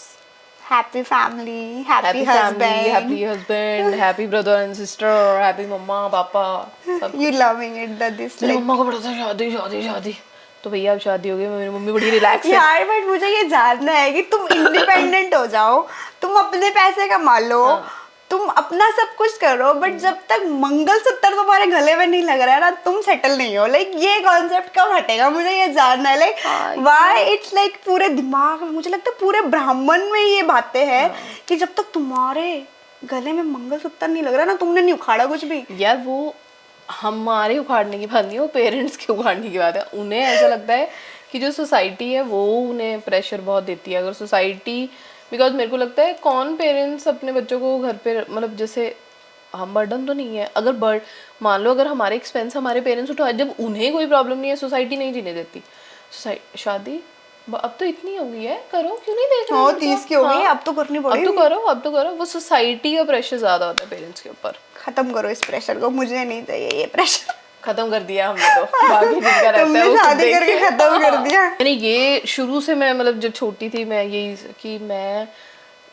happy family, happy husband, happy brother and sister, happy mumma papa, सब। You loving it that this मेरी मम्मा को पता था शादी शादी शादी, तो भैया अब शादी हो गई, मेरी मम्मी बड़ी रिलैक्स है। यार बट मुझे ये जानना है कि तुम इंडिपेंडेंट हो जाओ, तुम अपने पैसे कमा लो, तुम अपना सब कुछ करो, बट जब तक मंगलसूत्र तुम्हारे गले में नहीं लग रहा है ना, तुम सेटल नहीं हो। लाइक ये कॉन्सेप्ट कब हटेगा, मुझे ये जानना है। लाइक व्हाई इट्स लाइक पूरे दिमाग में, मुझे लगता है पूरे ब्राह्मण में ये बातें हैं कि जब तक तुम्हारे गले में मंगलसूत्र नहीं लग रहा ना, तुमने नहीं उखाड़ा कुछ भी। यार वो हमारे उखाड़ने की बात नहीं, वो पेरेंट्स के उखाड़ने की बात है। उन्हें ऐसा लगता है कि जो सोसाइटी है वो उन्हें प्रेशर बहुत देती है। अगर सोसाइटी, बिकॉज मेरे को लगता है कौन पेरेंट्स अपने बच्चों को घर पे, मतलब जैसे हम बर्डन तो नहीं है, अगर मान लो अगर हमारे एक्सपेंस हमारे पेरेंट्स उठाए, जब उन्हें कोई प्रॉब्लम नहीं है, सोसाइटी नहीं जीने देती। शादी अब तो इतनी हो गई है, करो, क्यों नहीं देख रहे? 30 की हो गई, अब तो करनी पड़ेगी, अब तो करो। वो सोसाइटी का प्रेशर ज्यादा होता है पेरेंट्स के ऊपर। खत्म करो इस प्रेशर को, मुझे नहीं चाहिए ये प्रेशर। खत्म कर दिया हमने तो, बाकी जिनका रहता है तुमने वो शादी करके खत्म कर दिया। मैंने ये शुरू से, मैं मतलब जब छोटी थी, मैं यही कि मैं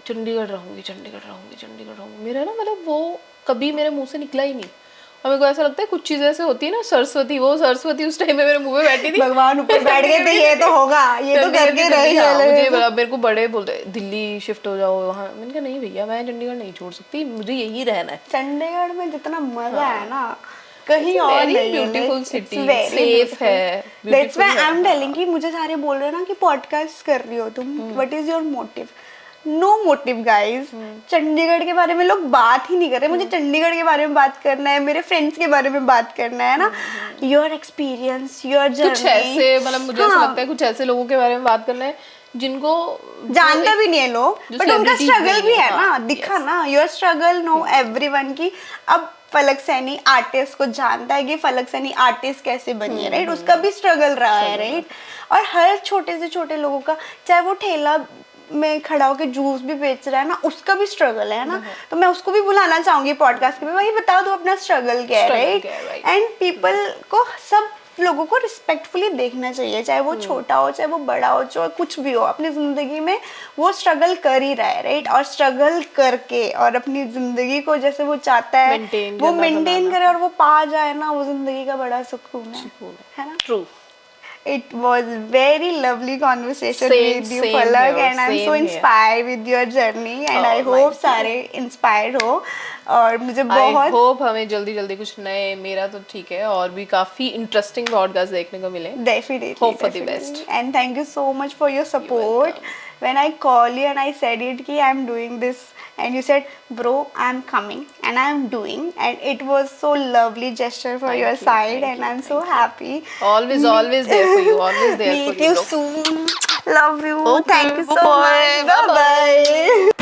चंडीगढ़ रहूंगी। मेरा ना मतलब वो कभी मेरे मुंह से निकला ही नहीं। और मेरे को ऐसा लगता है कुछ चीजें ऐसे होती है ना, सरस्वती उस टाइम में मेरे मुंह में बैठी थी, भगवान ऊपर बैठ गए थे, ये तो होगा, ये तो करके रही है। मुझे मेरे को बड़े बोलते दिल्ली शिफ्ट हो जाओ वहाँ, मैंने कहा नहीं भैया, मैं चंडीगढ़ नहीं छोड़ सकती, मुझे यही रहना है। चंडीगढ़ में जितना मजा है ना कहीं और नहीं। ब्यूटीफुल सिटी, सेफ है। That's why I am telling कि मुझे सारे बोल रहे हैं ना कि पॉडकास्ट कर रही हो तुम, what is your motive? No motive guys. Chandigarh के बारे में लोग बात ही नहीं कर रहे। मुझे चंडीगढ़ के बारे में बात करना है, मेरे फ्रेंड्स के बारे में बात करना है ना, योर एक्सपीरियंस, योर जर्नी। कुछ ऐसे, मतलब मुझे ऐसा लगता है कुछ ऐसे लोगों के बारे में बात करना है जिनको जानता भी नहीं है लोग, बट उनका स्ट्रगल भी है ना, दिखा ना, योर स्ट्रगल नो एवरीवन की। अब फलक सैनी आर्टिस्ट को जानता है कि फलक सैनी आर्टिस्ट कैसे बनी है, राइट? उसका भी स्ट्रगल रहा है, राइट? और हर छोटे से छोटे लोगों का, चाहे वो ठेला में खड़ा होकर जूस भी बेच रहा है ना, उसका भी स्ट्रगल है ना। तो मैं उसको भी बुलाना चाहूंगी पॉडकास्ट में, वही बताओ तो अपना स्ट्रगल क्या है, राइट? एंड पीपल को, सब लोगों को रिस्पेक्टफुली देखना चाहिए, चाहे वो छोटा हो, चाहे वो बड़ा हो, चाहे कुछ भी हो, अपनी जिंदगी में वो स्ट्रगल कर ही रहा है, राइट? और स्ट्रगल करके और अपनी जिंदगी को जैसे वो चाहता है वो मेंटेन करे और वो पा जाए ना, वो जिंदगी का बड़ा सुकून है ना? True. It was very lovely conversation with you, Palak, and I'm so inspired with your journey, and I hope सारे inspired हो। और मुझे बहुत I hope हमें जल्दी जल्दी कुछ नए, मेरा तो ठीक है, और भी काफी इंटरेस्टिंग पॉडकास्ट देखने को मिले। Definitely, hope for the best, and thank you so much for your support. When I call you and I said it कि I'm doing this, and you said, bro, I'm coming and I'm doing, and it was so lovely gesture for your side, and I'm so happy. Always there for you, always there for you. Meet you soon. Love you. Thank you so much. Bye bye.